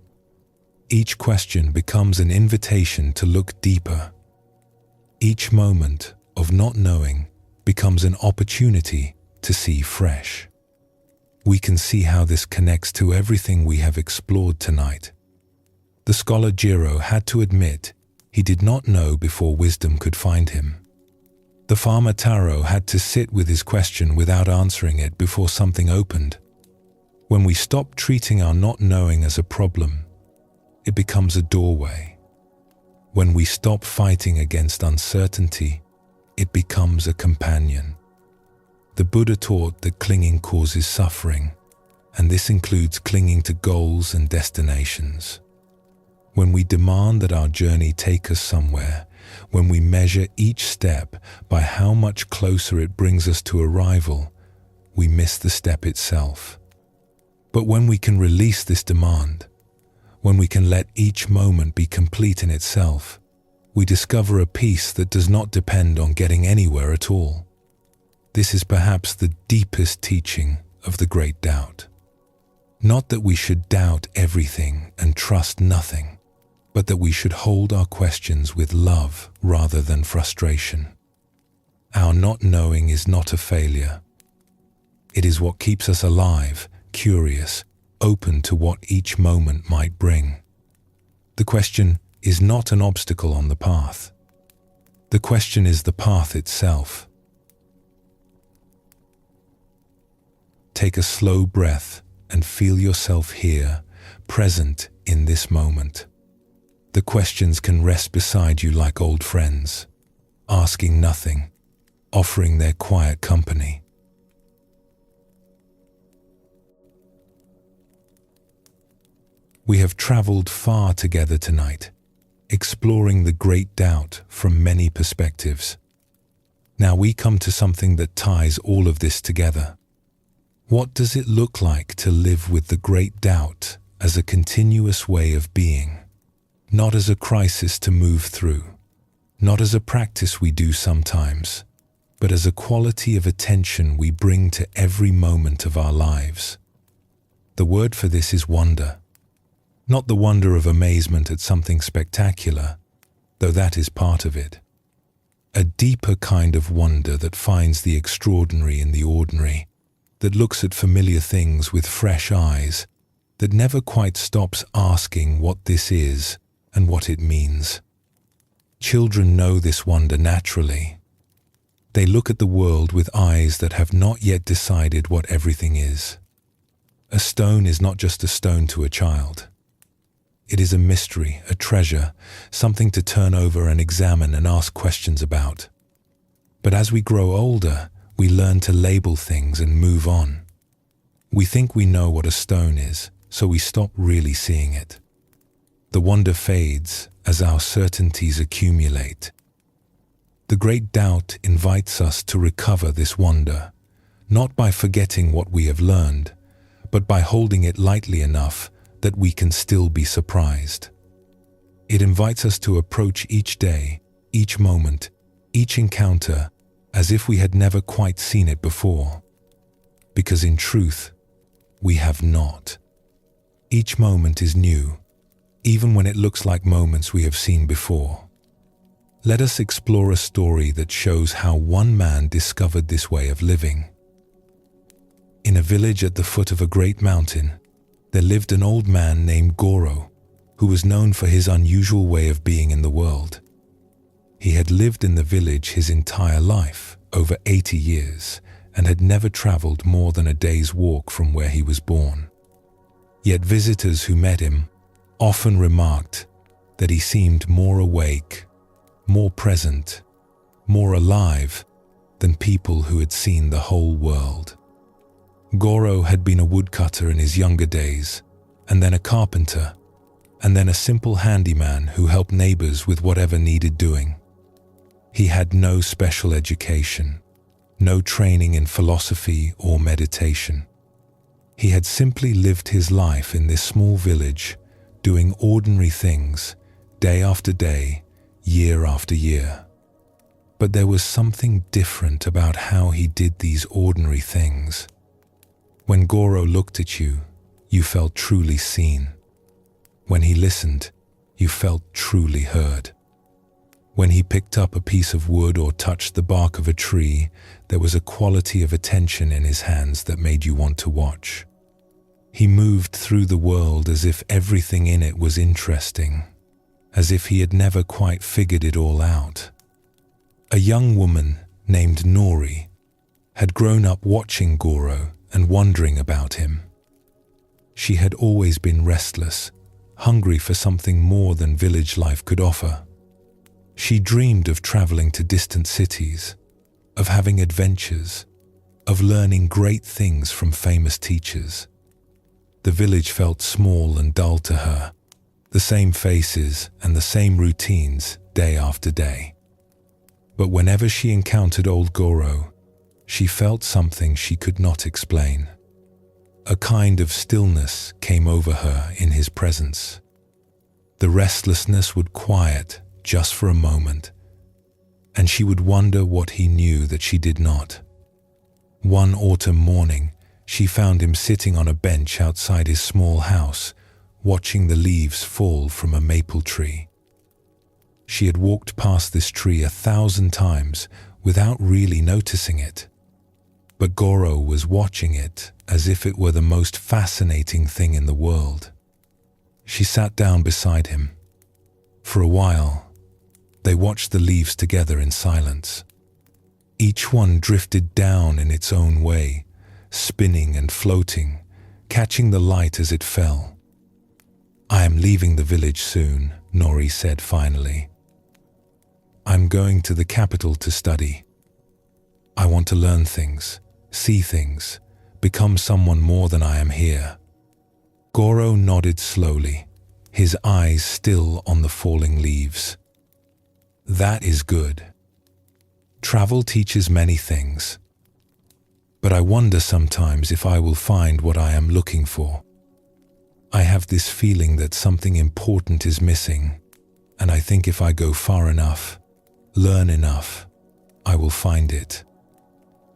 Each question becomes an invitation to look deeper. Each moment of not knowing becomes an opportunity to see fresh. We can see how this connects to everything we have explored tonight. The scholar Jiro had to admit he did not know before wisdom could find him. The farmer Taro had to sit with his question without answering it before something opened. When we stop treating our not knowing as a problem, it becomes a doorway. When we stop fighting against uncertainty, it becomes a companion. The Buddha taught that clinging causes suffering, and this includes clinging to goals and destinations. When we demand that our journey take us somewhere, when we measure each step by how much closer it brings us to arrival, we miss the step itself. But when we can release this demand, when we can let each moment be complete in itself, we discover a peace that does not depend on getting anywhere at all. This is perhaps the deepest teaching of the Great Doubt. Not that we should doubt everything and trust nothing, but that we should hold our questions with love rather than frustration. Our not knowing is not a failure. It is what keeps us alive, curious, open to what each moment might bring. The question is not an obstacle on the path. The question is the path itself. Take a slow breath and feel yourself here, present in this moment. The questions can rest beside you like old friends, asking nothing, offering their quiet company. We have traveled far together tonight, exploring the great doubt from many perspectives. Now we come to something that ties all of this together. What does it look like to live with the great doubt as a continuous way of being? Not as a crisis to move through, not as a practice we do sometimes, but as a quality of attention we bring to every moment of our lives. The word for this is wonder. Not the wonder of amazement at something spectacular, though that is part of it. A deeper kind of wonder that finds the extraordinary in the ordinary, that looks at familiar things with fresh eyes, that never quite stops asking what this is and what it means. Children know this wonder naturally. They look at the world with eyes that have not yet decided what everything is. A stone is not just a stone to a child. It is a mystery, a treasure, something to turn over and examine and ask questions about. But as we grow older, we learn to label things and move on. We think we know what a stone is, so we stop really seeing it. The wonder fades as our certainties accumulate. The great doubt invites us to recover this wonder, not by forgetting what we have learned, but by holding it lightly enough that we can still be surprised. It invites us to approach each day, each moment, each encounter, as if we had never quite seen it before. Because in truth, we have not. Each moment is new, even when it looks like moments we have seen before. Let us explore a story that shows how one man discovered this way of living. In a village at the foot of a great mountain, there lived an old man named Goro, who was known for his unusual way of being in the world. He had lived in the village his entire life, over 80 years, and had never traveled more than a day's walk from where he was born. Yet visitors who met him often remarked that he seemed more awake, more present, more alive than people who had seen the whole world. Goro had been a woodcutter in his younger days, and then a carpenter, and then a simple handyman who helped neighbors with whatever needed doing. He had no special education, no training in philosophy or meditation. He had simply lived his life in this small village, doing ordinary things, day after day, year after year. But there was something different about how he did these ordinary things. When Goro looked at you, you felt truly seen. When he listened, you felt truly heard. When he picked up a piece of wood or touched the bark of a tree, there was a quality of attention in his hands that made you want to watch. He moved through the world as if everything in it was interesting, as if he had never quite figured it all out. A young woman named Nori had grown up watching Goro and wondering about him. She had always been restless, hungry for something more than village life could offer. She dreamed of traveling to distant cities, of having adventures, of learning great things from famous teachers. The village felt small and dull to her, the same faces and the same routines day after day. But whenever she encountered old Goro, she felt something she could not explain. A kind of stillness came over her in his presence. The restlessness would quiet just for a moment, and she would wonder what he knew that she did not. One autumn morning, she found him sitting on a bench outside his small house, watching the leaves fall from a maple tree. She had walked past this tree 1,000 times without really noticing it. But Goro was watching it as if it were the most fascinating thing in the world. She sat down beside him. For a while, they watched the leaves together in silence. Each one drifted down in its own way, spinning and floating, catching the light as it fell. "I am leaving the village soon," Nori said finally. "I'm going to the capital to study. I want to learn things, see things, become someone more than I am here." Goro nodded slowly, his eyes still on the falling leaves. That is good. Travel teaches many things, but I wonder sometimes if I will find what I am looking for. I have this feeling that something important is missing, and I think if I go far enough, learn enough, I will find it.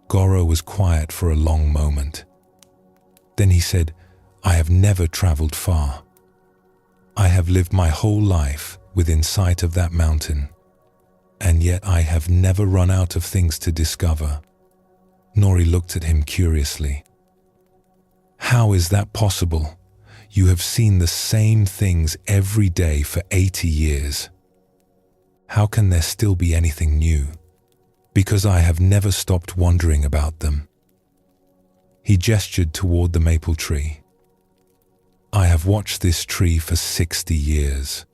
Goro was quiet for a long moment. Then he said, I have never traveled far. I have lived my whole life within sight of that mountain, and yet I have never run out of things to discover. Nori looked at him curiously. How is that possible? You have seen the same things every day for 80 years. How can there still be anything new? Because I have never stopped wondering about them. He gestured toward the maple tree. I have watched this tree for 60 years.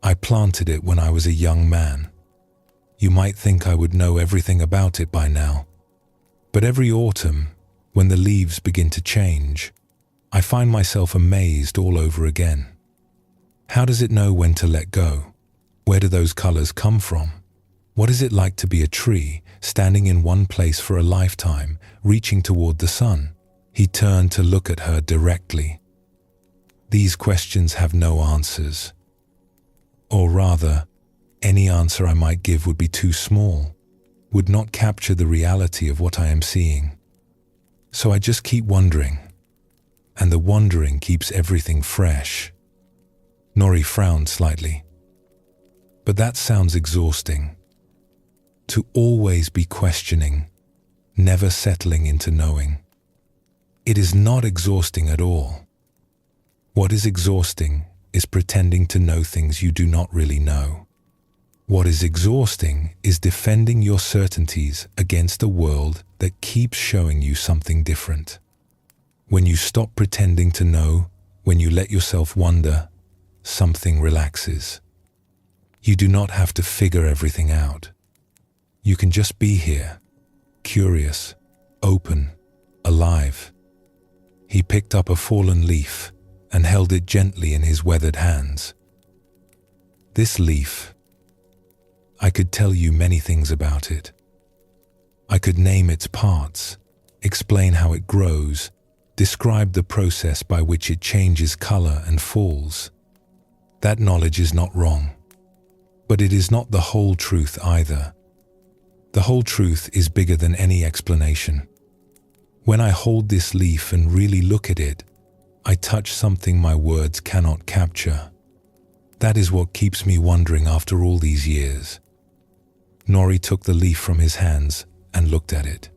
I planted it when I was a young man. You might think I would know everything about it by now. But every autumn, when the leaves begin to change, I find myself amazed all over again. How does it know when to let go? Where do those colors come from? What is it like to be a tree, standing in one place for a lifetime, reaching toward the sun? He turned to look at her directly. These questions have no answers. Or rather, any answer I might give would be too small, would not capture the reality of what I am seeing. So I just keep wondering, and the wondering keeps everything fresh. Nori frowned slightly. But that sounds exhausting. To always be questioning, never settling into knowing. It is not exhausting at all. What is exhausting is pretending to know things you do not really know. What is exhausting is defending your certainties against a world that keeps showing you something different. When you stop pretending to know, when you let yourself wonder, something relaxes. You do not have to figure everything out. You can just be here, curious, open, alive. He picked up a fallen leaf and held it gently in his weathered hands. This leaf, I could tell you many things about it. I could name its parts, explain how it grows, describe the process by which it changes color and falls. That knowledge is not wrong, but it is not the whole truth either. The whole truth is bigger than any explanation. When I hold this leaf and really look at it, I touch something my words cannot capture. That is what keeps me wondering after all these years. Nori took the leaf from his hands and looked at it.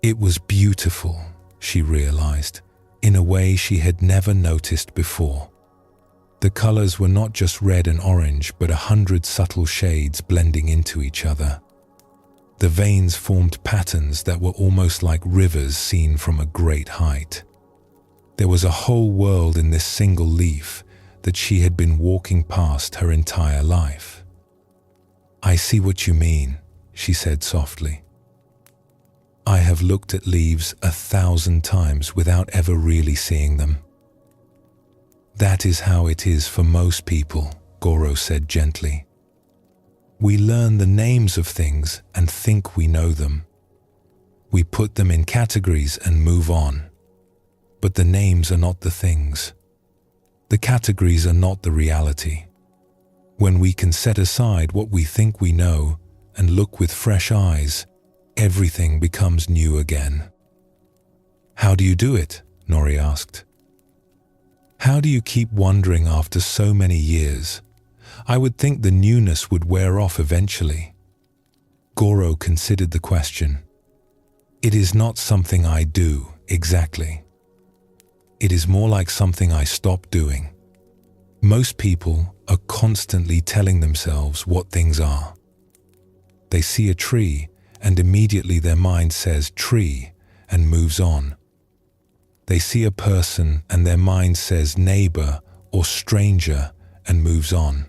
It was beautiful, she realized, in a way she had never noticed before. The colors were not just red and orange, but 100 subtle shades blending into each other. The veins formed patterns that were almost like rivers seen from a great height. There was a whole world in this single leaf that she had been walking past her entire life. I see what you mean, she said softly. I have looked at leaves 1,000 times without ever really seeing them. That is how it is for most people, Goro said gently. We learn the names of things and think we know them. We put them in categories and move on. But the names are not the things. The categories are not the reality. When we can set aside what we think we know and look with fresh eyes, everything becomes new again. How do you do it? Nori asked. How do you keep wondering after so many years? I would think the newness would wear off eventually. Goro considered the question. It is not something I do, exactly. It is more like something I stop doing. Most people are constantly telling themselves what things are. They see a tree and immediately their mind says tree and moves on. They see a person and their mind says neighbor or stranger and moves on.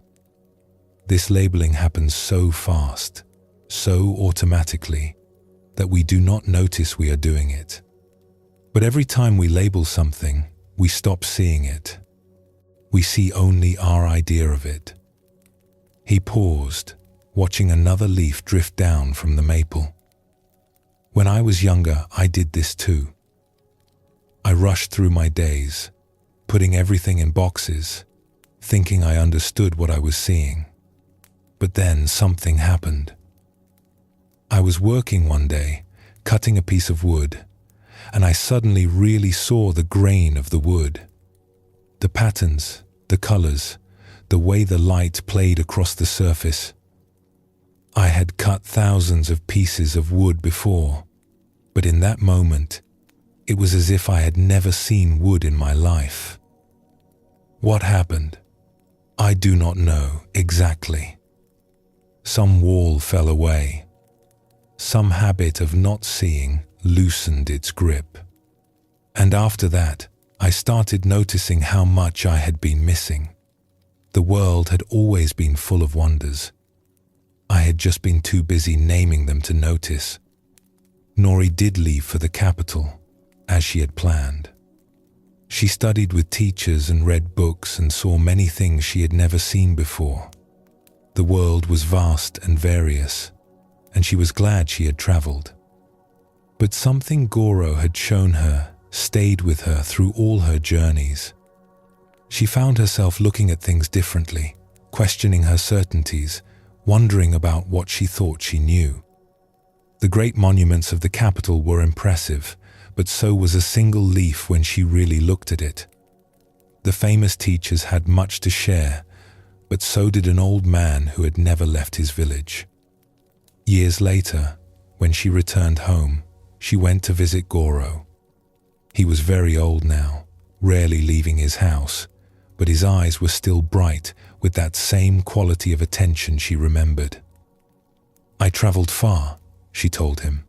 This labeling happens so fast, so automatically, that we do not notice we are doing it. But every time we label something, we stop seeing it. We see only our idea of it. He paused, watching another leaf drift down from the maple. When I was younger, I did this too. I rushed through my days, putting everything in boxes, thinking I understood what I was seeing. But then something happened. I was working one day, cutting a piece of wood, and I suddenly really saw the grain of the wood. The patterns, the colors, the way the light played across the surface. I had cut thousands of pieces of wood before, but in that moment, it was as if I had never seen wood in my life. What happened? I do not know exactly. Some wall fell away. Some habit of not seeing loosened its grip. And after that, I started noticing how much I had been missing. The world had always been full of wonders. I had just been too busy naming them to notice. Nori did leave for the capital, as she had planned. She studied with teachers and read books and saw many things she had never seen before. The world was vast and various, and she was glad she had traveled. But something Goro had shown her stayed with her through all her journeys. She found herself looking at things differently, questioning her certainties, wondering about what she thought she knew. The great monuments of the capital were impressive, but so was a single leaf when she really looked at it. The famous teachers had much to share, but so did an old man who had never left his village. Years later, when she returned home, she went to visit Goro. He was very old now, rarely leaving his house, but his eyes were still bright with that same quality of attention she remembered. "I traveled far," she told him.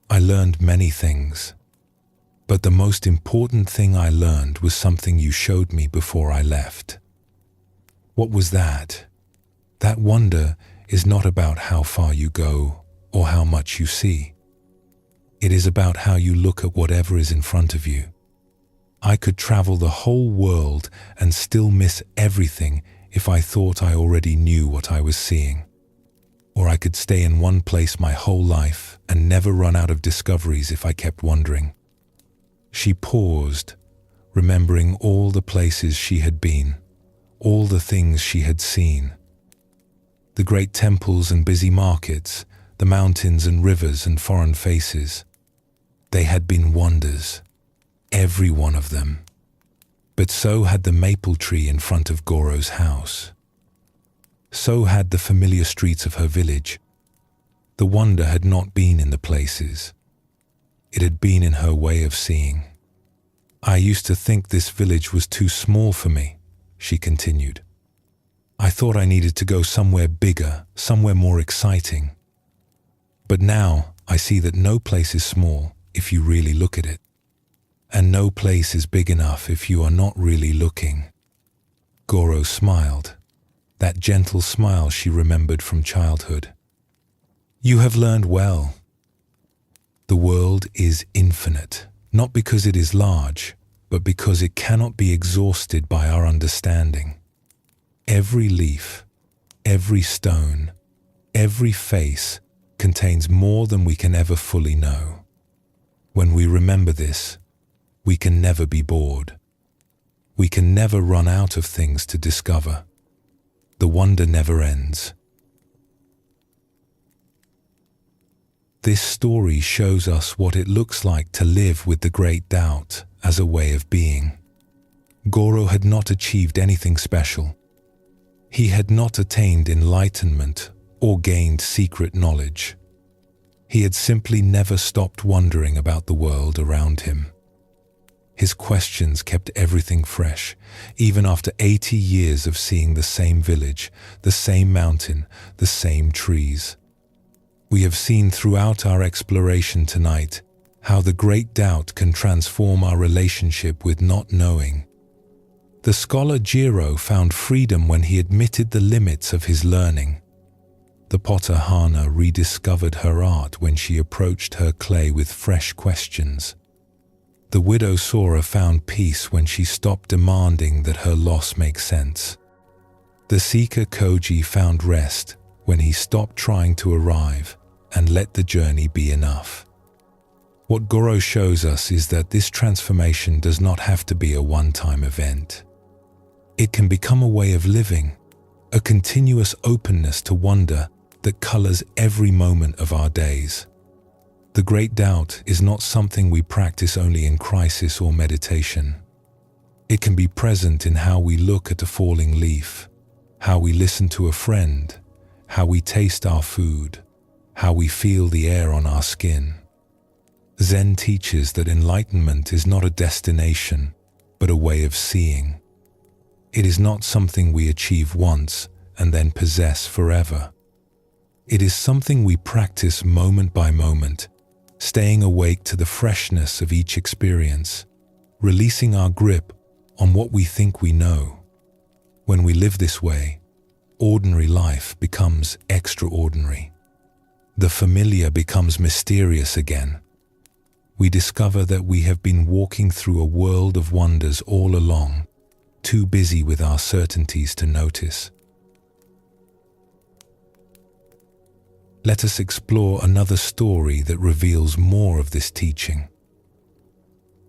"I learned many things, but the most important thing I learned was something you showed me before I left." "What was that?" "That wonder is not about how far you go or how much you see. It is about how you look at whatever is in front of you. I could travel the whole world and still miss everything if I thought I already knew what I was seeing. Or I could stay in one place my whole life and never run out of discoveries if I kept wondering." She paused, remembering all the places she had been, all the things she had seen. The great temples and busy markets, the mountains and rivers and foreign faces. They had been wonders, every one of them. But so had the maple tree in front of Goro's house. So had the familiar streets of her village. The wonder had not been in the places. It had been in her way of seeing. "I used to think this village was too small for me," she continued. "I thought I needed to go somewhere bigger, somewhere more exciting. But now I see that no place is small if you really look at it. And no place is big enough if you are not really looking." Goro smiled, that gentle smile she remembered from childhood. "You have learned well. The world is infinite, not because it is large, but because it cannot be exhausted by our understanding. Every leaf, every stone, every face contains more than we can ever fully know. When we remember this, we can never be bored. We can never run out of things to discover. The wonder never ends." This story shows us what it looks like to live with the great doubt as a way of being. Goro had not achieved anything special. He had not attained enlightenment or gained secret knowledge. He had simply never stopped wondering about the world around him. His questions kept everything fresh, even after 80 years of seeing the same village, the same mountain, the same trees. We have seen throughout our exploration tonight how the great doubt can transform our relationship with not knowing. The scholar Jiro found freedom when he admitted the limits of his learning. The potter Hana rediscovered her art when she approached her clay with fresh questions. The widow Sora found peace when she stopped demanding that her loss make sense. The seeker Koji found rest when he stopped trying to arrive and let the journey be enough. What Goro shows us is that this transformation does not have to be a one-time event. It can become a way of living, a continuous openness to wonder that colors every moment of our days. The great doubt is not something we practice only in crisis or meditation. It can be present in how we look at a falling leaf, how we listen to a friend, how we taste our food, how we feel the air on our skin. Zen teaches that enlightenment is not a destination, but a way of seeing. It is not something we achieve once and then possess forever. It is something we practice moment by moment, staying awake to the freshness of each experience, releasing our grip on what we think we know. When we live this way, ordinary life becomes extraordinary. The familiar becomes mysterious again. We discover that we have been walking through a world of wonders all along, too busy with our certainties to notice. Let us explore another story that reveals more of this teaching.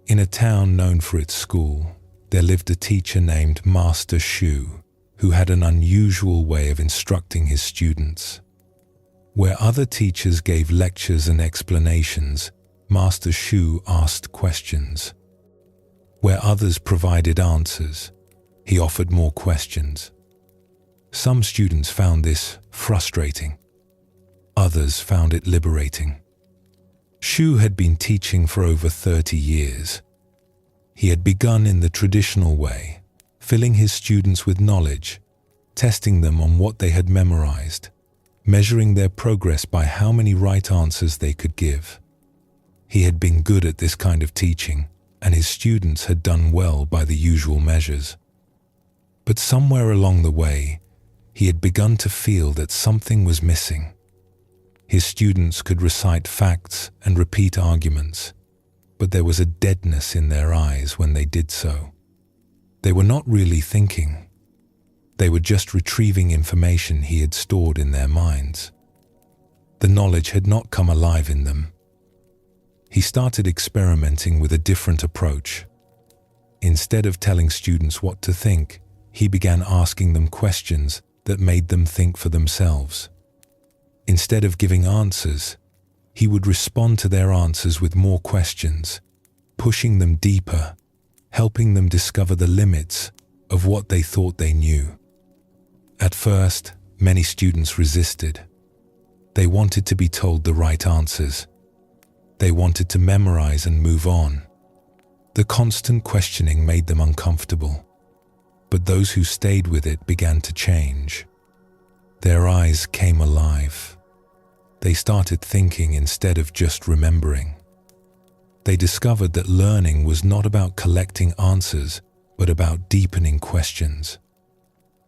In a town known for its school, there lived a teacher named Master Shu, who had an unusual way of instructing his students. Where other teachers gave lectures and explanations, Master Shu asked questions. Where others provided answers, he offered more questions. Some students found this frustrating. Others found it liberating. Shu had been teaching for over 30 years. He had begun in the traditional way, filling his students with knowledge, testing them on what they had memorized, measuring their progress by how many right answers they could give. He had been good at this kind of teaching, and his students had done well by the usual measures. But somewhere along the way, he had begun to feel that something was missing. His students could recite facts and repeat arguments, but there was a deadness in their eyes when they did so. They were not really thinking. They were just retrieving information he had stored in their minds. The knowledge had not come alive in them. He started experimenting with a different approach. Instead of telling students what to think, he began asking them questions that made them think for themselves. Instead of giving answers, he would respond to their answers with more questions, pushing them deeper, helping them discover the limits of what they thought they knew. At first, many students resisted. They wanted to be told the right answers. They wanted to memorize and move on. The constant questioning made them uncomfortable, but those who stayed with it began to change. Their eyes came alive. They started thinking instead of just remembering. They discovered that learning was not about collecting answers, but about deepening questions.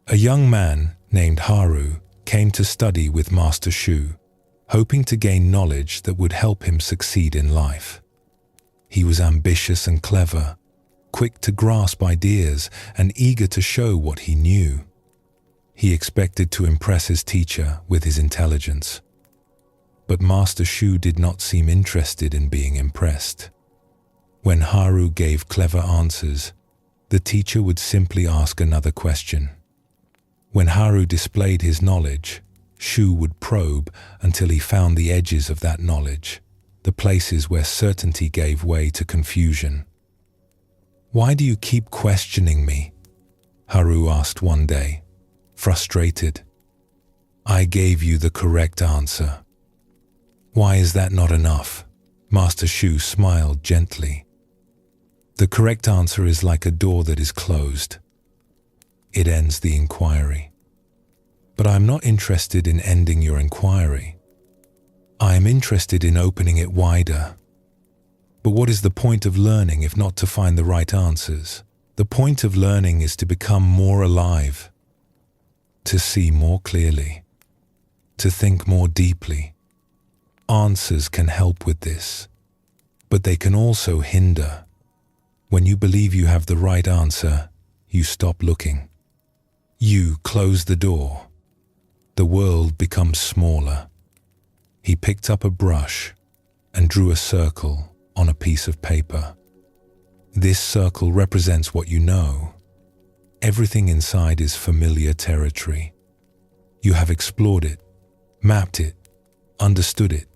A young man named Haru came to study with Master Shu, hoping to gain knowledge that would help him succeed in life. He was ambitious and clever, quick to grasp ideas and eager to show what he knew. He expected to impress his teacher with his intelligence. But Master Shu did not seem interested in being impressed. When Haru gave clever answers, the teacher would simply ask another question. When Haru displayed his knowledge, Shu would probe until he found the edges of that knowledge, the places where certainty gave way to confusion. "Why do you keep questioning me?" Haru asked one day, frustrated. "I gave you the correct answer." "Why is that not enough?" Master Shu smiled gently. "The correct answer is like a door that is closed. It ends the inquiry. But I am not interested in ending your inquiry. I am interested in opening it wider. But what is the point of learning if not to find the right answers? The point of learning is to become more alive, to see more clearly, to think more deeply. Answers can help with this, but they can also hinder. When you believe you have the right answer, you stop looking. You close the door. The world becomes smaller. He picked up a brush and drew a circle on a piece of paper. This circle represents what you know. Everything inside is familiar territory. You have explored it, mapped it, understood it.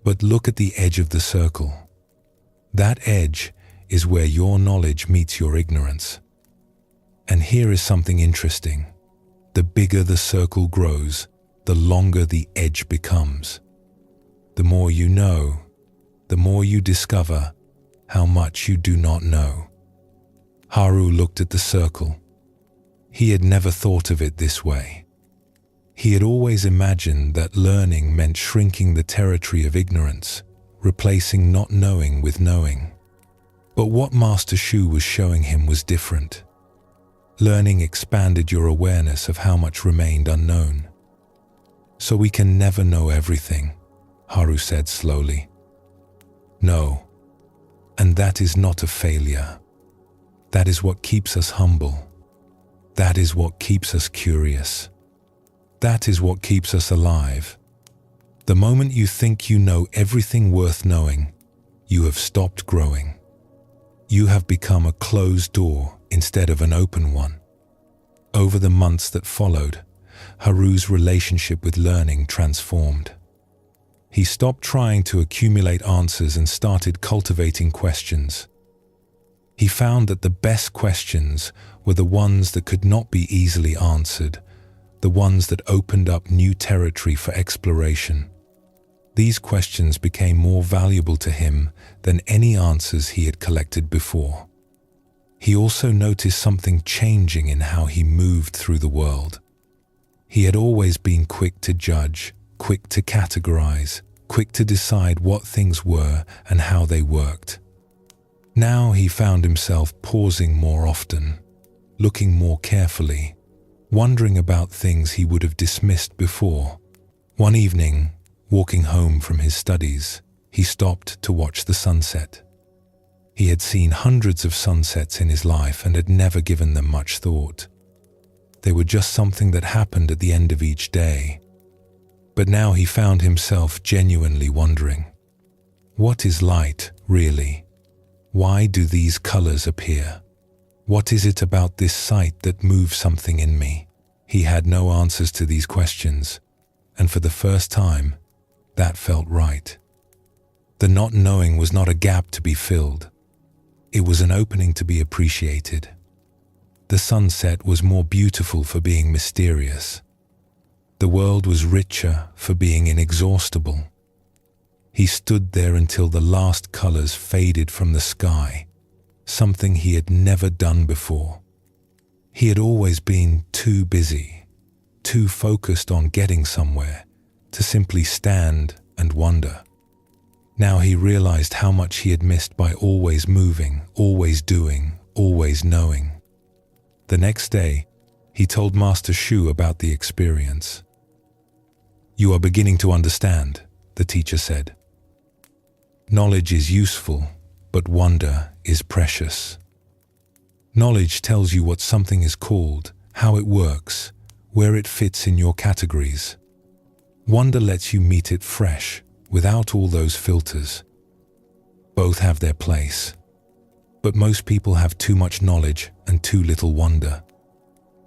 But look at the edge of the circle. That edge is where your knowledge meets your ignorance. And here is something interesting. The bigger the circle grows, the longer the edge becomes. The more you know, the more you discover how much you do not know. Haru looked at the circle. He had never thought of it this way. He had always imagined that learning meant shrinking the territory of ignorance, replacing not knowing with knowing. But what Master Shu was showing him was different. Learning expanded your awareness of how much remained unknown. So we can never know everything, Haru said slowly. No, and that is not a failure. That is what keeps us humble. That is what keeps us curious. That is what keeps us alive. The moment you think you know everything worth knowing, you have stopped growing. You have become a closed door instead of an open one. Over the months that followed, Haru's relationship with learning transformed. He stopped trying to accumulate answers and started cultivating questions. He found that the best questions were the ones that could not be easily answered, the ones that opened up new territory for exploration. These questions became more valuable to him than any answers he had collected before. He also noticed something changing in how he moved through the world. He had always been quick to judge, quick to categorize, quick to decide what things were and how they worked. Now he found himself pausing more often, looking more carefully, wondering about things he would have dismissed before. One evening, walking home from his studies, he stopped to watch the sunset. He had seen hundreds of sunsets in his life and had never given them much thought. They were just something that happened at the end of each day. But now he found himself genuinely wondering, what is light, really? Why do these colors appear? What is it about this sight that moves something in me? He had no answers to these questions, and for the first time, that felt right. The not knowing was not a gap to be filled. It was an opening to be appreciated. The sunset was more beautiful for being mysterious. The world was richer for being inexhaustible. He stood there until the last colors faded from the sky, something he had never done before. He had always been too busy, too focused on getting somewhere, to simply stand and wonder. Now he realized how much he had missed by always moving, always doing, always knowing. The next day, he told Master Shu about the experience. "You are beginning to understand," the teacher said. "Knowledge is useful, but wonder is precious. Knowledge tells you what something is called, how it works, where it fits in your categories. Wonder lets you meet it fresh, without all those filters. Both have their place. But most people have too much knowledge and too little wonder.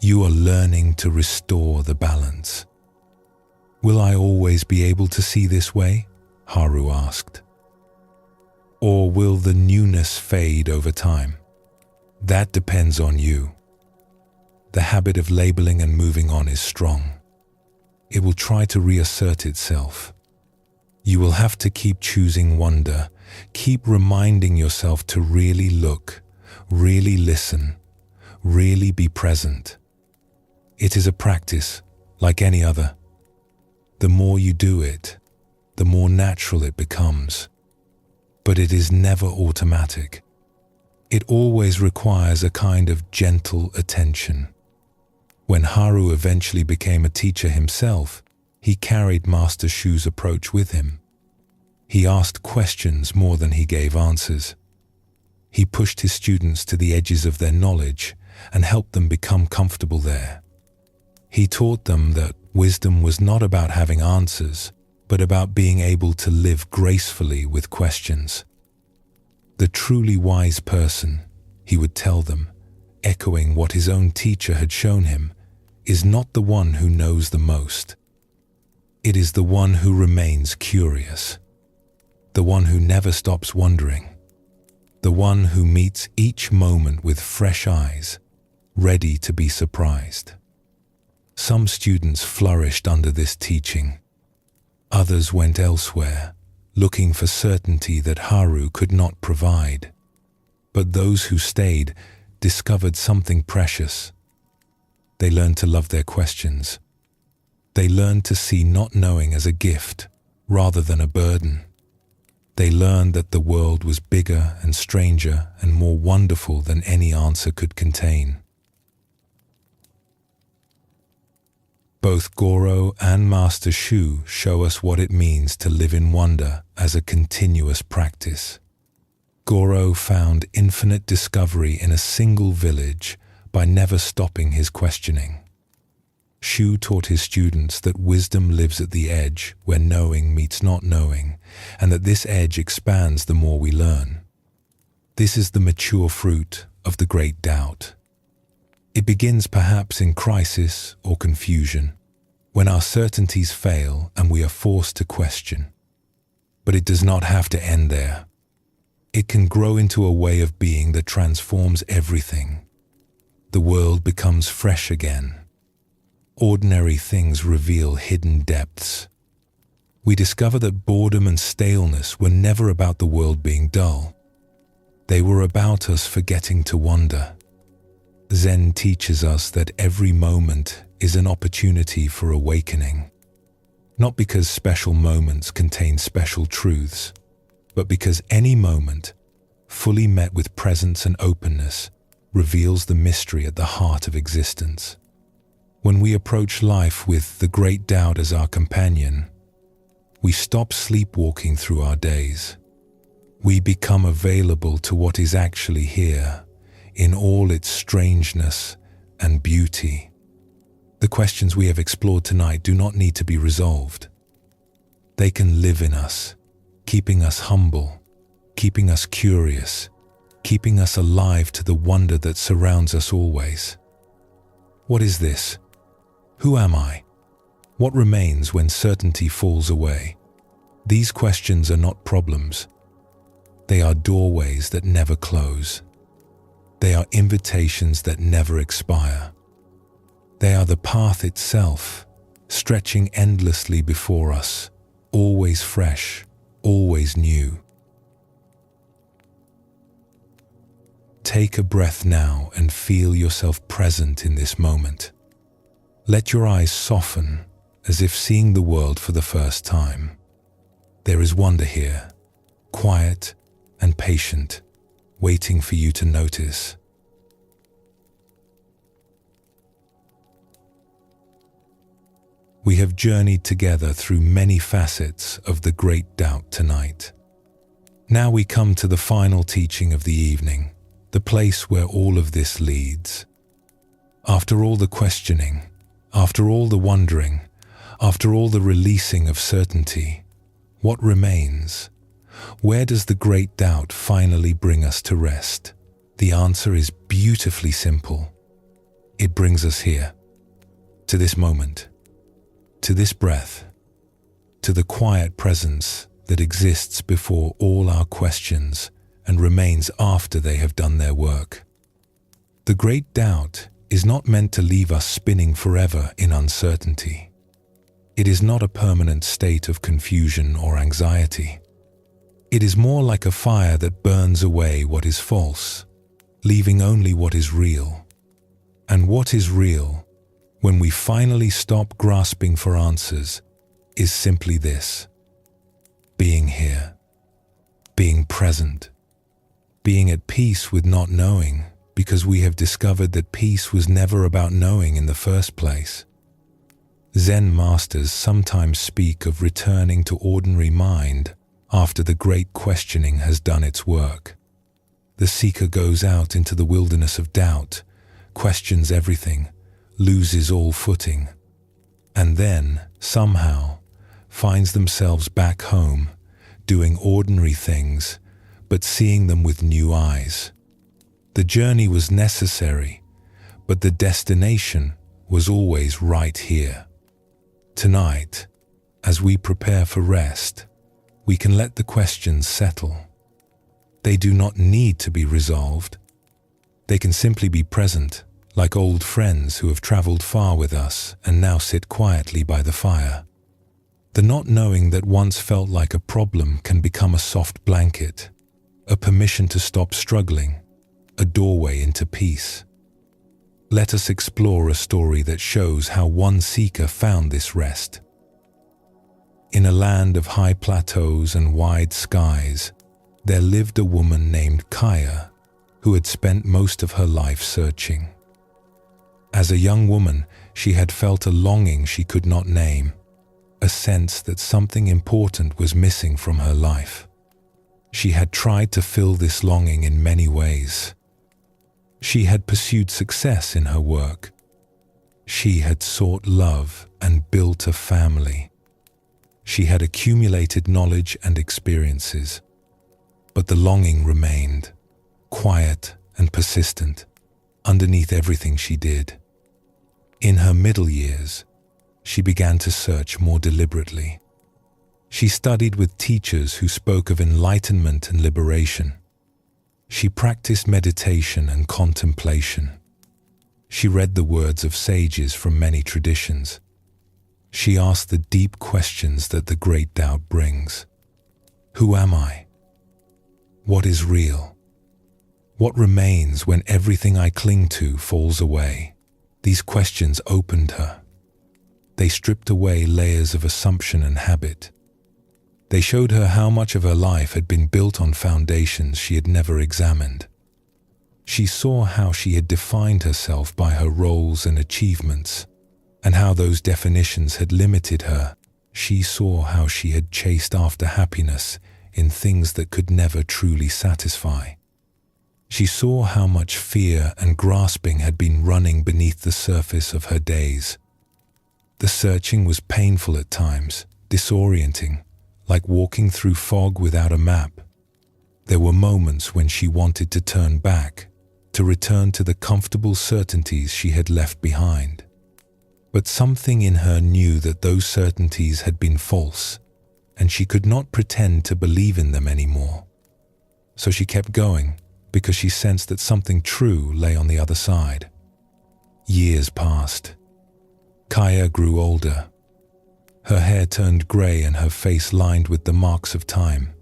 You are learning to restore the balance." "Will I always be able to see this way?" Haru asked. "Or will the newness fade over time? That depends on you. The habit of labeling and moving on is strong. It will try to reassert itself. You will have to keep choosing wonder, keep reminding yourself to really look, really listen, really be present. It is a practice, like any other. The more you do it, the more natural it becomes. But it is never automatic. It always requires a kind of gentle attention. When Haru eventually became a teacher himself, he carried Master Shu's approach with him. He asked questions more than he gave answers. He pushed his students to the edges of their knowledge and helped them become comfortable there. He taught them that wisdom was not about having answers, but about being able to live gracefully with questions. The truly wise person, he would tell them, echoing what his own teacher had shown him, is not the one who knows the most. It is the one who remains curious, the one who never stops wondering, the one who meets each moment with fresh eyes, ready to be surprised. Some students flourished under this teaching. Others went elsewhere, looking for certainty that Haru could not provide. But those who stayed discovered something precious. They learned to love their questions. They learned to see not knowing as a gift rather than a burden. They learned that the world was bigger and stranger and more wonderful than any answer could contain. Both Goro and Master Shu show us what it means to live in wonder as a continuous practice. Goro found infinite discovery in a single village by never stopping his questioning. Shu taught his students that wisdom lives at the edge where knowing meets not knowing, and that this edge expands the more we learn. This is the mature fruit of the great doubt. It begins perhaps in crisis or confusion, when our certainties fail and we are forced to question. But it does not have to end there. It can grow into a way of being that transforms everything. The world becomes fresh again. Ordinary things reveal hidden depths. We discover that boredom and staleness were never about the world being dull. They were about us forgetting to wonder. Zen teaches us that every moment is an opportunity for awakening, not because special moments contain special truths, but because any moment, fully met with presence and openness, reveals the mystery at the heart of existence. When we approach life with the great doubt as our companion, we stop sleepwalking through our days. We become available to what is actually here, in all its strangeness and beauty. The questions we have explored tonight do not need to be resolved. They can live in us, keeping us humble, keeping us curious, keeping us alive to the wonder that surrounds us always. What is this? Who am I? What remains when certainty falls away? These questions are not problems. They are doorways that never close. They are invitations that never expire. They are the path itself, stretching endlessly before us, always fresh, always new. Take a breath now and feel yourself present in this moment. Let your eyes soften as if seeing the world for the first time. There is wonder here, quiet and patient, waiting for you to notice. We have journeyed together through many facets of the great doubt tonight. Now we come to the final teaching of the evening, the place where all of this leads. After all the questioning, after all the wondering, after all the releasing of certainty, what remains? Where does the great doubt finally bring us to rest? The answer is beautifully simple. It brings us here, to this moment, to this breath, to the quiet presence that exists before all our questions and remains after they have done their work. The great doubt is not meant to leave us spinning forever in uncertainty. It is not a permanent state of confusion or anxiety. It is more like a fire that burns away what is false, leaving only what is real. And what is real, when we finally stop grasping for answers, is simply this: being here, being present, being at peace with not knowing, because we have discovered that peace was never about knowing in the first place. Zen masters sometimes speak of returning to ordinary mind after the great questioning has done its work. The seeker goes out into the wilderness of doubt, questions everything, loses all footing, and then, somehow, finds themselves back home, doing ordinary things, but seeing them with new eyes. The journey was necessary, but the destination was always right here. Tonight, as we prepare for rest, we can let the questions settle. They do not need to be resolved. They can simply be present, like old friends who have traveled far with us and now sit quietly by the fire. The not knowing that once felt like a problem can become a soft blanket, a permission to stop struggling, a doorway into peace. Let us explore a story that shows how one seeker found this rest. In a land of high plateaus and wide skies, there lived a woman named Kaya, who had spent most of her life searching. As a young woman, she had felt a longing she could not name, a sense that something important was missing from her life. She had tried to fill this longing in many ways. She had pursued success in her work. She had sought love and built a family. She had accumulated knowledge and experiences. But the longing remained, quiet and persistent, underneath everything she did. In her middle years, she began to search more deliberately. She studied with teachers who spoke of enlightenment and liberation. She practiced meditation and contemplation. She read the words of sages from many traditions. She asked the deep questions that the great doubt brings. Who am I? What is real? What remains when everything I cling to falls away? These questions opened her. They stripped away layers of assumption and habit. They showed her how much of her life had been built on foundations she had never examined. She saw how she had defined herself by her roles and achievements, and how those definitions had limited her. She saw how she had chased after happiness in things that could never truly satisfy. She saw how much fear and grasping had been running beneath the surface of her days. The searching was painful at times, disorienting, like walking through fog without a map. There were moments when she wanted to turn back, to return to the comfortable certainties she had left behind. But something in her knew that those certainties had been false, and she could not pretend to believe in them anymore. So she kept going, because she sensed that something true lay on the other side. Years passed. Kaya grew older. Her hair turned grey and her face lined with the marks of time.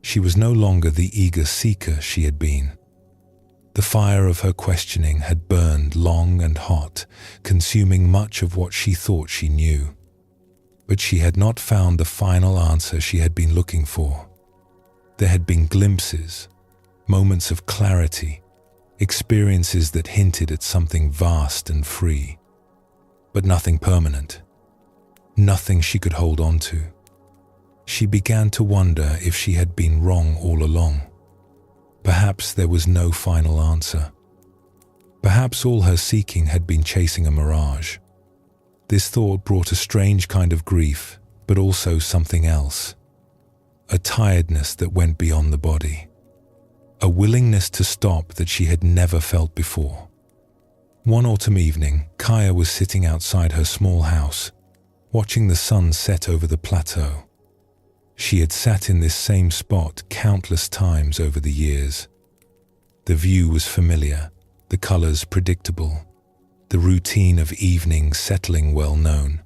She was no longer the eager seeker she had been. The fire of her questioning had burned long and hot, consuming much of what she thought she knew. But she had not found the final answer she had been looking for. There had been glimpses, moments of clarity, experiences that hinted at something vast and free, but nothing permanent, nothing she could hold on to. She began to wonder if she had been wrong all along. Perhaps there was no final answer. Perhaps all her seeking had been chasing a mirage. This thought brought a strange kind of grief, but also something else. A tiredness that went beyond the body. A willingness to stop that she had never felt before. One autumn evening, Kaya was sitting outside her small house, watching the sun set over the plateau. She had sat in this same spot countless times over the years. The view was familiar, the colors predictable, the routine of evenings settling well known.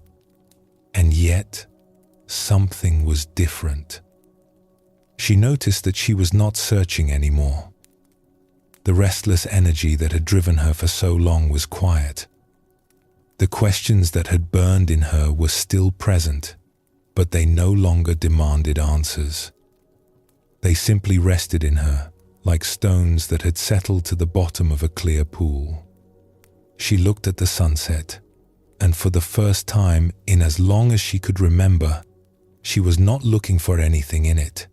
And yet, something was different. She noticed that she was not searching anymore. The restless energy that had driven her for so long was quiet. The questions that had burned in her were still present, but they no longer demanded answers. They simply rested in her, like stones that had settled to the bottom of a clear pool. She looked at the sunset, and for the first time in as long as she could remember, she was not looking for anything in it.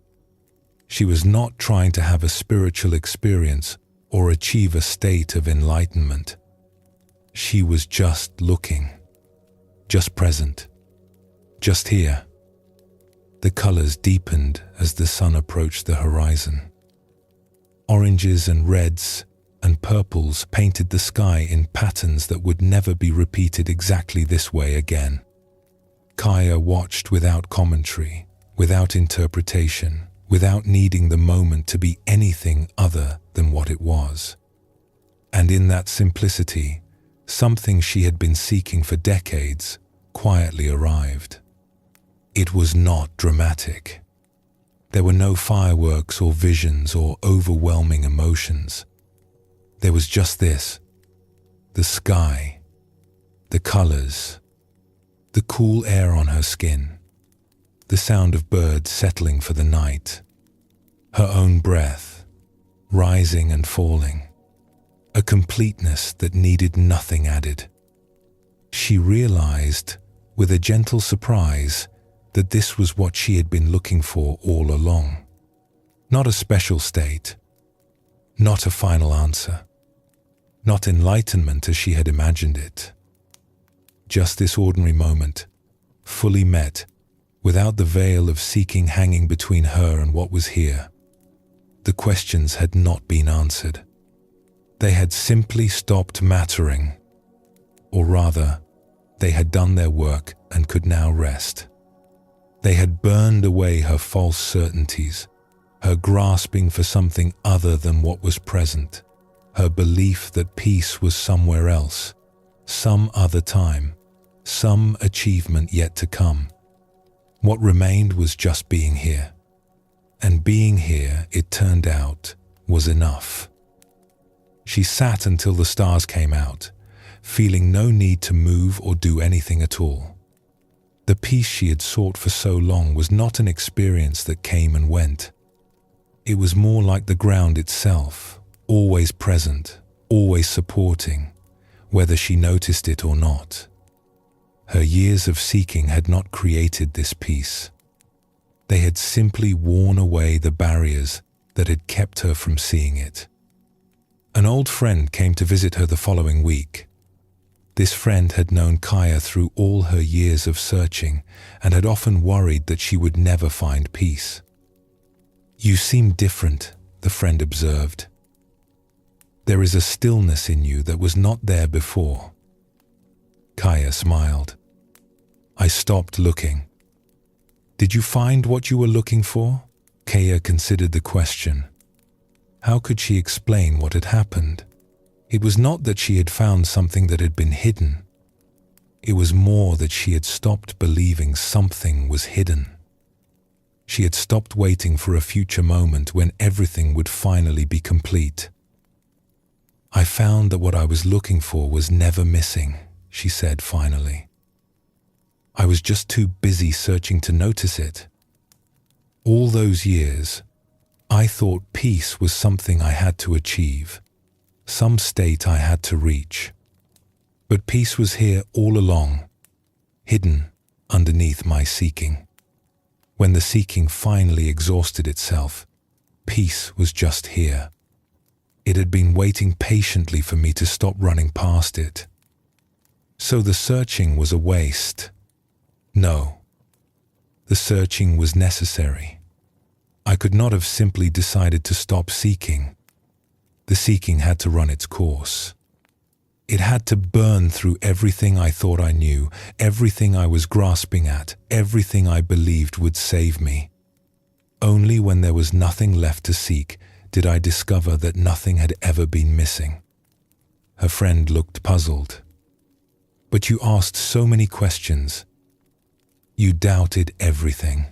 She was not trying to have a spiritual experience or achieve a state of enlightenment. She was just looking, just present, just here. The colors deepened as the sun approached the horizon. Oranges and reds and purples painted the sky in patterns that would never be repeated exactly this way again. Kaya watched without commentary, without interpretation, without needing the moment to be anything other than what it was. And in that simplicity, something she had been seeking for decades quietly arrived. It was not dramatic. There were no fireworks or visions or overwhelming emotions. There was just this: the sky, the colors, the cool air on her skin, the sound of birds settling for the night, her own breath, rising and falling, a completeness that needed nothing added. She realized, with a gentle surprise, that this was what she had been looking for all along. Not a special state, not a final answer, not enlightenment as she had imagined it. Just this ordinary moment, fully met, without the veil of seeking hanging between her and what was here. The questions had not been answered. They had simply stopped mattering. Or rather, they had done their work and could now rest. They had burned away her false certainties, her grasping for something other than what was present, her belief that peace was somewhere else, some other time, some achievement yet to come. What remained was just being here. And being here, it turned out, was enough. She sat until the stars came out, feeling no need to move or do anything at all. The peace she had sought for so long was not an experience that came and went. It was more like the ground itself, always present, always supporting, whether she noticed it or not. Her years of seeking had not created this peace. They had simply worn away the barriers that had kept her from seeing it. An old friend came to visit her the following week. This friend had known Kaya through all her years of searching and had often worried that she would never find peace. "You seem different," the friend observed. "There is a stillness in you that was not there before." Kaya smiled. "I stopped looking." "Did you find what you were looking for?" Kaya considered the question. How could she explain what had happened? It was not that she had found something that had been hidden. It was more that she had stopped believing something was hidden. She had stopped waiting for a future moment when everything would finally be complete. "I found that what I was looking for was never missing," she said finally. "I was just too busy searching to notice it. All those years, I thought peace was something I had to achieve, some state I had to reach. But peace was here all along, hidden underneath my seeking. When the seeking finally exhausted itself, peace was just here. It had been waiting patiently for me to stop running past it. So the searching was a waste. No, the searching was necessary. I could not have simply decided to stop seeking. The seeking had to run its course. It had to burn through everything I thought I knew, everything I was grasping at, everything I believed would save me. Only when there was nothing left to seek did I discover that nothing had ever been missing." Her friend looked puzzled. "But you asked so many questions. You doubted everything.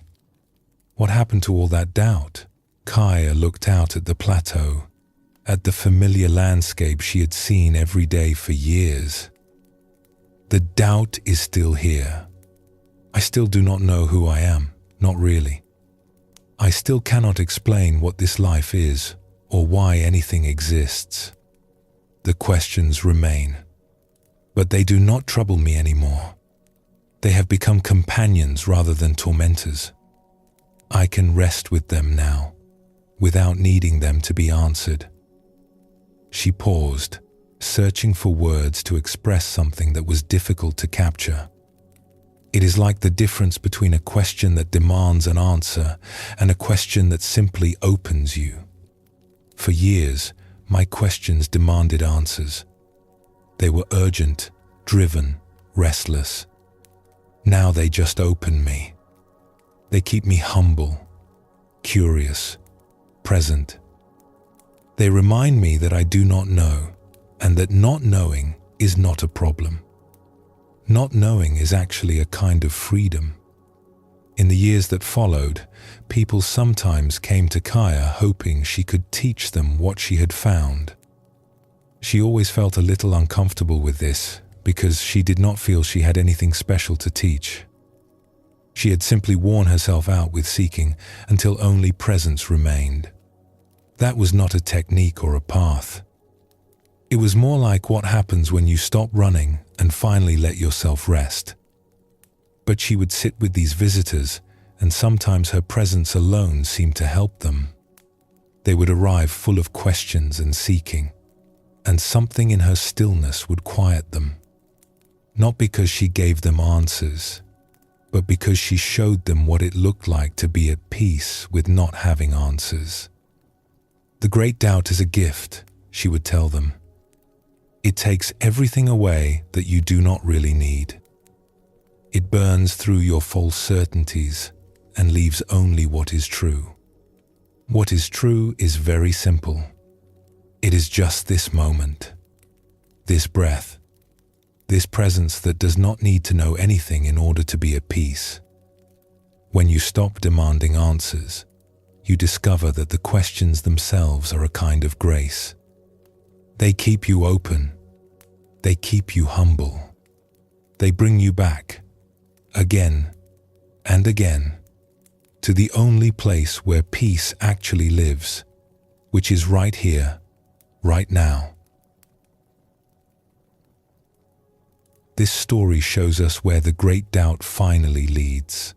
What happened to all that doubt?" Kaya looked out at the plateau, at the familiar landscape she had seen every day for years. "The doubt is still here. I still do not know who I am, not really. I still cannot explain what this life is or why anything exists. The questions remain, but they do not trouble me anymore. They have become companions rather than tormentors. I can rest with them now, without needing them to be answered. She paused, searching for words to express something that was difficult to capture. It is like the difference between a question that demands an answer and a question that simply opens you. For years, my questions demanded answers. They were urgent, driven, restless. Now they just open me. They keep me humble, curious, present. They remind me that I do not know, and that not knowing is not a problem. Not knowing is actually a kind of freedom. In the years that followed, people sometimes came to Kaya hoping she could teach them what she had found. She always felt a little uncomfortable with this because she did not feel she had anything special to teach. She had simply worn herself out with seeking until only presence remained. That was not a technique or a path. It was more like what happens when you stop running and finally let yourself rest. But she would sit with these visitors, and sometimes her presence alone seemed to help them. They would arrive full of questions and seeking, and something in her stillness would quiet them. Not because she gave them answers, but because she showed them what it looked like to be at peace with not having answers. The great doubt is a gift, she would tell them. It takes everything away that you do not really need. It burns through your false certainties and leaves only what is true. What is true is very simple. It is just this moment, this breath, this presence that does not need to know anything in order to be at peace. When you stop demanding answers, you discover that the questions themselves are a kind of grace. They keep you open. They keep you humble. They bring you back, again and again, to the only place where peace actually lives, which is right here, right now. This story shows us where the great doubt finally leads.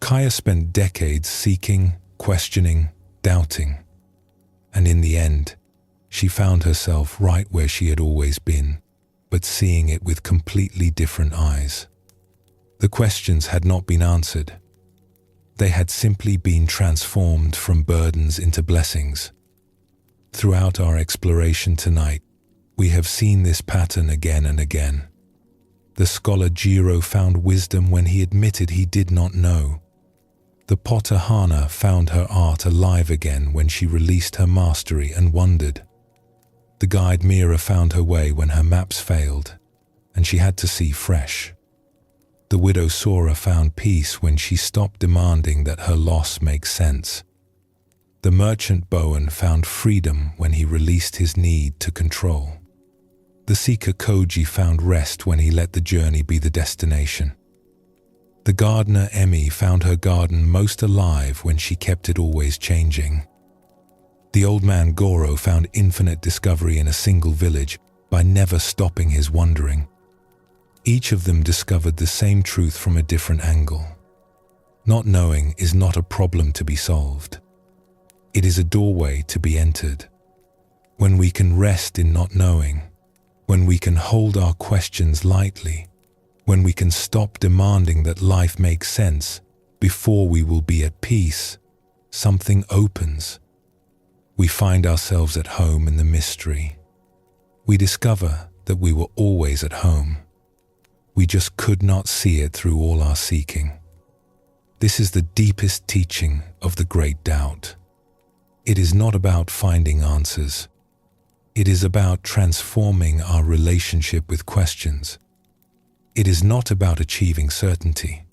Kaya spent decades seeking, questioning, doubting, and in the end, she found herself right where she had always been, but seeing it with completely different eyes. The questions had not been answered. They had simply been transformed from burdens into blessings. Throughout our exploration tonight, we have seen this pattern again and again. The scholar Jiro found wisdom when he admitted he did not know. The potter Hana found her art alive again when she released her mastery and wondered. The guide Mira found her way when her maps failed, and she had to see fresh. The widow Sora found peace when she stopped demanding that her loss make sense. The merchant Bowen found freedom when he released his need to control. The seeker Koji found rest when he let the journey be the destination. The gardener Emmy found her garden most alive when she kept it always changing. The old man Goro found infinite discovery in a single village by never stopping his wandering. Each of them discovered the same truth from a different angle. Not knowing is not a problem to be solved. It is a doorway to be entered. When we can rest in not knowing, when we can hold our questions lightly, when we can stop demanding that life makes sense before we will be at peace, something opens. We find ourselves at home in the mystery. We discover that we were always at home. We just could not see it through all our seeking. This is the deepest teaching of the great doubt. It is not about finding answers. It is about transforming our relationship with questions. It is not about achieving certainty.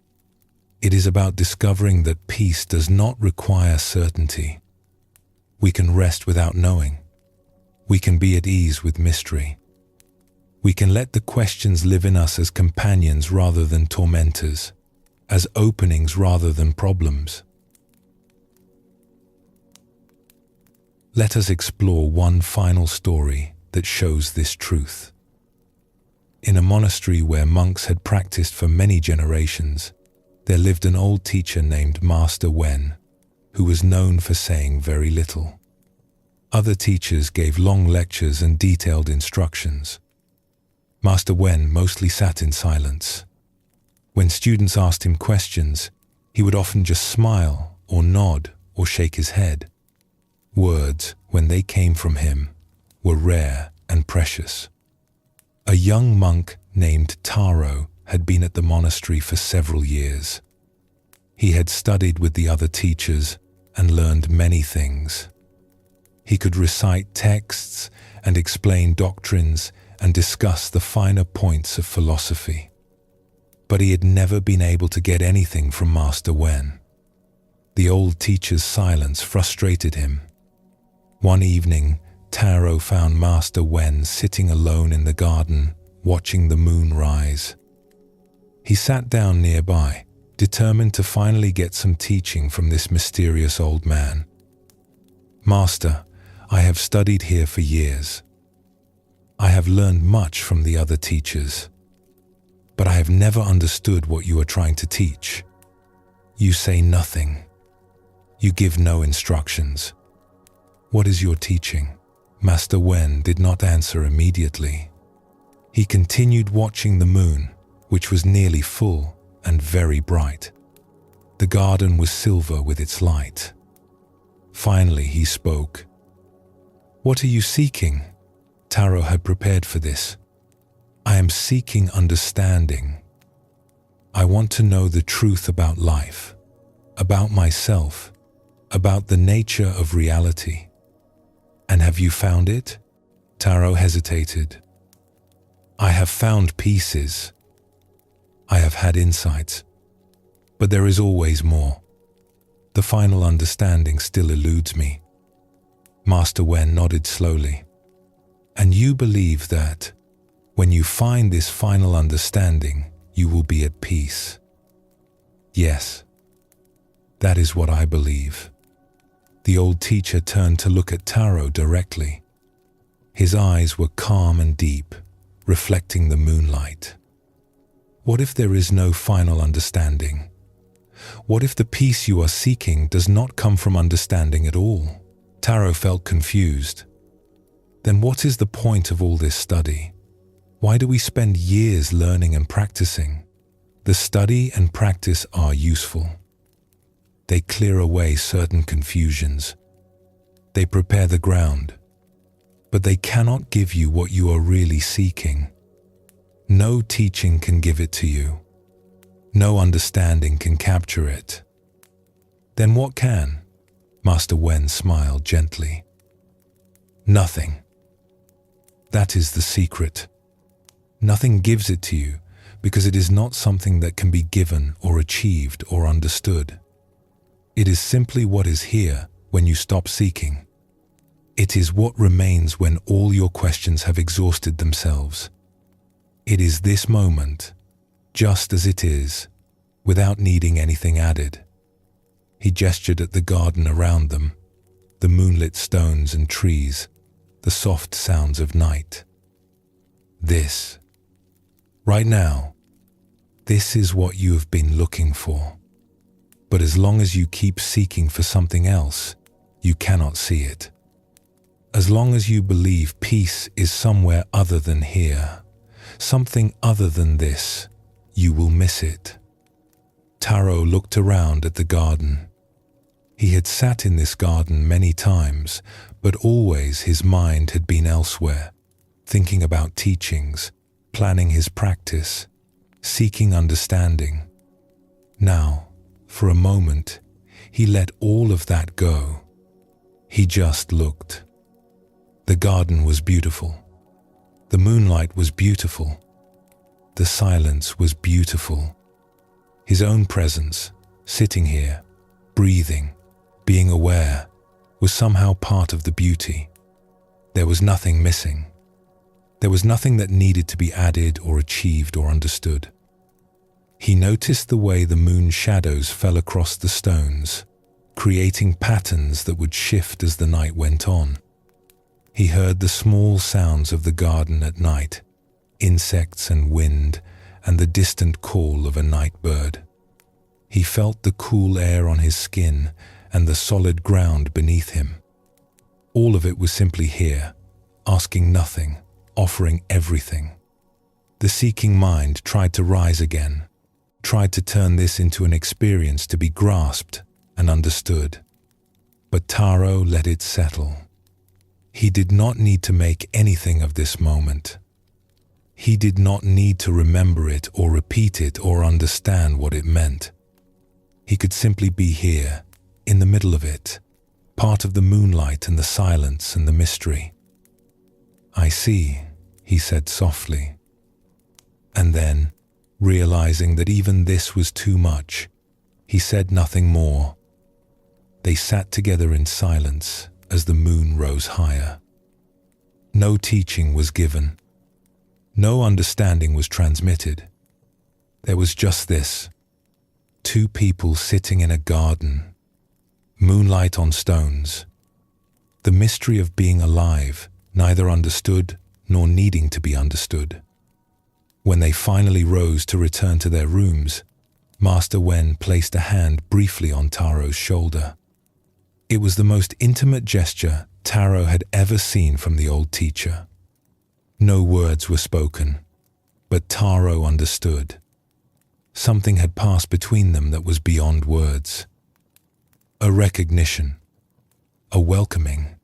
It is about discovering that peace does not require certainty. We can rest without knowing. We can be at ease with mystery. We can let the questions live in us as companions rather than tormentors, as openings rather than problems. Let us explore one final story that shows this truth. In a monastery where monks had practiced for many generations, there lived an old teacher named Master Wen. who was known for saying very little. Other teachers gave long lectures and detailed instructions. Master Wen mostly sat in silence. When students asked him questions, he would often just smile or nod or shake his head. Words, when they came from him, were rare and precious. A young monk named Taro had been at the monastery for several years. He had studied with the other teachers and learned many things. He could recite texts and explain doctrines and discuss the finer points of philosophy. But he had never been able to get anything from Master Wen. The old teacher's silence frustrated him. One evening, Taro found Master Wen sitting alone in the garden, watching the moon rise. He sat down nearby, determined to finally get some teaching from this mysterious old man. "Master, I have studied here for years. I have learned much from the other teachers, but I have never understood what you are trying to teach. You say nothing. You give no instructions. What is your teaching?" Master Wen did not answer immediately. He continued watching the moon, which was nearly full and very bright. The garden was silver with its light. Finally he spoke. "What are you seeking?" Taro had prepared for this. "I am seeking understanding. I want to know the truth about life, about myself, about the nature of reality." "And have you found it?" Taro hesitated. "I have found pieces. I have had insights, but there is always more. The final understanding still eludes me." Master Wen nodded slowly. "And you believe that when you find this final understanding, you will be at peace?" "Yes, that is what I believe." The old teacher turned to look at Taro directly. His eyes were calm and deep, reflecting the moonlight. "What if there is no final understanding? What if the peace you are seeking does not come from understanding at all?" Taro felt confused. "Then what is the point of all this study? Why do we spend years learning and practicing?" "The study and practice are useful. They clear away certain confusions. They prepare the ground. But they cannot give you what you are really seeking. No teaching can give it to you. No understanding can capture it." "Then what can?" Master Wen smiled gently. "Nothing. That is the secret. Nothing gives it to you because it is not something that can be given or achieved or understood. It is simply what is here when you stop seeking. It is what remains when all your questions have exhausted themselves. It is this moment, just as it is, without needing anything added." He gestured at the garden around them, the moonlit stones and trees, the soft sounds of night. "This, right now, this is what you have been looking for. But as long as you keep seeking for something else, you cannot see it. As long as you believe peace is somewhere other than here, something other than this, you will miss it." Taro looked around at the garden. He had sat in this garden many times, but always his mind had been elsewhere, thinking about teachings, planning his practice, seeking understanding. Now, for a moment, he let all of that go. He just looked. The garden was beautiful. The moonlight was beautiful. The silence was beautiful. His own presence, sitting here, breathing, being aware, was somehow part of the beauty. There was nothing missing. There was nothing that needed to be added or achieved or understood. He noticed the way the moon's shadows fell across the stones, creating patterns that would shift as the night went on. He heard the small sounds of the garden at night, insects and wind, and the distant call of a night bird. He felt the cool air on his skin and the solid ground beneath him. All of it was simply here, asking nothing, offering everything. The seeking mind tried to rise again, tried to turn this into an experience to be grasped and understood. But Taro let it settle. He did not need to make anything of this moment. He did not need to remember it or repeat it or understand what it meant. He could simply be here, in the middle of it, part of the moonlight and the silence and the mystery. "I see," he said softly. And then, realizing that even this was too much, he said nothing more. They sat together in silence as the moon rose higher. No teaching was given. No understanding was transmitted. There was just this: two people sitting in a garden, moonlight on stones. The mystery of being alive, neither understood nor needing to be understood. When they finally rose to return to their rooms, Master Wen placed a hand briefly on Taro's shoulder. It was the most intimate gesture Taro had ever seen from the old teacher. No words were spoken, but Taro understood. Something had passed between them that was beyond words. A recognition, a welcoming,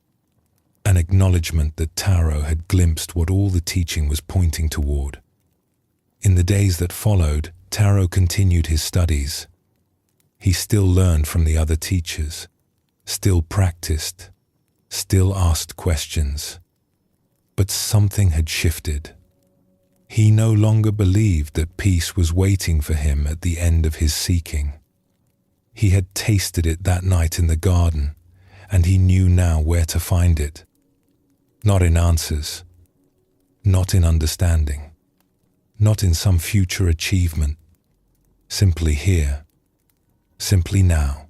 an acknowledgement that Taro had glimpsed what all the teaching was pointing toward. In the days that followed, Taro continued his studies. He still learned from the other teachers, still practiced, still asked questions. But something had shifted. He no longer believed that peace was waiting for him at the end of his seeking. He had tasted it that night in the garden, and he knew now where to find it. Not in answers, not in understanding, not in some future achievement. Simply here, simply now,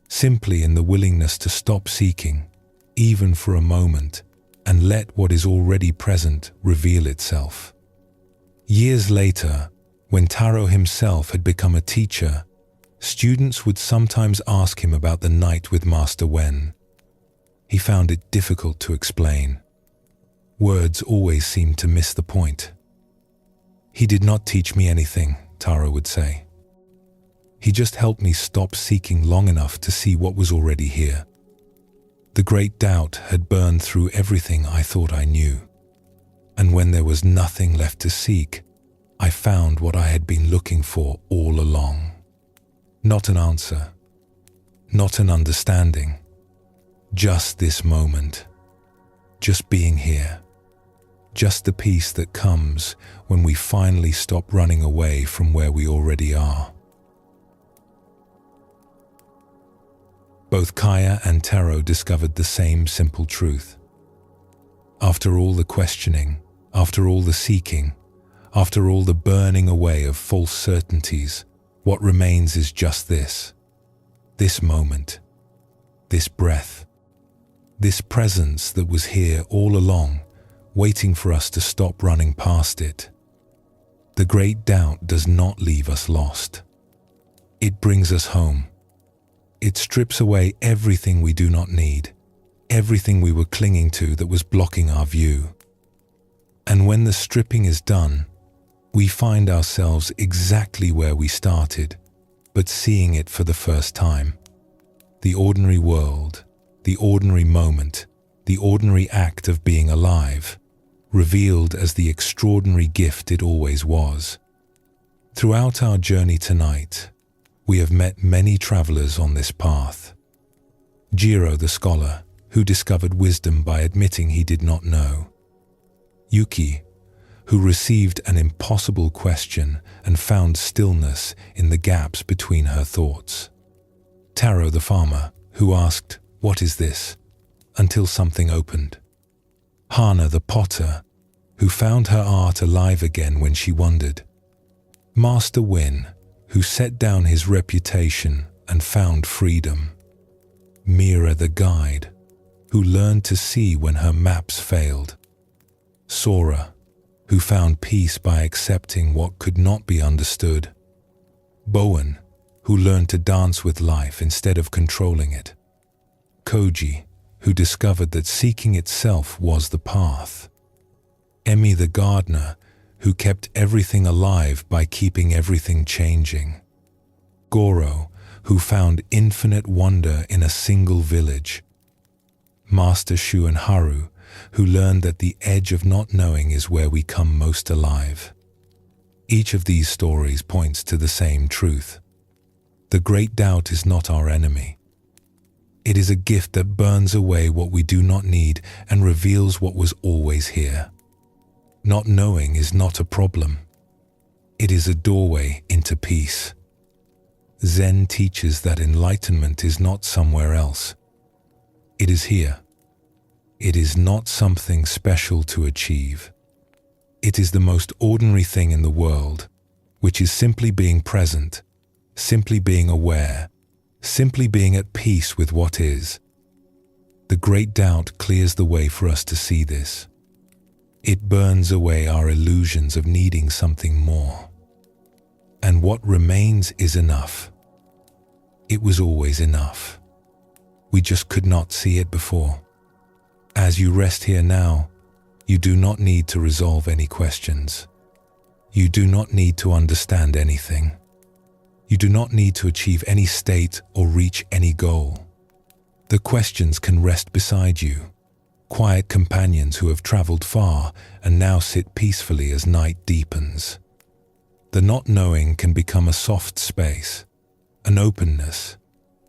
simply in the willingness to stop seeking, even for a moment, and let what is already present reveal itself. Years later, when Taro himself had become a teacher, students would sometimes ask him about the night with Master Wen. He found it difficult to explain. Words always seemed to miss the point. "He did not teach me anything," Taro would say. "He just helped me stop seeking long enough to see what was already here. The great doubt had burned through everything I thought I knew. And when there was nothing left to seek, I found what I had been looking for all along. Not an answer, not an understanding, just this moment, just being here, just the peace that comes when we finally stop running away from where we already are." Both Kaya and Taro discovered the same simple truth. After all the questioning, after all the seeking, after all the burning away of false certainties, what remains is just this moment, this breath, this presence that was here all along, waiting for us to stop running past it. The great doubt does not leave us lost. It brings us home. It strips away everything we do not need, everything we were clinging to that was blocking our view. And when the stripping is done, we find ourselves exactly where we started, but seeing it for the first time. The ordinary world, the ordinary moment, the ordinary act of being alive, revealed as the extraordinary gift it always was. Throughout our journey tonight, we have met many travelers on this path. Jiro the scholar, who discovered wisdom by admitting he did not know. Yuki, who received an impossible question and found stillness in the gaps between her thoughts. Taro the farmer, who asked, "What is this?" until something opened. Hana the potter, who found her art alive again when she wondered. Master Wen, who set down his reputation and found freedom. Mira the guide, who learned to see when her maps failed. Sora, who found peace by accepting what could not be understood. Bowen, who learned to dance with life instead of controlling it. Koji, who discovered that seeking itself was the path. Emi the gardener, who kept everything alive by keeping everything changing. Goro, who found infinite wonder in a single village. Master Shu and Haru, who learned that the edge of not knowing is where we come most alive. Each of these stories points to the same truth. The great doubt is not our enemy. It is a gift that burns away what we do not need and reveals what was always here. Not knowing is not a problem. It is a doorway into peace. Zen teaches that enlightenment is not somewhere else. It is here. It is not something special to achieve. It is the most ordinary thing in the world, which is simply being present, simply being aware, simply being at peace with what is. The great doubt clears the way for us to see this. It burns away our illusions of needing something more. And what remains is enough. It was always enough. We just could not see it before. As you rest here now, you do not need to resolve any questions. You do not need to understand anything. You do not need to achieve any state or reach any goal. The questions can rest beside you, quiet companions who have traveled far and now sit peacefully as night deepens. The not knowing can become a soft space, an openness,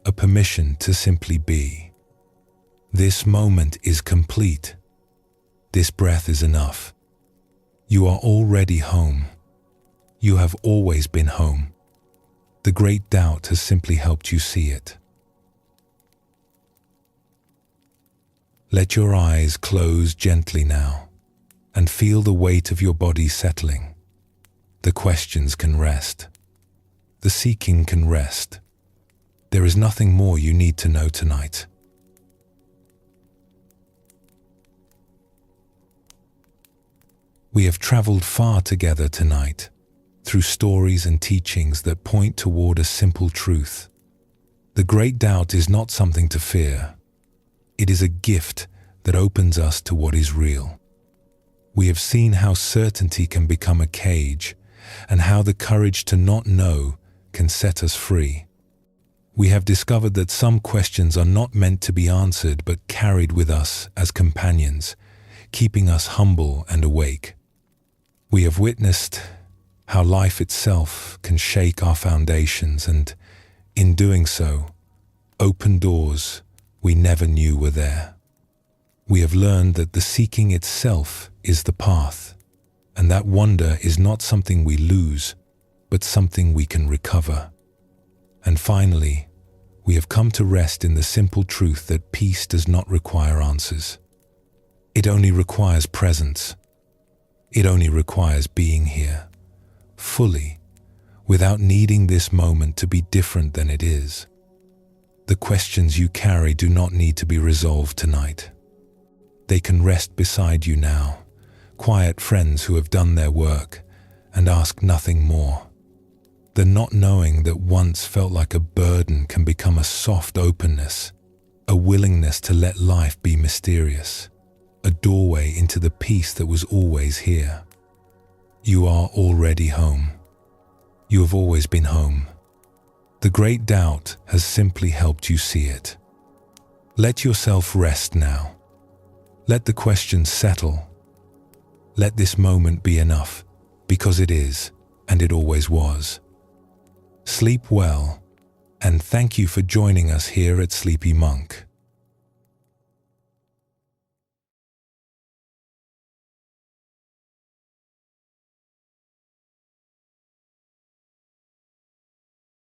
a permission to simply be. This moment is complete. This breath is enough. You are already home. You have always been home. The great doubt has simply helped you see it. Let your eyes close gently now and feel the weight of your body settling. The questions can rest. The seeking can rest. There is nothing more you need to know tonight. We have traveled far together tonight, through stories and teachings that point toward a simple truth. The great doubt is not something to fear. It is a gift that opens us to what is real. We have seen how certainty can become a cage, and how the courage to not know can set us free. We have discovered that some questions are not meant to be answered but carried with us as companions, keeping us humble and awake. We have witnessed how life itself can shake our foundations and, in doing so, open doors we never knew were there. We have learned that the seeking itself is the path, and that wonder is not something we lose, but something we can recover. And finally, we have come to rest in the simple truth that peace does not require answers. It only requires presence. It only requires being here, fully, without needing this moment to be different than it is. The questions you carry do not need to be resolved tonight. They can rest beside you now, quiet friends who have done their work and ask nothing more. The not knowing that once felt like a burden can become a soft openness, a willingness to let life be mysterious, a doorway into the peace that was always here. You are already home. You have always been home. The great doubt has simply helped you see it. Let yourself rest now. Let the questions settle. Let this moment be enough, because it is, and it always was. Sleep well, and thank you for joining us here at Sleepy Monk.